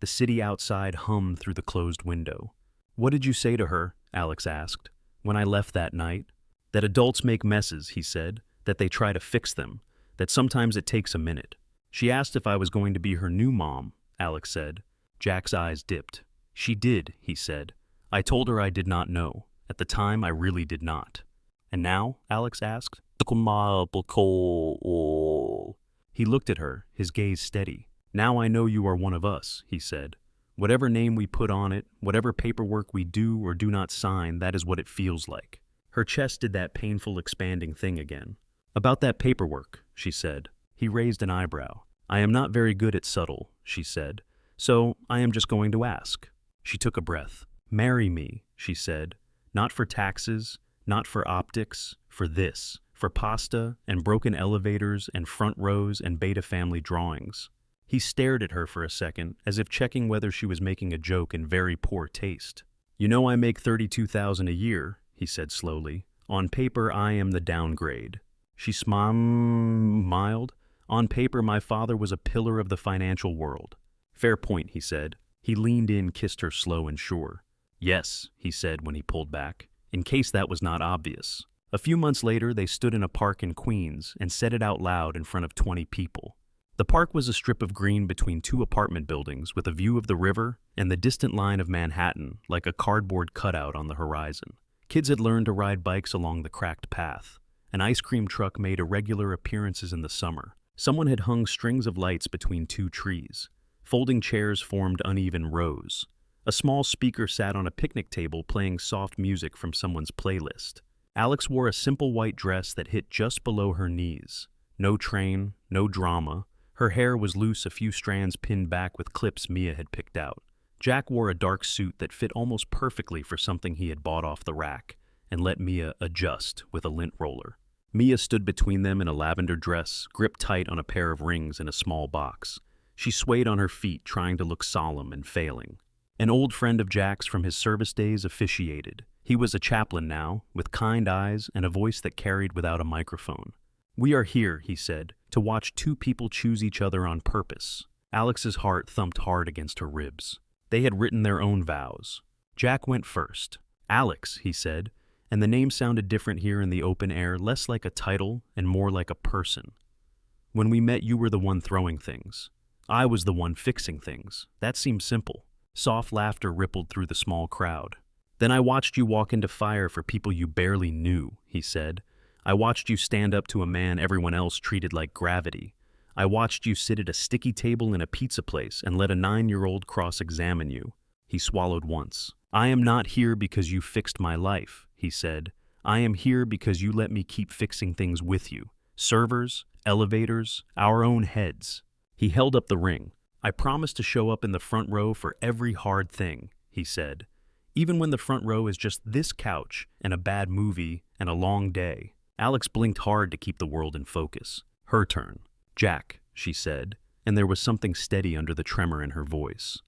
The city outside hummed through the closed window. "What did you say to her?" Alex asked. When I left that night, that adults make messes, he said, that they try to fix them, that sometimes it takes a minute. She asked if I was going to be her new mom, Alex said. Jack's eyes dipped. She did, he said. I told her I did not know. At the time, I really did not. And now? Alex asked. He looked at her, his gaze steady. Now I know you are one of us, he said. Whatever name we put on it, whatever paperwork we do or do not sign, that is what it feels like. Her chest did that painful expanding thing again. About that paperwork, she said. He raised an eyebrow. I am not very good at subtle, she said. So I am just going to ask. She took a breath. Marry me, she said. Not for taxes, not for optics, for this. For pasta and broken elevators and front rows and beta family drawings. He stared at her for a second, as if checking whether she was making a joke in very poor taste. You know I make $32,000 a year, he said slowly. On paper, I am the downgrade. She smiled. On paper, my father was a pillar of the financial world. Fair point, he said. He leaned in, kissed her slow and sure. Yes, he said when he pulled back, in case that was not obvious. A few months later, they stood in a park in Queens and said it out loud in front of 20 people. The park was a strip of green between two apartment buildings with a view of the river and the distant line of Manhattan like a cardboard cutout on the horizon. Kids had learned to ride bikes along the cracked path. An ice cream truck made irregular appearances in the summer. Someone had hung strings of lights between two trees. Folding chairs formed uneven rows. A small speaker sat on a picnic table playing soft music from someone's playlist. Alex wore a simple white dress that hit just below her knees. No train, no drama. Her hair was loose, a few strands pinned back with clips Mia had picked out. Jack wore a dark suit that fit almost perfectly for something he had bought off the rack, and let Mia adjust with a lint roller. Mia stood between them in a lavender dress, gripped tight on a pair of rings in a small box. She swayed on her feet, trying to look solemn and failing. An old friend of Jack's from his service days officiated. He was a chaplain now, with kind eyes and a voice that carried without a microphone. We are here, he said, to watch two people choose each other on purpose. Alex's heart thumped hard against her ribs. They had written their own vows. Jack went first. Alex, he said, and the name sounded different here in the open air, less like a title and more like a person. When we met, you were the one throwing things. I was the one fixing things. That seemed simple. Soft laughter rippled through the small crowd. Then I watched you walk into fire for people you barely knew, he said. I watched you stand up to a man everyone else treated like gravity. I watched you sit at a sticky table in a pizza place and let a 9-year-old cross-examine you. He swallowed once. I am not here because you fixed my life, he said. I am here because you let me keep fixing things with you. Servers, elevators, our own heads. He held up the ring. I promise to show up in the front row for every hard thing, he said. Even when the front row is just this couch and a bad movie and a long day. Alex blinked hard to keep the world in focus. Her turn. Jack, she said, and there was something steady under the tremor in her voice.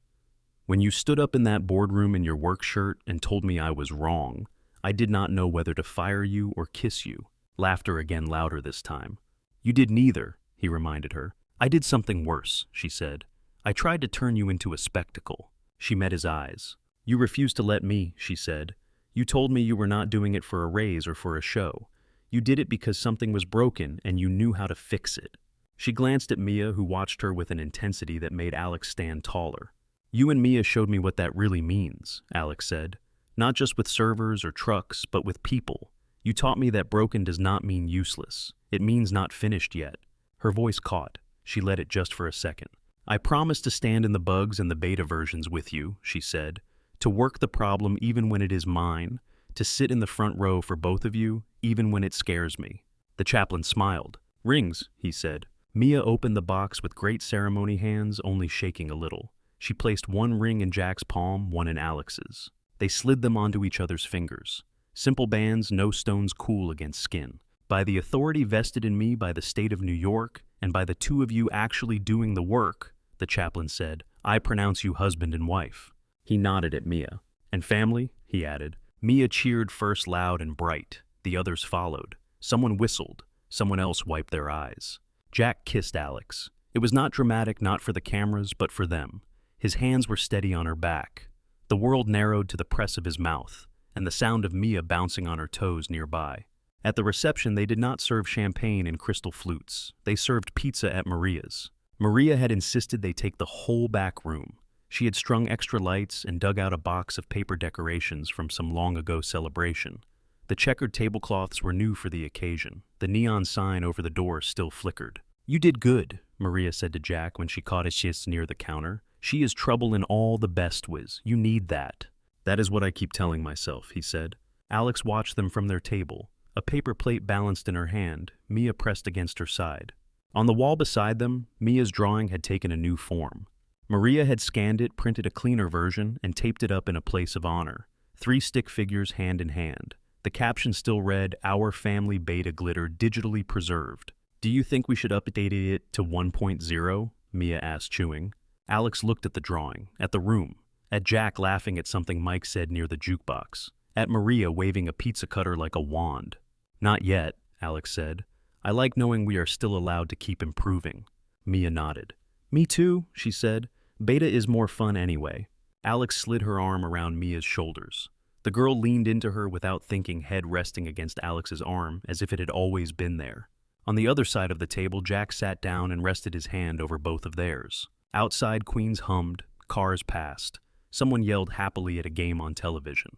When you stood up in that boardroom in your work shirt and told me I was wrong, I did not know whether to fire you or kiss you. Laughter again louder this time. You did neither, he reminded her. I did something worse, she said. I tried to turn you into a spectacle. She met his eyes. You refused to let me, she said. You told me you were not doing it for a raise or for a show. You did it because something was broken and you knew how to fix it. She glanced at Mia, who watched her with an intensity that made Alex stand taller. You and Mia showed me what that really means, Alex said. Not just with servers or trucks, but with people. You taught me that broken does not mean useless. It means not finished yet. Her voice caught. She let it just for a second. I promise to stand in the bugs and the beta versions with you, she said. To work the problem even when it is mine. To sit in the front row for both of you, even when it scares me. The chaplain smiled. Rings, he said. Mia opened the box with great ceremony, hands only shaking a little. She placed one ring in Jack's palm, one in Alex's. They slid them onto each other's fingers. Simple bands, no stones cool against skin. By the authority vested in me by the state of New York, and by the two of you actually doing the work, the chaplain said, I pronounce you husband and wife. He nodded at Mia. And family, he added. Mia cheered first loud and bright. The others followed. Someone whistled. Someone else wiped their eyes. Jack kissed Alex. It was not dramatic, not for the cameras, but for them. His hands were steady on her back. The world narrowed to the press of his mouth. and the sound of Mia bouncing on her toes nearby. At the reception, they did not serve champagne in crystal flutes. They served pizza at Maria's. Maria had insisted they take the whole back room. She had strung extra lights and dug out a box of paper decorations from some long-ago celebration. The checkered tablecloths were new for the occasion. The neon sign over the door still flickered. "You did good," Maria said to Jack when she caught his kiss near the counter. "She is trouble in all the best ways. You need that." "That is what I keep telling myself," he said. Alex watched them from their table. A paper plate balanced in her hand, Mia pressed against her side. On the wall beside them, Mia's drawing had taken a new form. Maria had scanned it, printed a cleaner version, and taped it up in a place of honor. 3 stick figures hand in hand. The caption still read, "Our family beta glitter digitally preserved." "Do you think we should update it to 1.0? Mia asked, chewing. Alex looked at the drawing, at the room, at Jack laughing at something Mike said near the jukebox, at Maria waving a pizza cutter like a wand. "Not yet," Alex said. "I like knowing we are still allowed to keep improving." Mia nodded. "Me too," she said. "Beta is more fun anyway." Alex slid her arm around Mia's shoulders. The girl leaned into her without thinking, head resting against Alex's arm as if it had always been there. On the other side of the table, Jack sat down and rested his hand over both of theirs. Outside, Queens hummed, cars passed. Someone yelled happily at a game on television.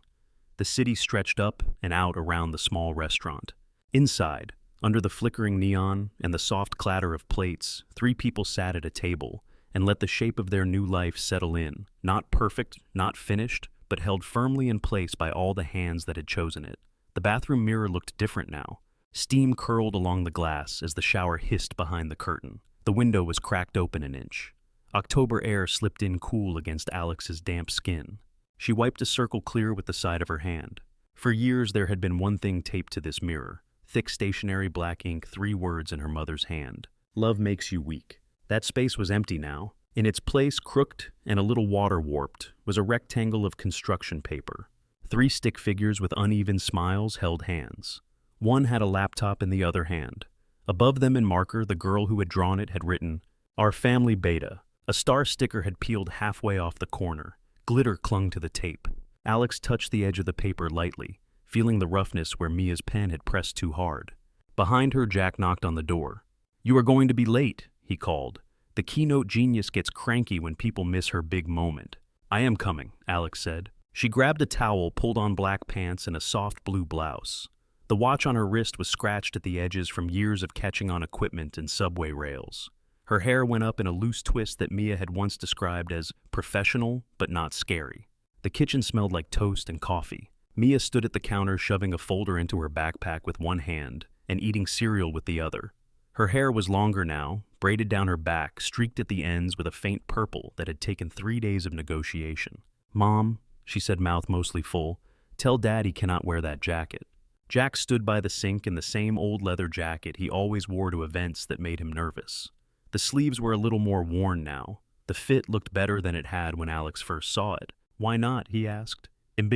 The city stretched up and out around the small restaurant. Inside, under the flickering neon and the soft clatter of plates, 3 people sat at a table and let the shape of their new life settle in, not perfect, not finished, but held firmly in place by all the hands that had chosen it. The bathroom mirror looked different now. Steam curled along the glass as the shower hissed behind the curtain. The window was cracked open an inch. October air slipped in cool against Alex's damp skin. She wiped a circle clear with the side of her hand. For years there had been one thing taped to this mirror, thick stationary black ink, 3 words in her mother's hand. "Love makes you weak." That space was empty now. In its place, crooked and a little water-warped, was a rectangle of construction paper. 3 stick figures with uneven smiles held hands. One had a laptop in the other hand. Above them in marker, the girl who had drawn it had written, "Our family beta." A star sticker had peeled halfway off the corner. Glitter clung to the tape. Alex touched the edge of the paper lightly, feeling the roughness where Mia's pen had pressed too hard. Behind her, Jack knocked on the door. "You are going to be late," he called. "The keynote genius gets cranky when people miss her big moment." "I am coming," Alex said. She grabbed a towel, pulled on black pants and a soft blue blouse. The watch on her wrist was scratched at the edges from years of catching on equipment and subway rails. Her hair went up in a loose twist that Mia had once described as professional but not scary. The kitchen smelled like toast and coffee. Mia stood at the counter, shoving a folder into her backpack with one hand and eating cereal with the other. Her hair was longer now, braided down her back, streaked at the ends with a faint purple that had taken 3 days of negotiation. "Mom," she said, mouth mostly full, "tell Dad he cannot wear that jacket." Jack stood by the sink in the same old leather jacket he always wore to events that made him nervous. The sleeves were a little more worn now. The fit looked better than it had when Alex first saw it. "Why not?" he asked. "It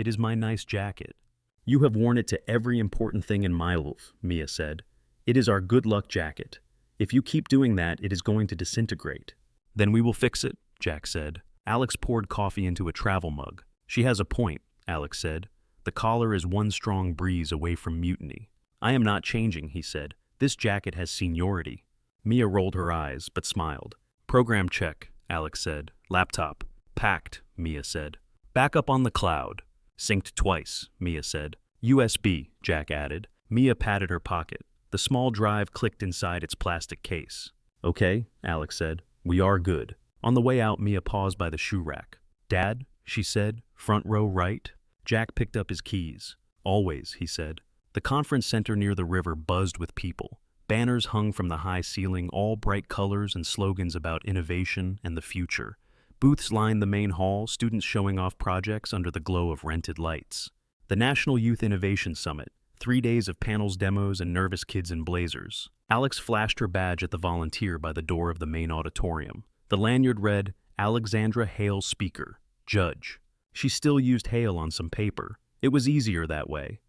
is my nice jacket." "You have worn it to every important thing in my life," Mia said. "It is our good luck jacket. If you keep doing that, it is going to disintegrate." "Then we will fix it," Jack said. Alex poured coffee into a travel mug. "She has a point," Alex said. "The collar is one strong breeze away from mutiny." "I am not changing," he said. "This jacket has seniority." Mia rolled her eyes, but smiled. "Program check," Alex said. "Laptop. Packed," Mia said. "Backup on the cloud." "Synced twice," Mia said. "USB," Jack added. Mia patted her pocket. The small drive clicked inside its plastic case. "Okay," Alex said. "We are good." On the way out, Mia paused by the shoe rack. "Dad," she said, "front row right." Jack picked up his keys. "Always," he said. The conference center near the river buzzed with people. Banners hung from the high ceiling, all bright colors and slogans about innovation and the future. Booths lined the main hall, students showing off projects under the glow of rented lights. The National Youth Innovation Summit, 3 days of panels, demos, and nervous kids in blazers. Alex flashed her badge at the volunteer by the door of the main auditorium. The lanyard read, "Alexandra Hale Speaker, Judge." She still used Hale on some paper. It was easier that way.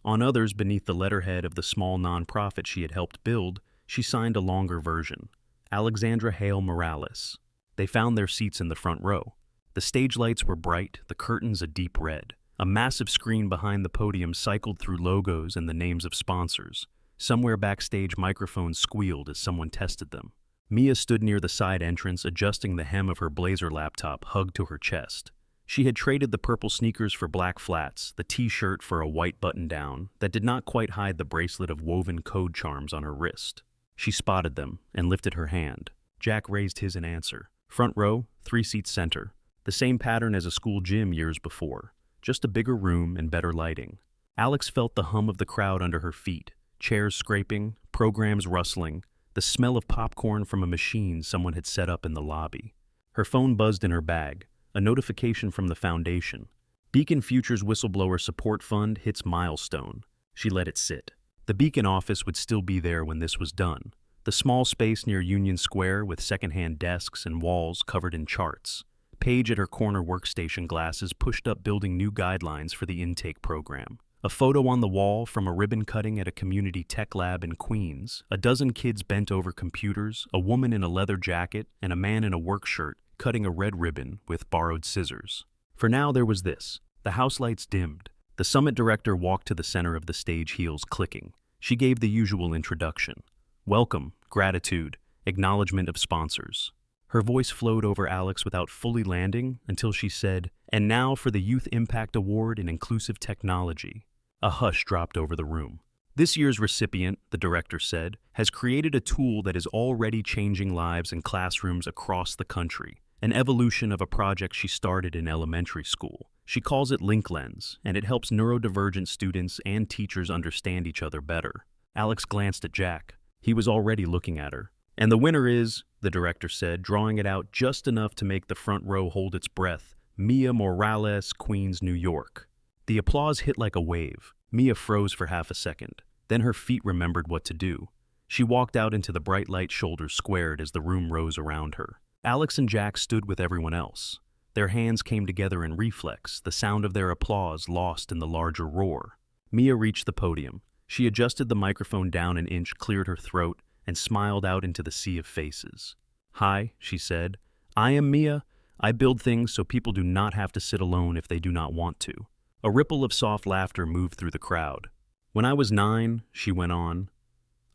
On others, beneath the letterhead of the small nonprofit she had helped build, she signed a longer version, Alexandra Hale Morales. They found their seats in the front row. The stage lights were bright, the curtains a deep red. A massive screen behind the podium cycled through logos and the names of sponsors. Somewhere backstage, microphones squealed as someone tested them. Mia stood near the side entrance, adjusting the hem of her blazer laptop hugged to her chest. She had traded the purple sneakers for black flats, the t-shirt for a white button-down that did not quite hide the bracelet of woven code charms on her wrist. She spotted them and lifted her hand. Jack raised his in answer. Front row, 3 seats center. The same pattern as a school gym years before. Just a bigger room and better lighting. Alex felt the hum of the crowd under her feet. Chairs scraping, programs rustling, the smell of popcorn from a machine someone had set up in the lobby. Her phone buzzed in her bag, a notification from the foundation. Beacon Futures Whistleblower Support Fund hits milestone. She let it sit. The Beacon office would still be there when this was done. The small space near Union Square with secondhand desks and walls covered in charts. Paige at her corner workstation glasses pushed up building new guidelines for the intake program. A photo on the wall from a ribbon cutting at a community tech lab in Queens. A dozen kids bent over computers, a woman in a leather jacket, and a man in a work shirt cutting a red ribbon with borrowed scissors. For now, there was this. The house lights dimmed. The summit director walked to the center of the stage, heels clicking. She gave the usual introduction. Welcome, gratitude, acknowledgement of sponsors. Her voice flowed over Alex without fully landing until she said, "And now for the Youth Impact Award in Inclusive Technology." A hush dropped over the room. This year's recipient, the director said, has created a tool that is already changing lives in classrooms across the country, an evolution of a project she started in elementary school. She calls it Link Lens, and it helps neurodivergent students and teachers understand each other better. Alex glanced at Jack. He was already looking at her. "And the winner is," the director said, drawing it out just enough to make the front row hold its breath, "Mia Morales, Queens, New York." The applause hit like a wave. Mia froze for half a second. Then her feet remembered what to do. She walked out into the bright light, shoulders squared as the room rose around her. Alex and Jack stood with everyone else. Their hands came together in reflex, the sound of their applause lost in the larger roar. Mia reached the podium. She adjusted the microphone down an inch, cleared her throat, and smiled out into the sea of faces. "Hi," she said. "I am Mia. I build things so people do not have to sit alone if they do not want to." A ripple of soft laughter moved through the crowd. "When I was 9, she went on,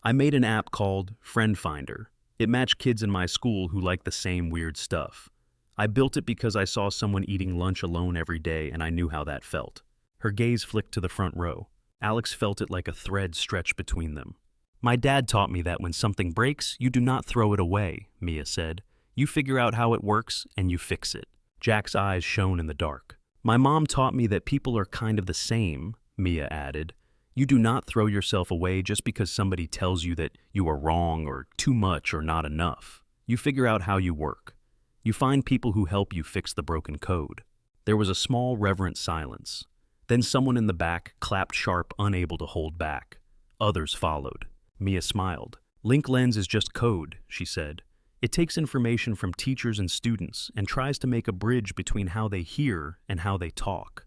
I made an app called Friend Finder. It matched kids in my school who liked the same weird stuff. I built it because I saw someone eating lunch alone every day and I knew how that felt." Her gaze flicked to the front row. Alex felt it like a thread stretched between them. "My dad taught me that when something breaks, you do not throw it away," Mia said. "You figure out how it works and you fix it." Jack's eyes shone in the dark. "My mom taught me that people are kind of the same," Mia added. "You do not throw yourself away just because somebody tells you that you are wrong or too much or not enough. You figure out how you work. You find people who help you fix the broken code." There was a small, reverent silence. Then someone in the back clapped sharp, unable to hold back. Others followed. Mia smiled. "Link Lens is just code," she said. "It takes information from teachers and students and tries to make a bridge between how they hear and how they talk.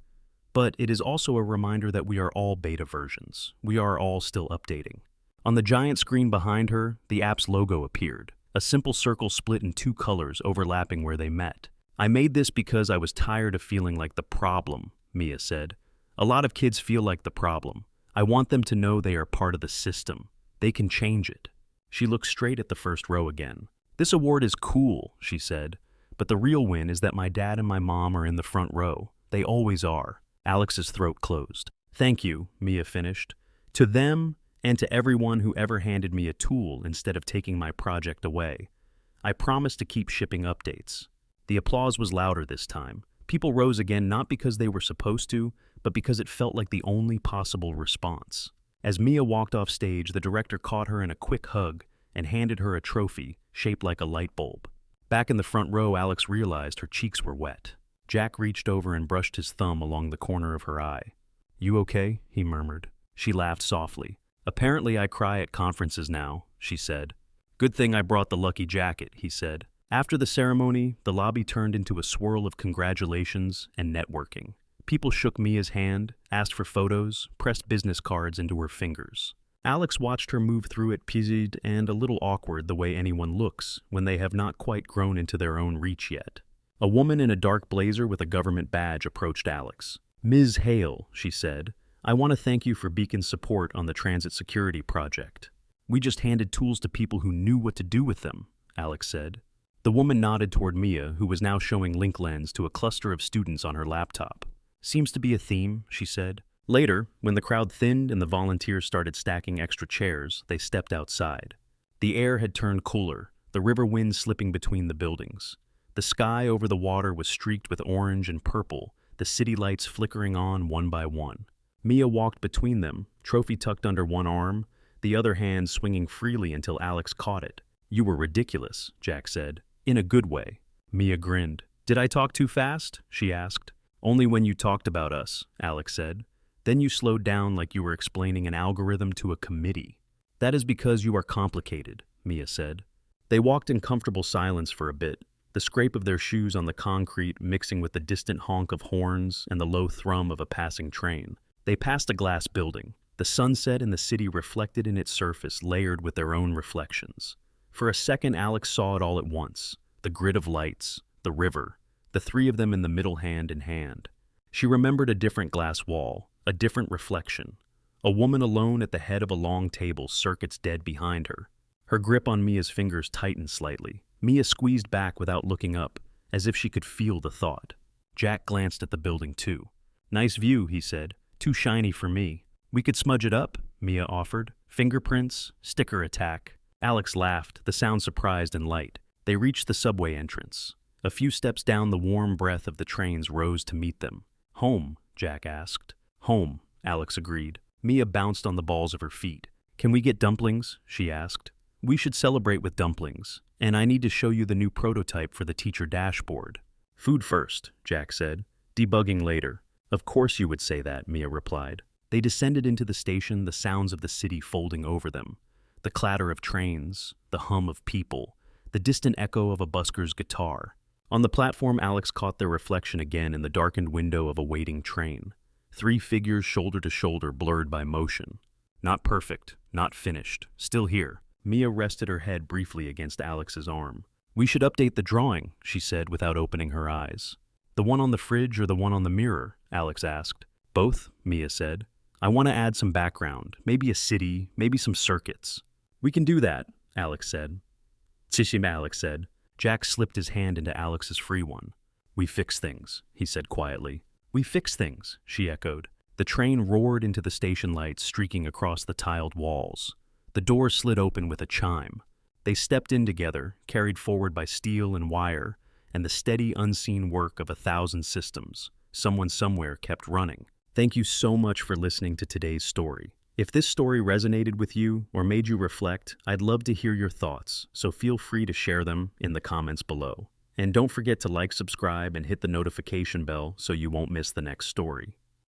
But it is also a reminder that we are all beta versions. We are all still updating." On the giant screen behind her, the app's logo appeared, a simple circle split in 2 colors overlapping where they met. "I made this because I was tired of feeling like the problem," Mia said. "A lot of kids feel like the problem. I want them to know they are part of the system. They can change it." She looked straight at the first row again. "This award is cool," she said, "but the real win is that my dad and my mom are in the front row. They always are." Alex's throat closed. "Thank you," Mia finished. "To them and to everyone who ever handed me a tool instead of taking my project away. I promise to keep shipping updates." The applause was louder this time. People rose again not because they were supposed to, but because it felt like the only possible response. As Mia walked off stage, the director caught her in a quick hug and handed her a trophy shaped like a light bulb. Back in the front row, Alex realized her cheeks were wet. Jack reached over and brushed his thumb along the corner of her eye. "You okay?" he murmured. She laughed softly. "Apparently I cry at conferences now," she said. "Good thing I brought the lucky jacket," he said. After the ceremony, the lobby turned into a swirl of congratulations and networking. People shook Mia's hand, asked for photos, pressed business cards into her fingers. Alex watched her move through it, puzzled and a little awkward the way anyone looks when they have not quite grown into their own reach yet. A woman in a dark blazer with a government badge approached Alex. "Ms. Hale," she said, "I want to thank you for Beacon's support on the transit security project." "We just handed tools to people who knew what to do with them," Alex said. The woman nodded toward Mia, who was now showing link lens to a cluster of students on her laptop. "Seems to be a theme," she said. Later, when the crowd thinned and the volunteers started stacking extra chairs, they stepped outside. The air had turned cooler, the river wind slipping between the buildings. The sky over the water was streaked with orange and purple, the city lights flickering on one by one. Mia walked between them, trophy tucked under one arm, the other hand swinging freely until Alex caught it. "You were ridiculous," Jack said. "In a good way." Mia grinned. "Did I talk too fast?" she asked. "Only when you talked about us," Alex said. "Then you slowed down like you were explaining an algorithm to a committee." "That is because you are complicated," Mia said. They walked in comfortable silence for a bit, the scrape of their shoes on the concrete mixing with the distant honk of horns and the low thrum of a passing train. They passed a glass building, the sunset and the city reflected in its surface layered with their own reflections. For a second, Alex saw it all at once, the grid of lights, the river, the three of them in the middle hand in hand. She remembered a different glass wall, a different reflection. A woman alone at the head of a long table, circuits dead behind her. Her grip on Mia's fingers tightened slightly. Mia squeezed back without looking up, as if she could feel the thought. Jack glanced at the building too. "Nice view," he said. "Too shiny for me." "We could smudge it up," Mia offered. "Fingerprints, sticker attack." Alex laughed, the sound surprised and light. They reached the subway entrance. A few steps down, the warm breath of the trains rose to meet them. "Home?" Jack asked. "Home," Alex agreed. Mia bounced on the balls of her feet. "Can we get dumplings?" she asked. "We should celebrate with dumplings, and I need to show you the new prototype for the teacher dashboard." "Food first," Jack said. "Debugging later." "Of course you would say that," Mia replied. They descended into the station, the sounds of the city folding over them. The clatter of trains, the hum of people, the distant echo of a busker's guitar. On the platform, Alex caught their reflection again in the darkened window of a waiting train. Three figures shoulder to shoulder, blurred by motion. Not perfect, not finished, still here. Mia rested her head briefly against Alex's arm. "We should update the drawing," she said without opening her eyes. "The one on the fridge or the one on the mirror?" Alex asked. "Both," Mia said. "I want to add some background, maybe a city, maybe some circuits." "We can do that," Alex said. "Tshishim," Alex said. Jack slipped his hand into Alex's free one. "We fix things," he said quietly. "We fix things," she echoed. The train roared into the station lights streaking across the tiled walls. The door slid open with a chime. They stepped in together, carried forward by steel and wire, and the steady, unseen work of 1,000 systems. Someone somewhere kept running. Thank you so much for listening to today's story. If this story resonated with you or made you reflect, I'd love to hear your thoughts, so feel free to share them in the comments below. And don't forget to like, subscribe, and hit the notification bell so you won't miss the next story.